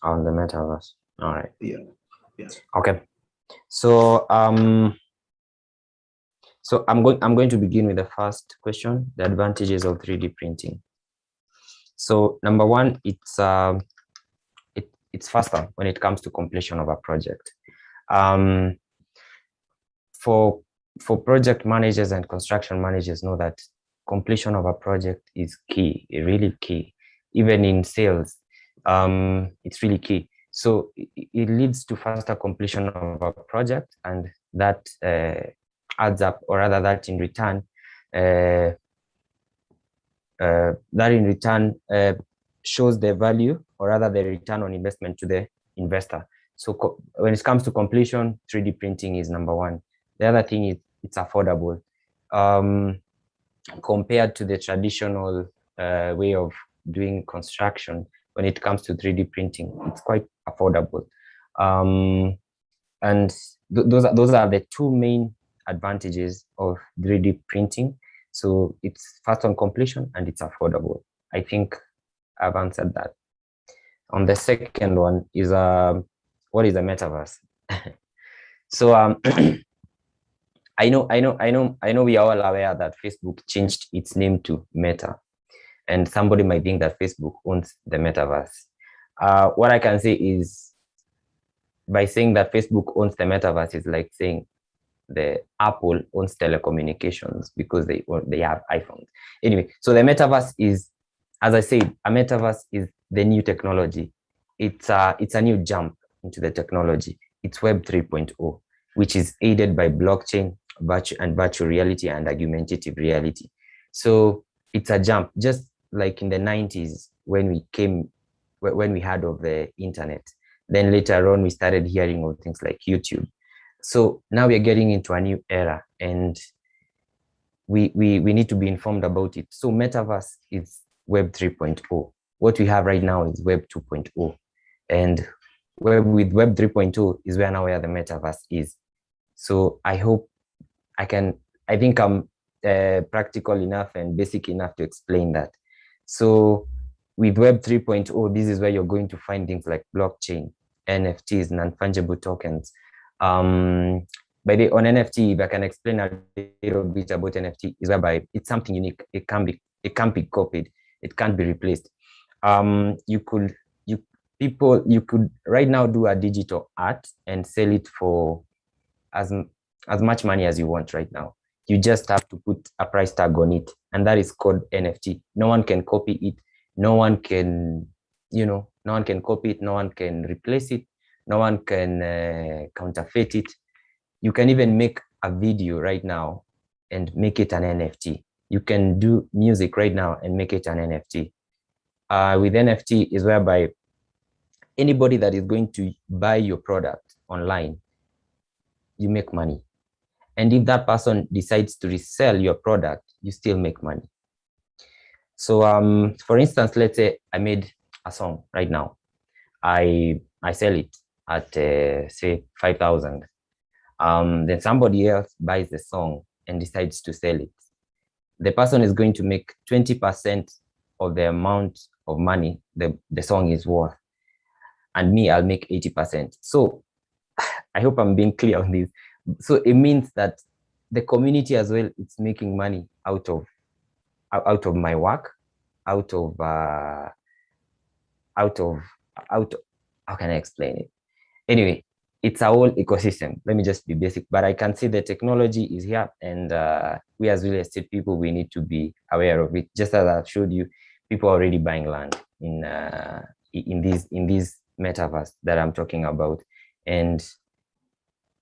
On the metaverse. All right. Yeah. Okay. So so I'm going to begin with the first question, the advantages of 3D printing. So number one, it's faster when it comes to completion of a project. For project managers and construction managers know that completion of a project is key, really key. Even in sales, it's really key. So it leads to faster completion of a project, and that adds up, or rather that in return shows the value, or rather the return on investment to the investor. So when it comes to completion, 3D printing is number one. The other thing is it's affordable. Compared to the traditional way of doing construction, when it comes to 3D printing, it's quite affordable. And those are the two main advantages of 3D printing. So it's fast on completion and it's affordable. I think I've answered that. On the second one is what is the metaverse? So I know we are all aware that Facebook changed its name to Meta, and somebody might think that Facebook owns the metaverse. What I can say is, by saying that Facebook owns the metaverse is like saying the Apple owns telecommunications because they have iPhones. Anyway, so the metaverse is, as I said, a metaverse is the new technology. It's a new jump into the technology. It's Web 3.0, which is aided by blockchain, virtual reality, and augmentative reality. So it's a jump, just like in the 90s when we heard of the internet. Then later on, we started hearing of things like YouTube. So now we are getting into a new era, and we need to be informed about it. So metaverse is Web 3.0. What we have right now is Web 2.0. And with Web 3.0 is where now the metaverse is. So I think I'm practical enough and basic enough to explain that. So with Web 3.0, this is where you're going to find things like blockchain, NFTs, non-fungible tokens. On NFT, if I can explain a little bit about NFT, is whereby it's something unique. It can't be copied. It can't be replaced. You could right now do a digital art and sell it for as much money as you want right now. You just have to put a price tag on it, and that is called NFT. No one can copy it. No one can, No one can copy it. No one can replace it. No one can counterfeit it. You can even make a video right now and make it an NFT. You can do music right now and make it an NFT. With NFT is whereby anybody that is going to buy your product online, you make money. And if that person decides to resell your product, you still make money. So for instance, let's say I made a song right now. I sell it at say 5,000. Then somebody else buys the song and decides to sell it. The person is going to make 20% of the amount of money the song is worth. And me, I'll make 80%. So I hope I'm being clear on this. So it means that the community as well, it's making money out of my work, how can I explain it? Anyway, it's a whole ecosystem. Let me just be basic, but I can see the technology is here, and we as real estate people, we need to be aware of it. Just as I showed you, people are already buying land in these metaverse that I'm talking about, and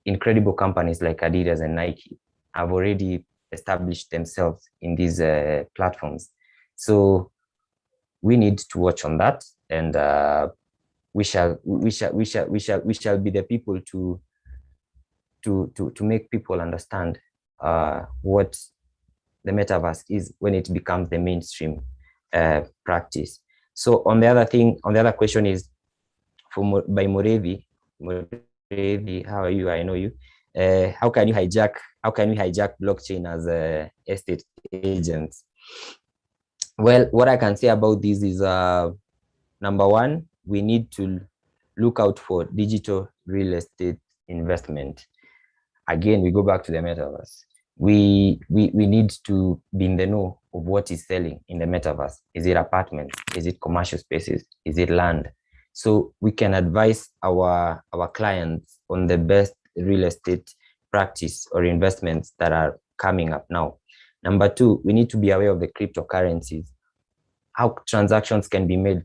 incredible companies like Adidas and Nike have already established themselves in these platforms. So we need to watch on that, and we shall be the people to make people understand what the metaverse is when it becomes the mainstream practice. So on the other question is by Murevi. Murevi, how are you? I know you. How can we hijack blockchain as estate agents? Well, what I can say about this is number one, we need to look out for digital real estate investment. Again, we go back to the metaverse. We need to be in the know of what is selling in the metaverse. Is it apartments? Is it commercial spaces? Is it land? So we can advise our clients on the best real estate practice or investments that are coming up now. Number two, we need to be aware of the cryptocurrencies, how transactions can be made.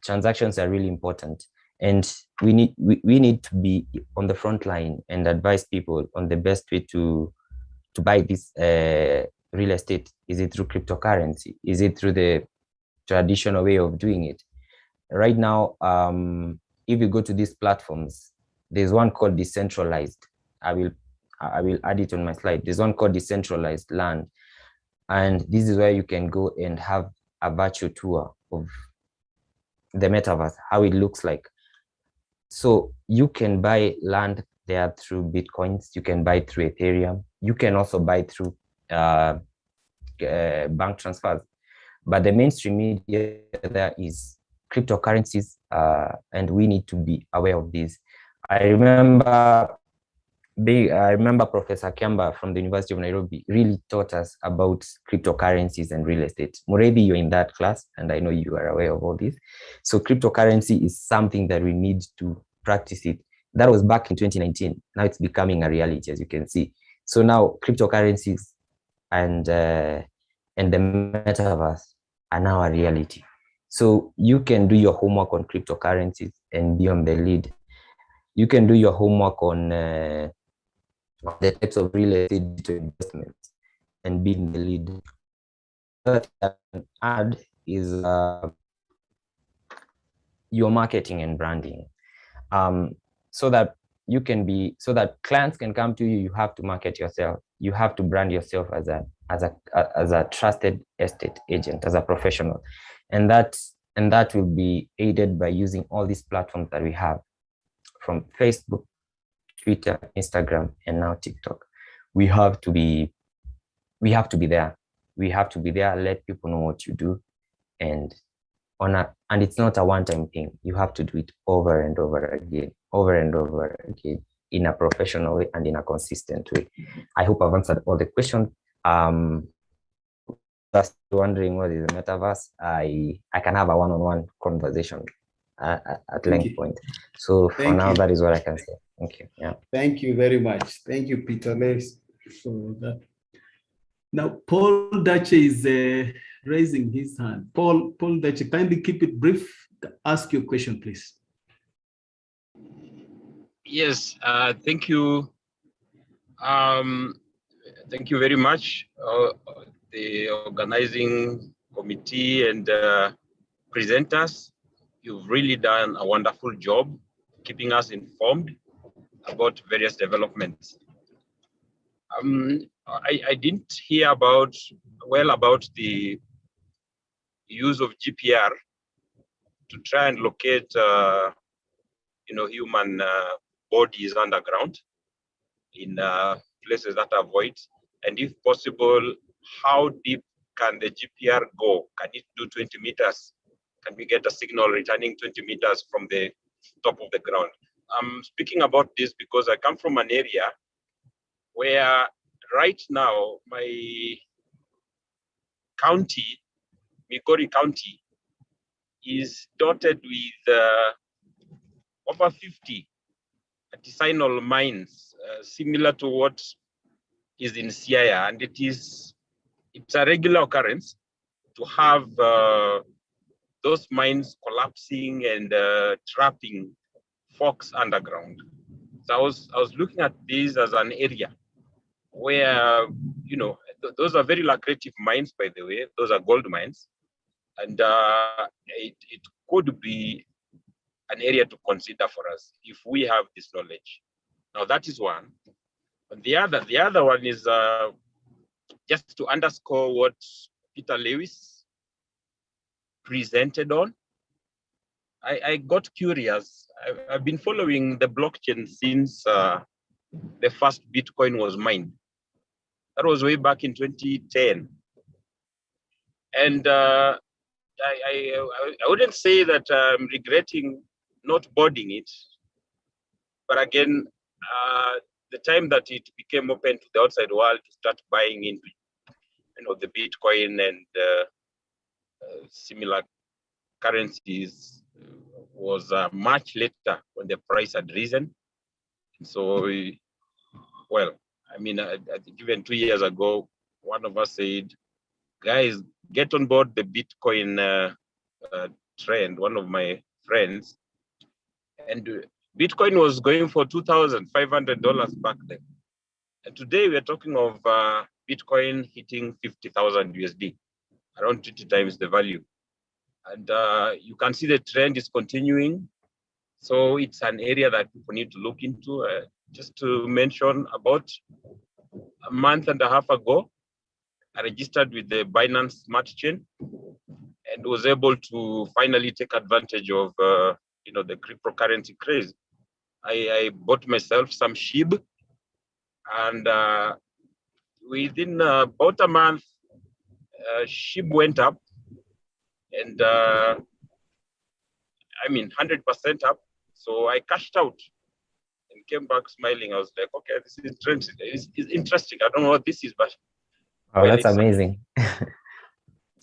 Transactions are really important, and we need to be on the front line and advise people on the best way to buy this real estate. Is it through cryptocurrency? Is it through the traditional way of doing it? Right now, if you go to these platforms, there's one called decentralized. I will add it on my slide. There's one called decentralized land, and this is where you can go and have a virtual tour of the metaverse, how it looks like. So you can buy land there through Bitcoins, you can buy through Ethereum, you can also buy through bank transfers. But the mainstream media there is cryptocurrencies, and we need to be aware of this. I remember Professor Kiamba from the University of Nairobi really taught us about cryptocurrencies and real estate. Murebi, you're in that class, and I know you are aware of all this. So cryptocurrency is something that we need to practice it. That was back in 2019. Now it's becoming a reality, as you can see. So now cryptocurrencies and the metaverse are now a reality. So you can do your homework on cryptocurrencies and be on the lead. You can do your homework on the types of real estate investments and be in the lead. What I can add is your marketing and branding, so that clients can come to you. You have to market yourself. You have to brand yourself as a trusted estate agent, as a professional, and that will be aided by using all these platforms that we have, from Facebook, Twitter, Instagram, and now TikTok. We have to be there. We have to be there, let people know what you do, and it's not a one-time thing. You have to do it over and over again, in a professional way and in a consistent way. I hope I've answered all the questions. Just wondering what is the metaverse, I can have a one-on-one conversation at length point. So for now, that is what I can say. Thank you. Yeah. Thank you very much. Thank you, Peter Les, for that. Now, Paul Dache is raising his hand. Paul Dachi, kindly keep it brief. Ask your question, please. Yes, thank you. Thank you very much, the organizing committee and presenters. You've really done a wonderful job keeping us informed about various developments. I didn't hear about the use of GPR to try and locate human bodies underground in places that are void, and if possible, how deep can the GPR go? Can it do 20 meters? Can we get a signal returning 20 meters from the top of the ground? I'm speaking about this because I come from an area where right now my county, Migori County, is dotted with over 50 artisanal mines, similar to what is in Siaya, and it's a regular occurrence to have those mines collapsing and trapping folks underground. So I was looking at this as an area where, those are very lucrative mines, by the way. Those are gold mines, and it could be an area to consider for us if we have this knowledge. Now that is one. And the other one is just to underscore what Peter Lewis presented on. I got curious. I've been following the blockchain since the first Bitcoin was mined. That was way back in 2010. And I wouldn't say that I'm regretting not boarding it, but again, the time that it became open to the outside world to start buying into, the Bitcoin and similar currencies was much later when the price had risen. So, well, I mean, I think even 2 years ago, one of us said, guys, get on board the Bitcoin trend, one of my friends. And Bitcoin was going for $2,500 back then. And today we're talking of Bitcoin hitting 50,000 USD, around 20 times the value. And you can see the trend is continuing. So it's an area that people need to look into. Just to mention, about a month and a half ago, I registered with the Binance Smart Chain and was able to finally take advantage of the cryptocurrency craze. I bought myself some SHIB, and within about a month, SHIB went up, and 100% up. So I cashed out and came back smiling. I was like, okay, this is interesting. It's interesting. I don't know what this is, but oh, that's amazing.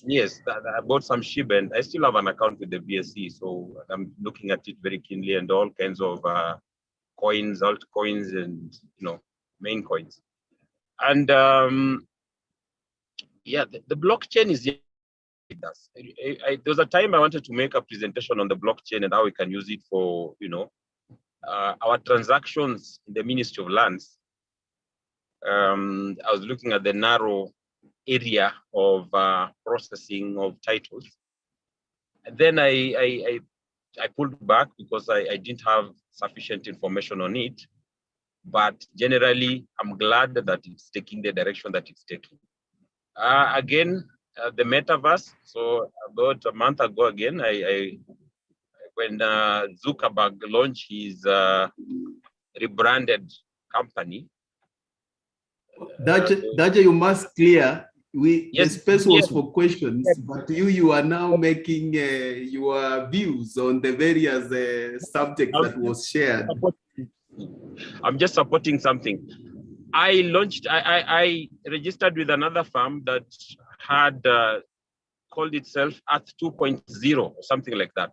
Yes, I bought some SHIB, and I still have an account with the BSC, so I'm looking at it very keenly, and all kinds of coins, altcoins, and main coins. And yeah, the blockchain is with us. There was a time I wanted to make a presentation on the blockchain and how we can use it for our transactions in the Ministry of Lands. I was looking at the narrow area of processing of titles, and then I pulled back because I didn't have sufficient information on it. But generally, I'm glad that it's taking the direction that it's taking. Again, the metaverse. So about a month ago, again, when Zuckerberg launched his rebranded company. Daja, you must clear. The space was for questions, but you are now making your views on the various subjects that was shared. I'm just supporting something. I registered with another firm that had called itself Earth 2.0 or something like that.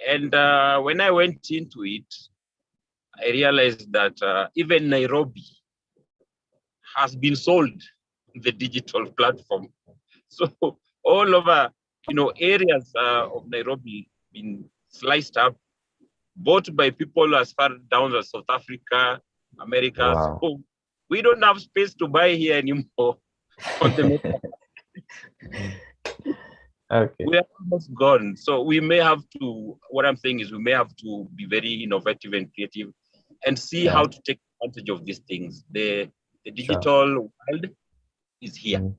And when I went into it, I realized that even Nairobi has been sold the digital platform. So all over, areas of Nairobi been sliced up, bought by people as far down as South Africa, America. Wow. So we don't have space to buy here anymore on the Okay. We are almost gone. So we may have to, what I'm saying is we may have to be very innovative and creative and see how to take advantage of these things. The digital world is here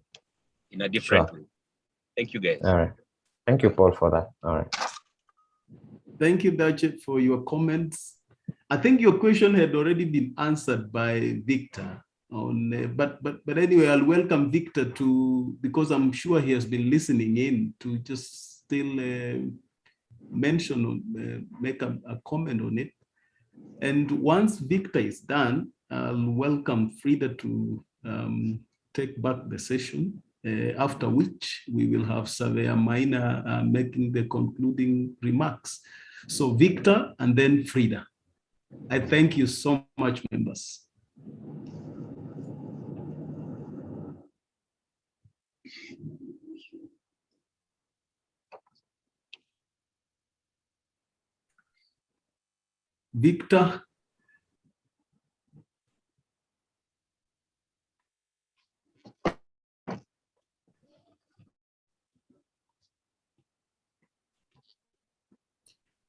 in a different way. Thank you, guys. All right. Thank you, Paul, for that. All right. Thank you, Dache, for your comments. I think your question had already been answered by Victor. But anyway, I'll welcome Victor because I'm sure he has been listening in, to just still make a comment on it. And once Victor is done, I'll welcome Frida to take back the session, after which we will have Surveyor Minor making the concluding remarks. So Victor and then Frida. I thank you so much, members. Victor.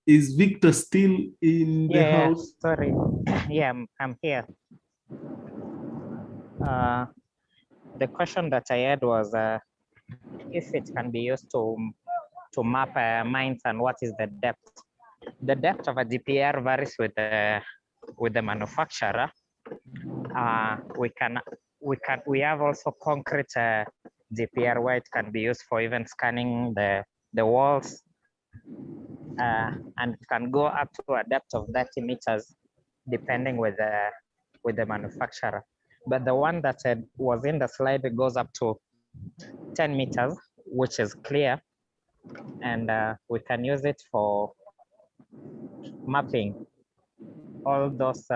Is Victor still in the house? Sorry. Yeah, I'm here. The question that I had was if it can be used to map mines and what is the depth. The depth of a DPR varies with the manufacturer. We have also concrete DPR where it can be used for even scanning the walls, and it can go up to a depth of 30 meters, depending with the manufacturer. But the one that was in the slide, it goes up to 10 meters, which is clear, and we can use it for mapping all those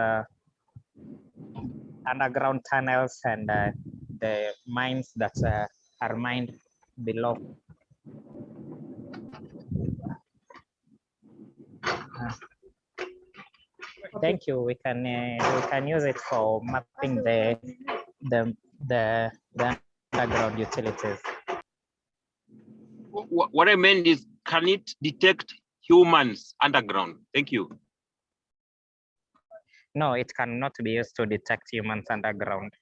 underground tunnels and the mines that are mined below. Thank you. We can use it for mapping the underground utilities. What I meant is, can it detect humans underground? Thank you. No, it cannot be used to detect humans underground.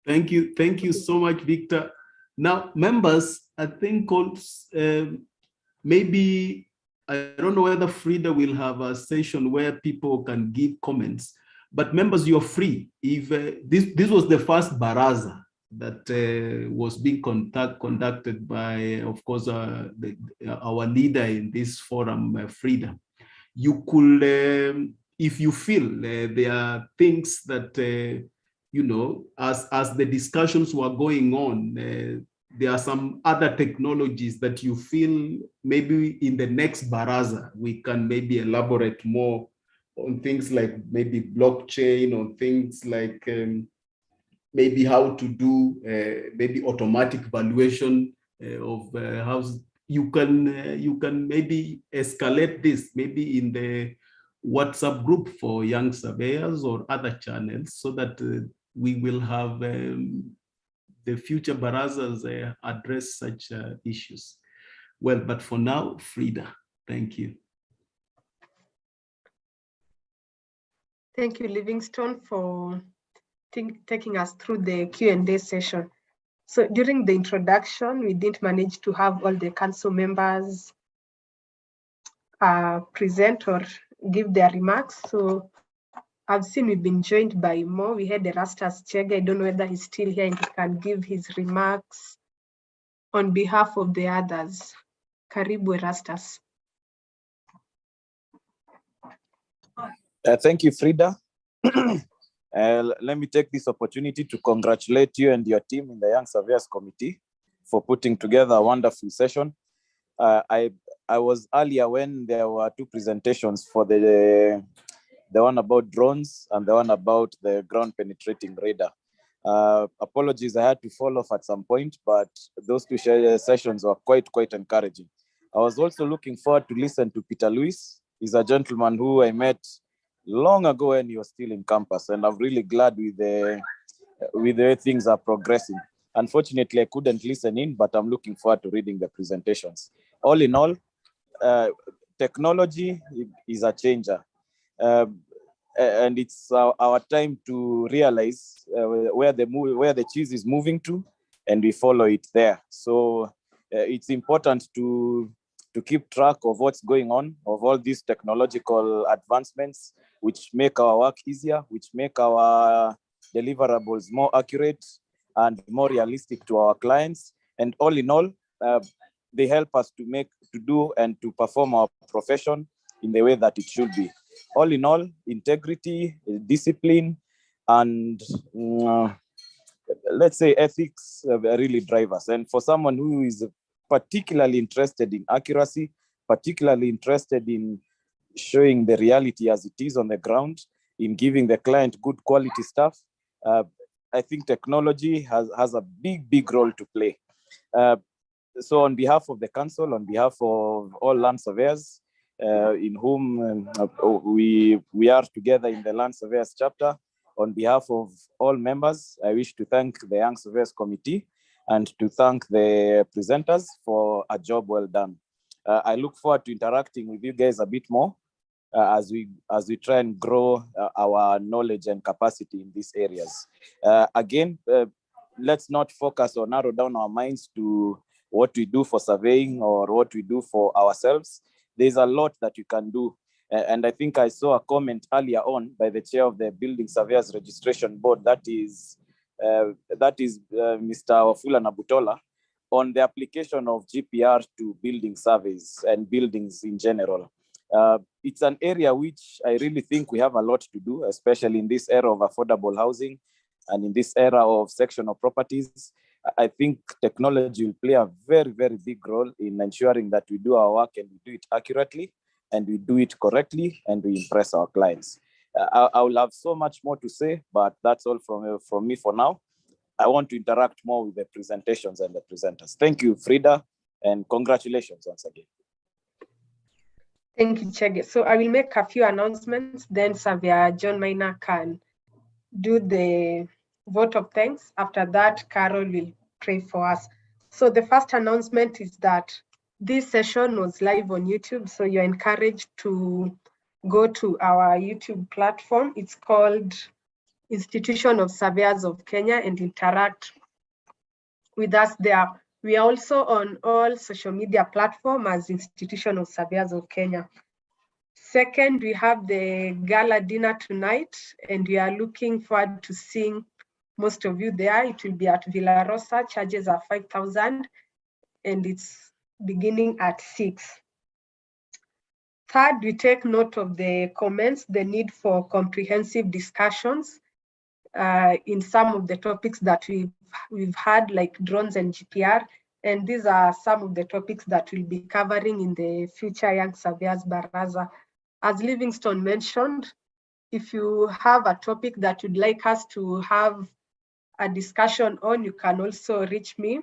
Thank you so much, Victor. Now, members, I think maybe, I don't know whether Frida will have a session where people can give comments, but members, you're free. If this was the first Baraza that was being conducted by, of course, our leader in this forum, Frida. You could, if you feel there are things that as the discussions were going on, there are some other technologies that you feel maybe in the next Baraza, we can maybe elaborate more on things like maybe blockchain, on things like maybe how to do maybe automatic valuation of houses. You can maybe escalate this maybe in the WhatsApp group for young surveyors or other channels, so that we will have the future Barazas address such issues. Well, but for now, Frida, thank you. Thank you, Livingstone, for taking us through the Q&A session. So during the introduction, we didn't manage to have all the council members present or give their remarks. So I've seen we've been joined by Mo. We had Erastus Chega. I don't know whether he's still here and he can give his remarks on behalf of the others. Karibu, Erastus. Thank you, Frida. Let me take this opportunity to congratulate you and your team in the Young Surveyors Committee for putting together a wonderful session. I was earlier when there were two presentations for the the one about drones, and the one about the ground penetrating radar. Apologies, I had to fall off at some point, but those two sessions were quite encouraging. I was also looking forward to listen to Peter Lewis. He's a gentleman who I met long ago when he was still in campus, and I'm really glad with the way things are progressing. Unfortunately, I couldn't listen in, but I'm looking forward to reading the presentations. All in all, technology is a changer. And it's our time to realize where the cheese is moving to, and we follow it there. So it's important to keep track of what's going on, of all these technological advancements, which make our work easier, which make our deliverables more accurate and more realistic to our clients. And all in all, they help us to do and to perform our profession in the way that it should be. All in all, integrity, discipline, and let's say ethics really drive us. And for someone who is particularly interested in accuracy, particularly interested in showing the reality as it is on the ground, in giving the client good quality stuff, I think technology has a big role to play. So on behalf of the council, on behalf of all land surveyors, in whom we are together in the Land Surveyors chapter, on behalf of all members, I wish to thank the Young Surveyors Committee and to thank the presenters for a job well done. I look forward to interacting with you guys a bit more as we try and grow our knowledge and capacity in these areas. Again, let's not focus or narrow down our minds to what we do for surveying or what we do for ourselves. There's a lot that you can do. And I think I saw a comment earlier on by the chair of the Building Surveyors Registration Board, that is Mr. Wafula Nabutola, on the application of GPR to building surveys and buildings in general. It's an area which I really think we have a lot to do, especially in this era of affordable housing and in this era of sectional properties. I think technology will play a very big role in ensuring that we do our work and we do it accurately and we do it correctly and we impress our clients. I will have so much more to say, but that's all from me for now. I want to interact more with the presentations and the presenters. Thank you, Frida, and congratulations once again. Thank you, Chege. So I will make a few announcements, then Surveyor John Maina can do the vote of thanks. After that, Carol will pray for us. So the first announcement is that this session was live on YouTube, so you're encouraged to go to our YouTube platform. It's called Institution of Surveyors of Kenya, and interact with us there. We are also on all social media platforms as Institution of Surveyors of Kenya. Second, we have the gala dinner tonight, and we are looking forward to seeing most of you there. It will be at Villa Rosa. Charges are 5,000, and it's beginning at 6. Third, we take note of the comments, the need for comprehensive discussions in some of the topics that we've had, like drones and GPR, and these are some of the topics that we'll be covering in the future Young Surveyors Baraza. As Livingstone mentioned, if you have a topic that you'd like us to have a discussion on, you can also reach me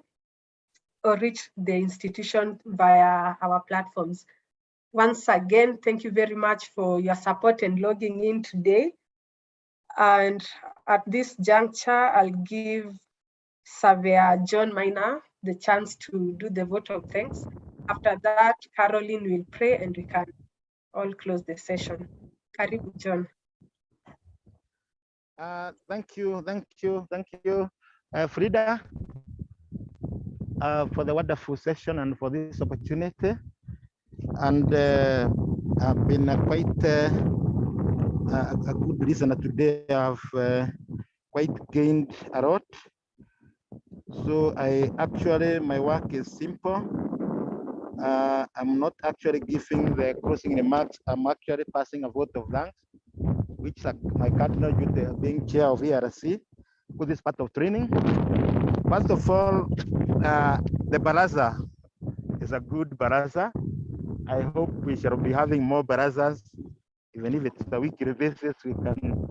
or reach the institution via our platforms. Once again, thank you very much for your support and logging in today. And at this juncture, I'll give Surveyor John Maina the chance to do the vote of thanks. After that, Caroline will pray and we can all close the session. Karibu, John. Thank you, Frida, for the wonderful session and for this opportunity. And I've been quite a good listener today. I've quite gained a lot. So my work is simple. I'm not actually giving the closing remarks. I'm actually passing a vote of thanks, which is my cardinal duty being chair of ERC, with this part of training. First of all, the Baraza is a good Baraza. I hope we shall be having more Barazas even if it's a weekly basis, we can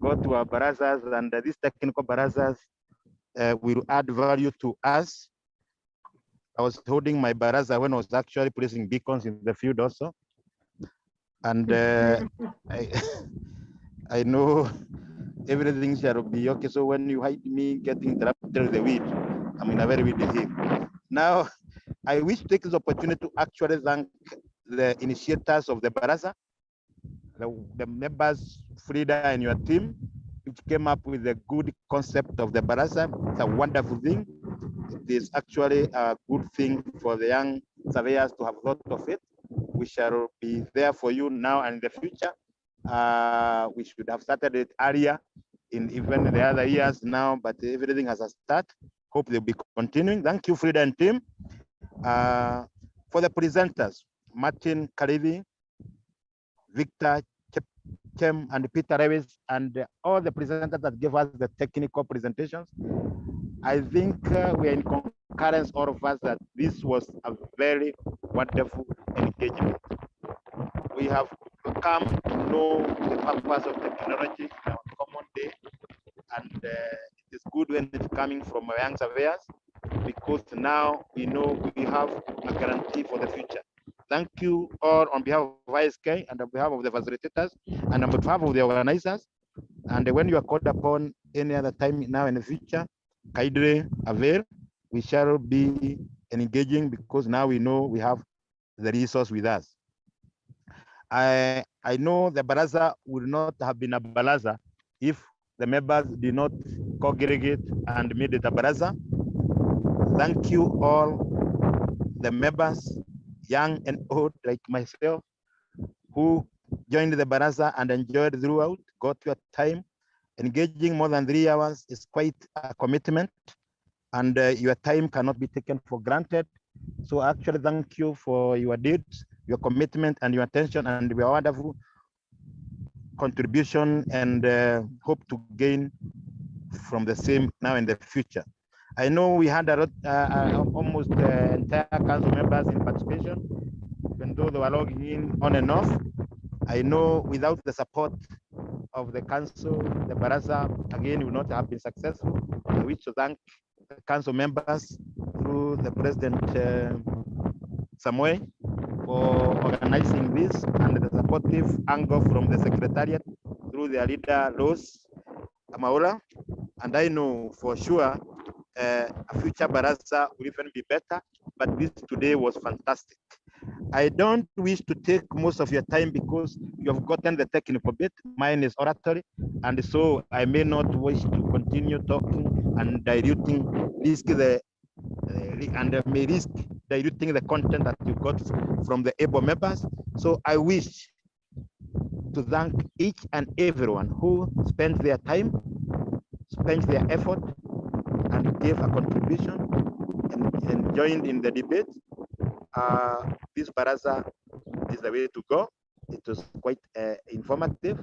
go to our barazas, and these technical barazas will add value to us. I was holding my baraza when I was actually placing beacons in the field also. And I know everything shall be okay. So when you hide me getting interrupted with the weed, I'm in a very weedy thing. Now, I wish to take this opportunity to actually thank the initiators of the Baraza, the members, Frida and your team, which came up with a good concept of the Baraza. It's a wonderful thing. It is actually a good thing for the young surveyors to have thought of it. We shall be there for you now and in the future. We should have started it earlier in even the other years now, but everything has a start. Hope they'll be continuing. Thank you, Frida and team. For the presenters, Martin Karivi, Victor Chem, and Peter Revis, and all the presenters that gave us the technical presentations. I think we are in concurrence, all of us, that this was a very wonderful engagement. We have come to know the purpose of technology in our common day, and it is good when it's coming from our young surveyors, because now we know we have a guarantee for the future. Thank you all on behalf of ISK and on behalf of the facilitators and on behalf of the organizers. And when you are called upon any other time now in the future, kindly avail. We shall be engaging because now we know we have the resource with us. I know the Baraza would not have been a Baraza if the members did not congregate and made it a Baraza. Thank you all the members, young and old like myself, who joined the Baraza and enjoyed throughout, got your time. Engaging more than 3 hours is quite a commitment, and your time cannot be taken for granted. So actually, thank you for your deeds, your commitment, and your attention, and your wonderful contribution, and hope to gain from the same now in the future. I know we had almost entire council members in participation, even though they were logging in on and off. I know without the support of the council, the Baraza again would not have been successful. I wish to thank the council members through the President Samuel for organizing this, and the supportive angle from the Secretariat through their leader Rose Amaola. And I know for sure a future Baraza will even be better, but this today was fantastic. I don't wish to take most of your time because you have gotten the technical bit. Mine is oratory, and so I may not wish to continue talking and diluting may risk diluting the content that you got from the able members. So I wish to thank each and everyone who spent their time, spent their effort, and gave a contribution and joined in the debate. This Baraza is the way to go. It was quite informative,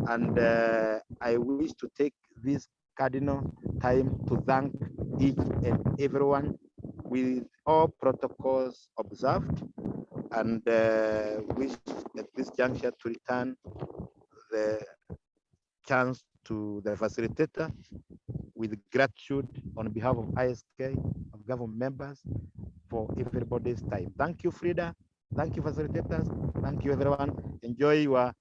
and I wish to take this cardinal time to thank each and everyone with all protocols observed, and wish at this juncture to return the chance to the facilitator with gratitude on behalf of ISK, of government members, for everybody's time. Thank you, Frida. Thank you, facilitators. Thank you, everyone. Enjoy your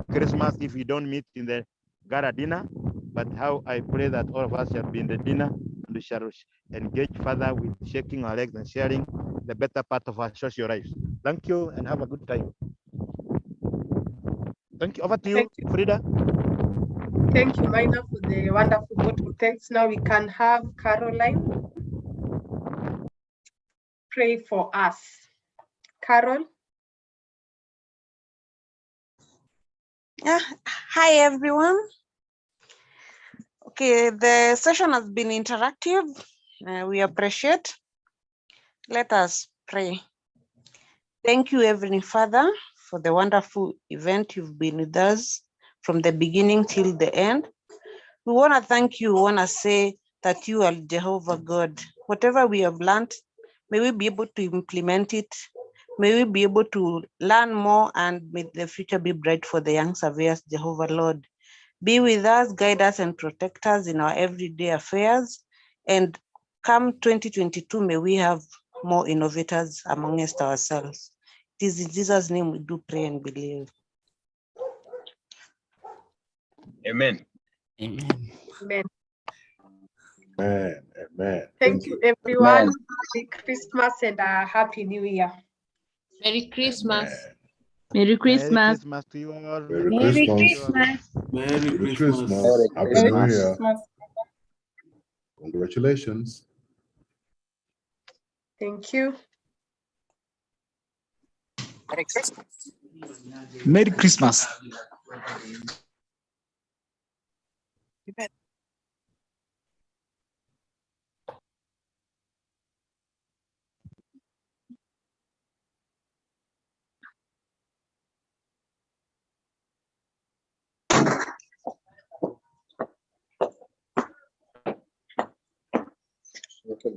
Christmas if we don't meet in the gala dinner, but how I pray that all of us shall be in the dinner, and we shall engage further with shaking our legs and sharing the better part of our social lives. Thank you and have a good time. Thank you. Over to you, Frida. Thank you, Maina, for the wonderful vote of thanks. Now we can have Caroline pray for us. Carol. Hi, everyone. Okay, the session has been interactive. We appreciate. Let us pray. Thank you, Heavenly Father, for the wonderful event you've been with us from the beginning till the end. We want to thank you. We want to say that you are Jehovah God. Whatever we have learned, may we be able to implement it. May we be able to learn more, and may the future be bright for the young surveyors, Jehovah Lord. Be with us, guide us, and protect us in our everyday affairs. And come 2022, may we have more innovators amongst ourselves. It is in Jesus' name we do pray and believe. Amen. Amen. Amen. Amen. Thank you, everyone. Merry Christmas and a Happy New Year. Merry Christmas. Merry Christmas. Merry Christmas to you all. Merry Merry Christmas. Merry Merry Christmas. Christmas. Happy New Merry Year. Christmas. Congratulations. Thank you. Merry Christmas. Okay.